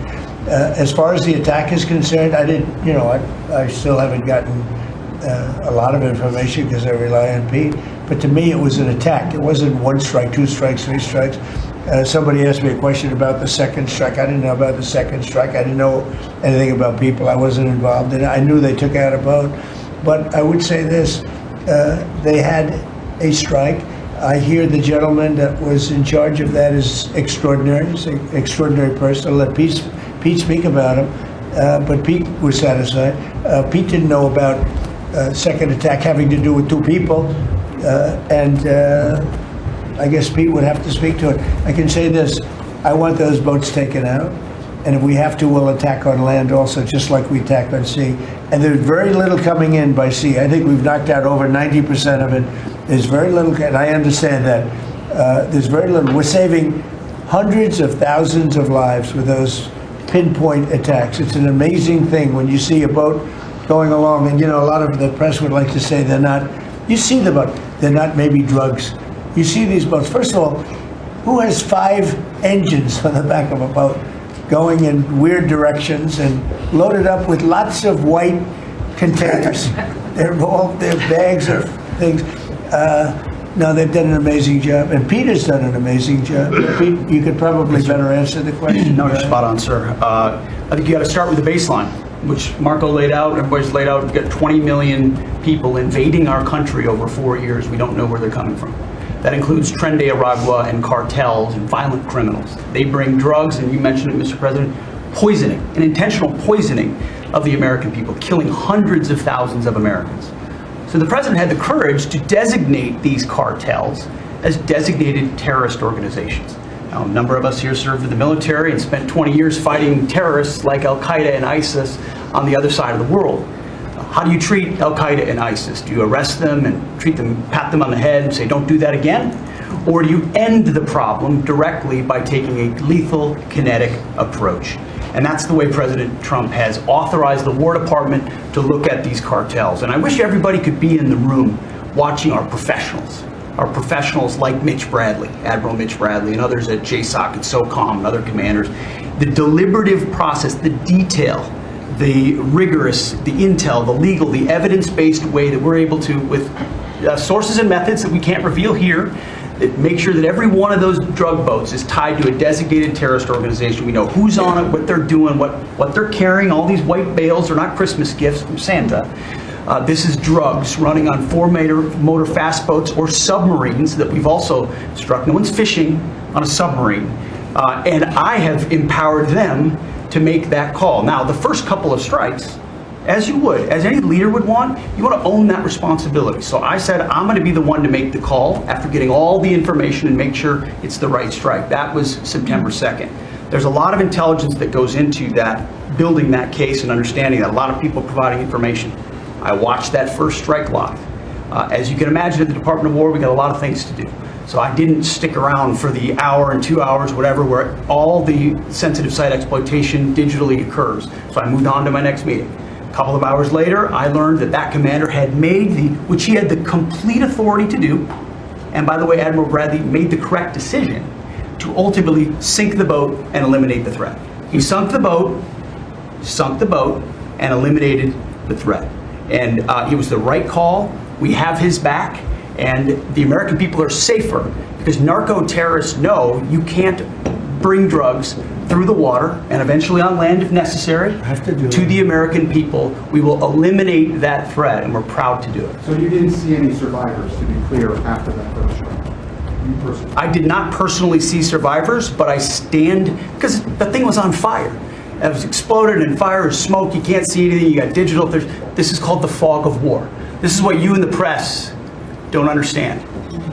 As far as the attack is concerned, I still haven't gotten a lot of information because I rely on Pete. But to me, it was an attack. It wasn't one strike, two strikes, three strikes. Somebody asked me a question about the second strike. I didn't know about the second strike. I didn't know anything about people. I wasn't involved in it. I knew they took out a boat. But I would say this, they had a strike. I hear the gentleman that was in charge of that is extraordinary. He's an extraordinary person. I'll let Pete speak about him. But Pete was satisfied. Pete didn't know about second attack having to do with two people. I guess Pete would have to speak to it. I can say this, I want those boats taken out. And if we have to, we'll attack on land also, just like we attack on sea. And there's very little coming in by sea. I think we've knocked out over 90% of it. There's very little, and I understand that. There's very little. We're saving hundreds of thousands of lives with those pinpoint attacks. It's an amazing thing when you see a boat going along, and a lot of the press would like to say they're not. You see the boat, they're not maybe drugs. You see these boats. First of all, who has 5 engines on the back of a boat going in weird directions and loaded up with lots of white containers? They're bags of things. No, they've done an amazing job, and Peter's done an amazing job. Pete, you could probably better answer the question. No, you're spot on, sir. I think you got to start with the baseline, which Marco laid out, everybody's laid out. We've got 20 million people invading our country over 4 years. We don't know where they're coming from. That includes Tren de Aragua and cartels and violent criminals. They bring drugs, and you mentioned it, Mr. President, poisoning, an intentional poisoning of the American people, killing hundreds of thousands of Americans. So the president had the courage to designate these cartels as designated terrorist organizations. Now, a number of us here served in the military and spent 20 years fighting terrorists like Al-Qaeda and ISIS on the other side of the world. How do you treat Al-Qaeda and ISIS? Do you arrest them and treat them, pat them on the head and say, don't do that again? Or do you end the problem directly by taking a lethal, kinetic approach? And that's the way President Trump has authorized the War Department to look at these cartels. And I wish everybody could be in the room watching our professionals like Mitch Bradley, Admiral Mitch Bradley, and others at JSOC and SOCOM and other commanders. The deliberative process, the detail, the rigorous, the intel, the legal, the evidence-based way that we're able to, with sources and methods that we can't reveal here, that make sure that every one of those drug boats is tied to a designated terrorist organization. We know who's on it, what they're doing, what they're carrying. All these white bales are not Christmas gifts from Santa. This is drugs running on 4-motor fast boats or submarines that we've also struck. No one's fishing on a submarine. And I have empowered them to make that call. Now, the first couple of strikes, as you would, as any leader would want, you want to own that responsibility. So I said, I'm going to be the one to make the call after getting all the information and make sure it's the right strike. That was September 2nd. There's a lot of intelligence that goes into that, building that case and understanding that. A lot of people providing information. I watched that first strike live. As you can imagine, at the Department of War, we got a lot of things to do. So I didn't stick around for the hour and 2 hours, whatever, where all the sensitive site exploitation digitally occurs. So I moved on to my next meeting. A couple of hours later, I learned that that commander had made which he had the complete authority to do, and by the way, Admiral Bradley made the correct decision to ultimately sink the boat and eliminate the threat. He sunk the boat, and eliminated the threat. And it was the right call. We have his back, and the American people are safer because narco-terrorists know you can't bring drugs through the water and eventually on land if necessary to the American people. We will eliminate that threat, and we're proud to do it. So you didn't see any survivors, to be clear, after that first strike? You personally? I did not personally see survivors, but I stand, because the thing was on fire. It was exploded and fire and smoke. You can't see anything. You got digital. This is called the fog of war. This is what you in the press don't understand.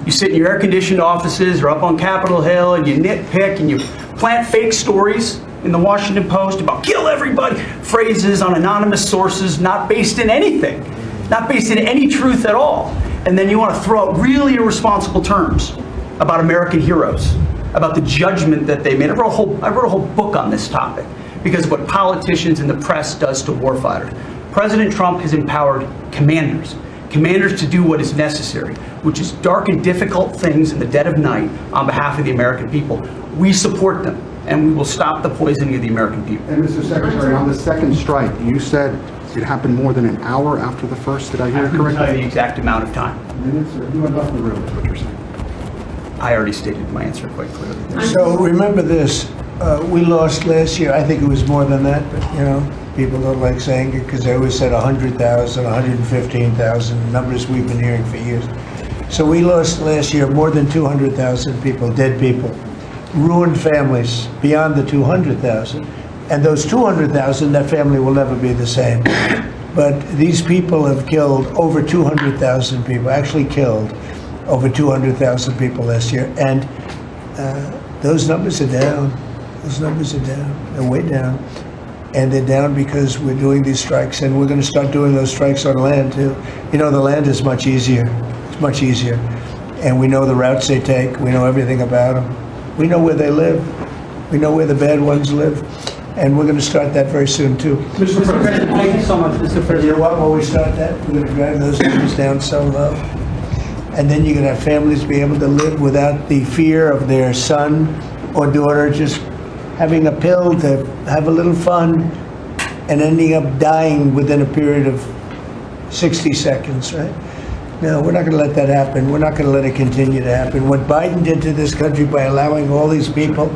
You sit in your air-conditioned offices or up on Capitol Hill and you nitpick and you plant fake stories in the Washington Post about kill everybody, phrases on anonymous sources not based in anything, not based in any truth at all. And then you want to throw out really irresponsible terms about American heroes, about the judgment that they made. I wrote a whole book on this topic because of what politicians and the press does to warfighters. President Trump has empowered commanders to do what is necessary, which is dark and difficult things in the dead of night on behalf of the American people. We support them, and we will stop the poisoning of the American people. And Mr. Secretary, on the second strike, you said it happened more than an hour after the first. Did I hear it correctly? I couldn't tell you the exact amount of time. Minutes, or you went off the room, is what you're saying? I already stated my answer quite clearly. So remember this, we lost last year, I think it was more than that, but you know, people don't like saying it because they always said 100,000, 115,000, numbers we've been hearing for years. So we lost last year more than 200,000 people, dead people, ruined families beyond the 200,000. And those 200,000, that family will never be the same. But these people have killed over 200,000 people, actually killed over 200,000 people last year. And those numbers are down. Those numbers are down. They're way down. And they're down because we're doing these strikes, and we're going to start doing those strikes on land too. You know, the land is much easier. It's much easier. And we know the routes they take. We know everything about them. We know where they live. We know where the bad ones live. And we're going to start that very soon too. Mr. President, thank you so much, Mr. President. You know what, when we start that, we're going to drive those numbers down so low. And then you're going to have families be able to live without the fear of their son or daughter just having a pill to have a little fun and ending up dying within a period of 60 seconds, right? No, we're not going to let that happen. We're not going to let it continue to happen. What Biden did to this country by allowing all these people,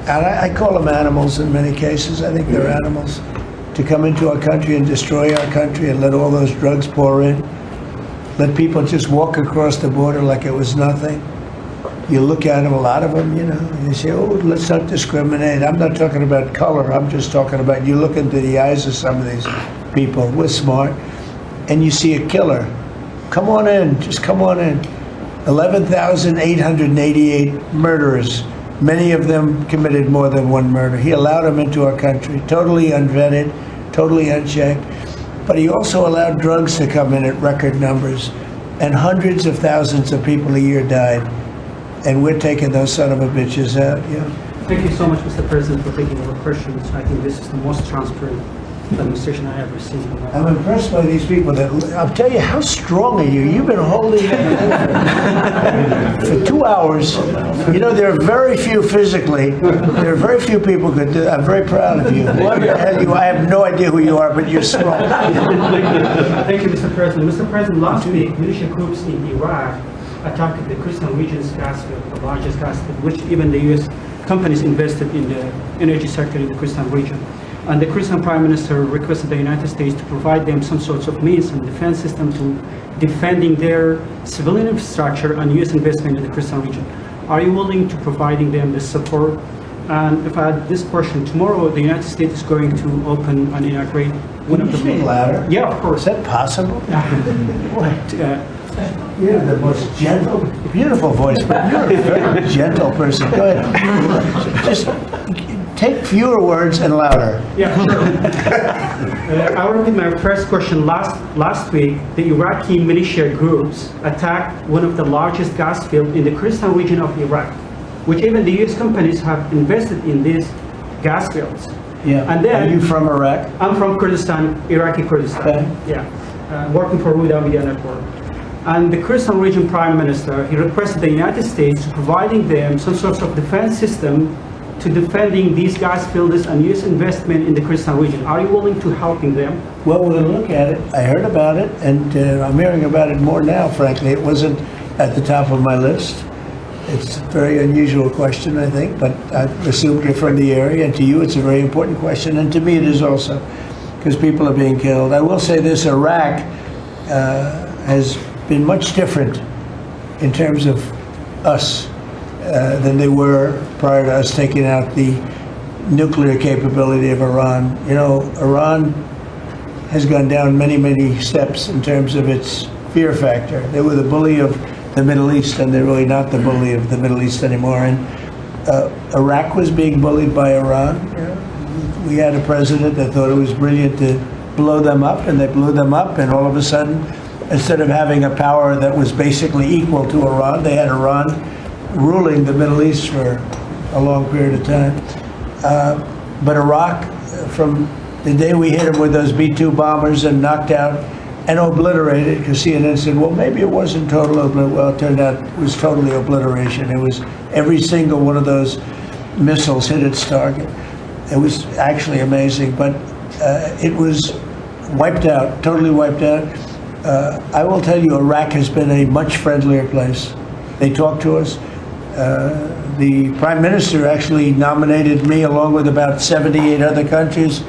and I call them animals in many cases, I think they're animals, to come into our country and destroy our country and let all those drugs pour in. Let people just walk across the border like it was nothing. You look at them, a lot of them, you know, and you say, oh, let's not discriminate. I'm not talking about color. I'm just talking about you look into the eyes of some of these people. We're smart. And you see a killer. Come on in. Just come on in. 11,888 murderers. Many of them committed more than one murder. He allowed them into our country, totally unvetted, totally unchecked. But he also allowed drugs to come in at record numbers. And hundreds of thousands of people a year died. And we're taking those son of a bitches out, yeah. Thank you so much, Mr. President, for taking our questions. I think this is the most transparent administration I ever seen. I'm impressed by these people. I'll tell you, how strong are you? You've been holding it for 2 hours. You know, there are very few physically. There are very few people who could do that. I'm very proud of you. Whoever the hell you are, I have no idea who you are, but you're strong. Thank you, Mr. President. Mr. President, last week, militia groups in Iraq attacked the Christian region's gas field, the largest gas field, which even the U.S. companies invested in the energy sector in the Christian region. And the Christian Prime Minister requested the United States to provide them some sorts of means and defense system to defending their civilian infrastructure and U.S. investment in the Christian region. Are you willing to providing them this support? And if I had this question, tomorrow the United States is going to open and inaugurate one of the main... louder? Yeah, of course. Is that possible? What? You're the most gentle, beautiful voice, but you're a very gentle person. Go ahead. Just take fewer words and louder. Yeah, sure. I will repeat my first question. Last week, the Iraqi militia groups attacked one of the largest gas fields in the Kurdistan region of Iraq, which even the U.S. companies have invested in these gas fields. Yeah. And then, are you from Iraq? I'm from Kurdistan, Iraqi Kurdistan. Okay. Yeah, working for Huda Media Network. And the Kurdistan region prime minister, he requested the United States providing them some sort of defense system to defending these gas fields and U.S. investment in the Kurdistan region. Are you willing to helping them? Well, we're going to look at it. I heard about it, and I'm hearing about it more now, frankly. It wasn't at the top of my list. It's a very unusual question, I think, but I assume you're from the area, and to you it's a very important question, and to me it is also, because people are being killed. I will say this, Iraq has been much different in terms of us than they were prior to us taking out the nuclear capability of Iran. You know, Iran has gone down many, many steps in terms of its fear factor. They were the bully of the Middle East, and they're really not the bully of the Middle East anymore. And Iraq was being bullied by Iran. We had a president that thought it was brilliant to blow them up, and they blew them up, and all of a sudden, instead of having a power that was basically equal to Iran, they had Iran ruling the Middle East for a long period of time. But Iraq, from the day we hit them with those B-2 bombers and knocked out and obliterated, because CNN said, well, maybe it wasn't total obliteration. Well, it turned out it was totally obliteration. It was every single one of those missiles hit its target. It was actually amazing, but it was wiped out, totally wiped out. I will tell you, Iraq has been a much friendlier place. They talk to us. The Prime Minister actually nominated me along with about 78 other countries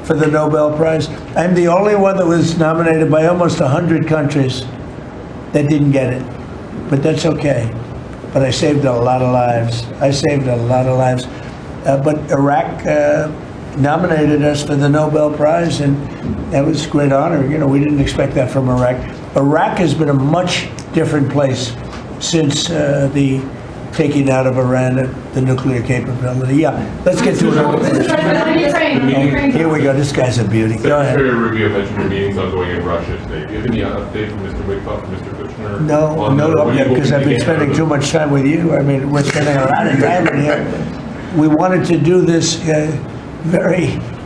for the Nobel Prize. I'm the only one that was nominated by almost 100 countries that didn't get it. But that's okay. But I saved a lot of lives. I saved a lot of lives. But Iraq nominated us for the Nobel Prize, and that was a great honor. You know, we didn't expect that from Iraq. Iraq has been a much different place since the taking out of Iran the nuclear capability. Yeah, let's get to it. Here we go. This guy's a beauty. Go ahead. Secretary Rubio mentioned your meetings ongoing in Russia today. Do you have any update from Mr. Wickoff and Mr. Kushner? No, because I've been spending too much time with you. I mean, we're spending a lot of time in here. We wanted to do this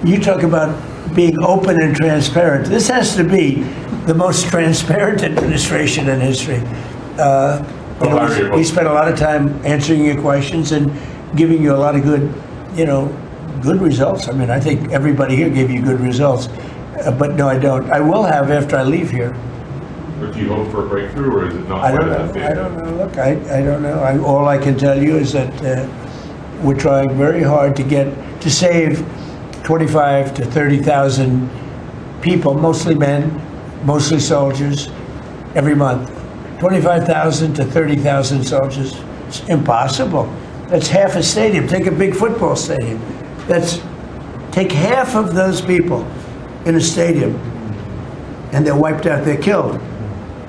you talk about being open and transparent. This has to be the most transparent administration in history. We spent a lot of time answering your questions and giving you a lot of good results. I mean, I think everybody here gave you good results. But no, I don't. I will have after I leave here. But do you hope for a breakthrough, or is it not? I don't know. Look, I don't know. All I can tell you is that we're trying very hard to save 25 to 30,000 people, mostly men, mostly soldiers, every month. 25,000 to 30,000 soldiers. It's impossible. That's half a stadium. Take a big football stadium. Take half of those people in a stadium, and they're wiped out. They're killed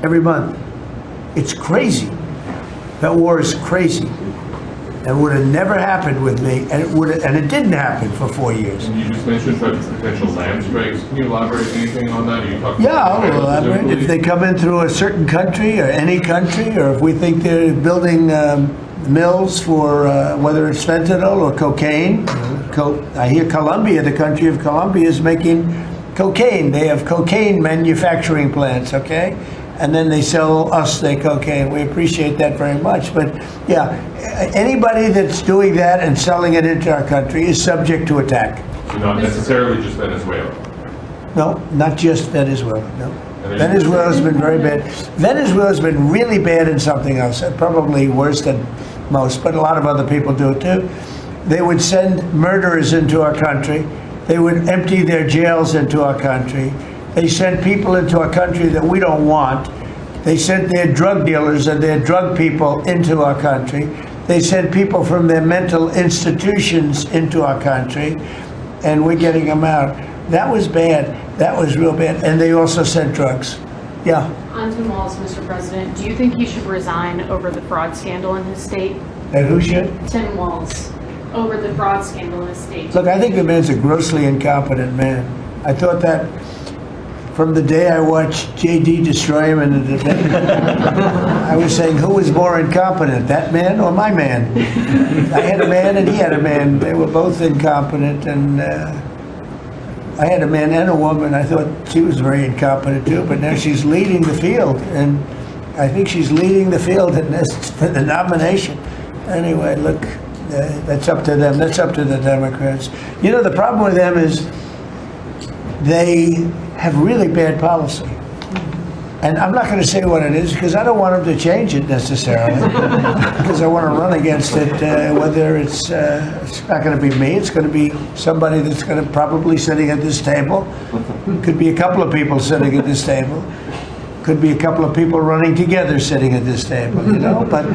every month. It's crazy. That war is crazy. It would have never happened with me, and it didn't happen for 4 years. And you just mentioned potential land strikes. Can you elaborate anything on that? I'll elaborate. If they come in through a certain country or any country, or if we think they're building mills for whether it's fentanyl or cocaine. I hear Colombia, the country of Colombia, is making cocaine. They have cocaine manufacturing plants, okay? And then they sell us their cocaine. We appreciate that very much. But yeah, anybody that's doing that and selling it into our country is subject to attack. So not necessarily just Venezuela? No, not just Venezuela, no. Venezuela's been very bad. Venezuela's been really bad in something else, probably worse than most, but a lot of other people do it too. They would send murderers into our country. They would empty their jails into our country. They sent people into our country that we don't want. They sent their drug dealers and their drug people into our country. They sent people from their mental institutions into our country, and we're getting them out. That was bad. That was real bad. And they also sent drugs. Yeah. On Tim Walz, Mr. President, do you think he should resign over the fraud scandal in his state? And who should? Tim Walz. over the fraud scandal in the state? Look, I think the man's a grossly incompetent man. I thought that from the day I watched J.D. destroy him in the debate. I was saying, who was more incompetent, that man or my man? I had a man and he had a man. They were both incompetent, and I had a man and a woman. I thought she was very incompetent too, but now she's leading the field, and I think she's leading the field in this, for the nomination. Anyway, look, that's up to them. That's up to the Democrats. You know, the problem with them is they have really bad policy. And I'm not going to say what it is because I don't want them to change it necessarily. Because I want to run against it, whether it's not going to be me, it's going to be somebody that's going to probably sitting at this table. Could be a couple of people sitting at this table. Could be a couple of people running together sitting at this table, you know. But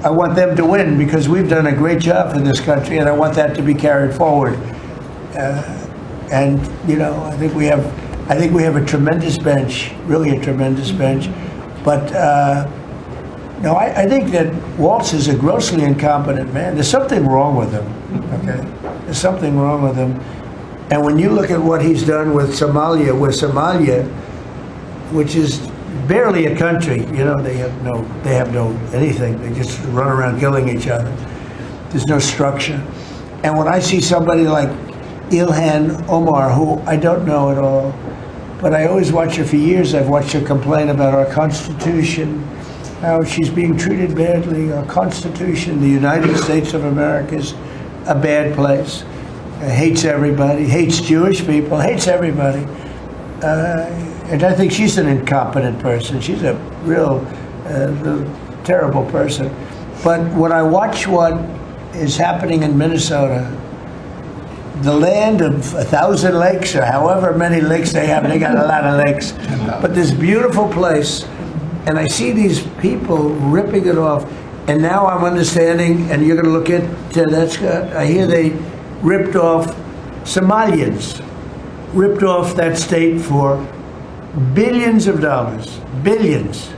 I want them to win because we've done a great job for this country, and I want that to be carried forward. And you know, I think we have a tremendous bench, really a tremendous bench. But no, I think that Waltz is a grossly incompetent man. There's something wrong with him. Okay, there's something wrong with him. And when you look at what he's done with Somalia, which is barely a country, you know, they have no anything. They just run around killing each other. There's no structure. And when I see somebody like Ilhan Omar, who I don't know at all, but I always watch her for years. I've watched her complain about our Constitution, how she's being treated badly. Our Constitution, the United States of America, is a bad place. Hates everybody, hates Jewish people, hates everybody. And I think she's an incompetent person. She's a real terrible person. But when I watch what is happening in Minnesota, the land of 1,000 lakes, or however many lakes they have, they got a lot of lakes. But this beautiful place, and I see these people ripping it off, and now I'm understanding, and you're going to look at that, Scott, I hear they ripped off Somalians, ripped off that state for billions of dollars, billions,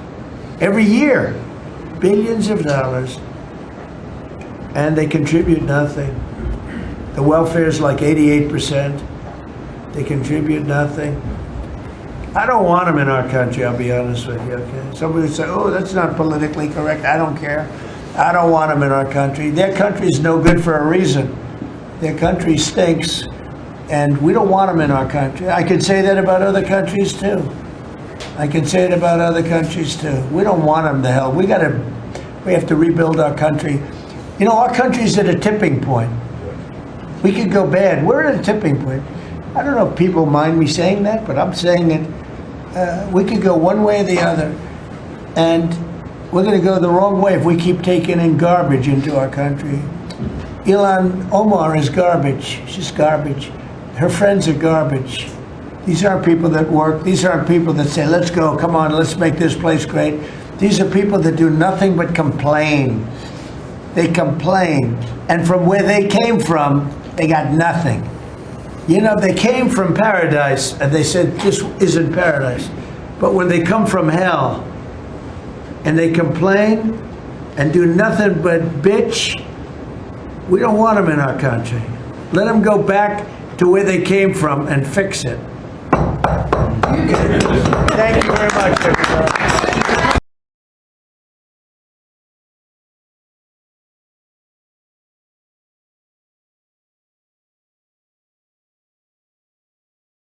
every year, billions of dollars, and they contribute nothing. The welfare is like 88%. They contribute nothing. I don't want them in our country, I'll be honest with you, okay? Somebody would say, oh, that's not politically correct. I don't care. I don't want them in our country. Their country's no good for a reason. Their country stinks, and we don't want them in our country. I could say that about other countries, too. I can say it about other countries, too. We don't want them to hell. We have to rebuild our country. You know, our country's at a tipping point. We could go bad. We're at a tipping point. I don't know if people mind me saying that, but I'm saying it. We could go one way or the other, and we're going to go the wrong way if we keep taking in garbage into our country. Ilhan Omar is garbage. She's garbage. Her friends are garbage. These aren't people that work. These aren't people that say, let's go, come on, let's make this place great. These are people that do nothing but complain. They complain. And from where they came from, they got nothing. You know, they came from paradise, and they said, this isn't paradise. But when they come from hell, and they complain, and do nothing but bitch, we don't want them in our country. Let them go back to where they came from and fix it. Okay. Thank you very much, everybody.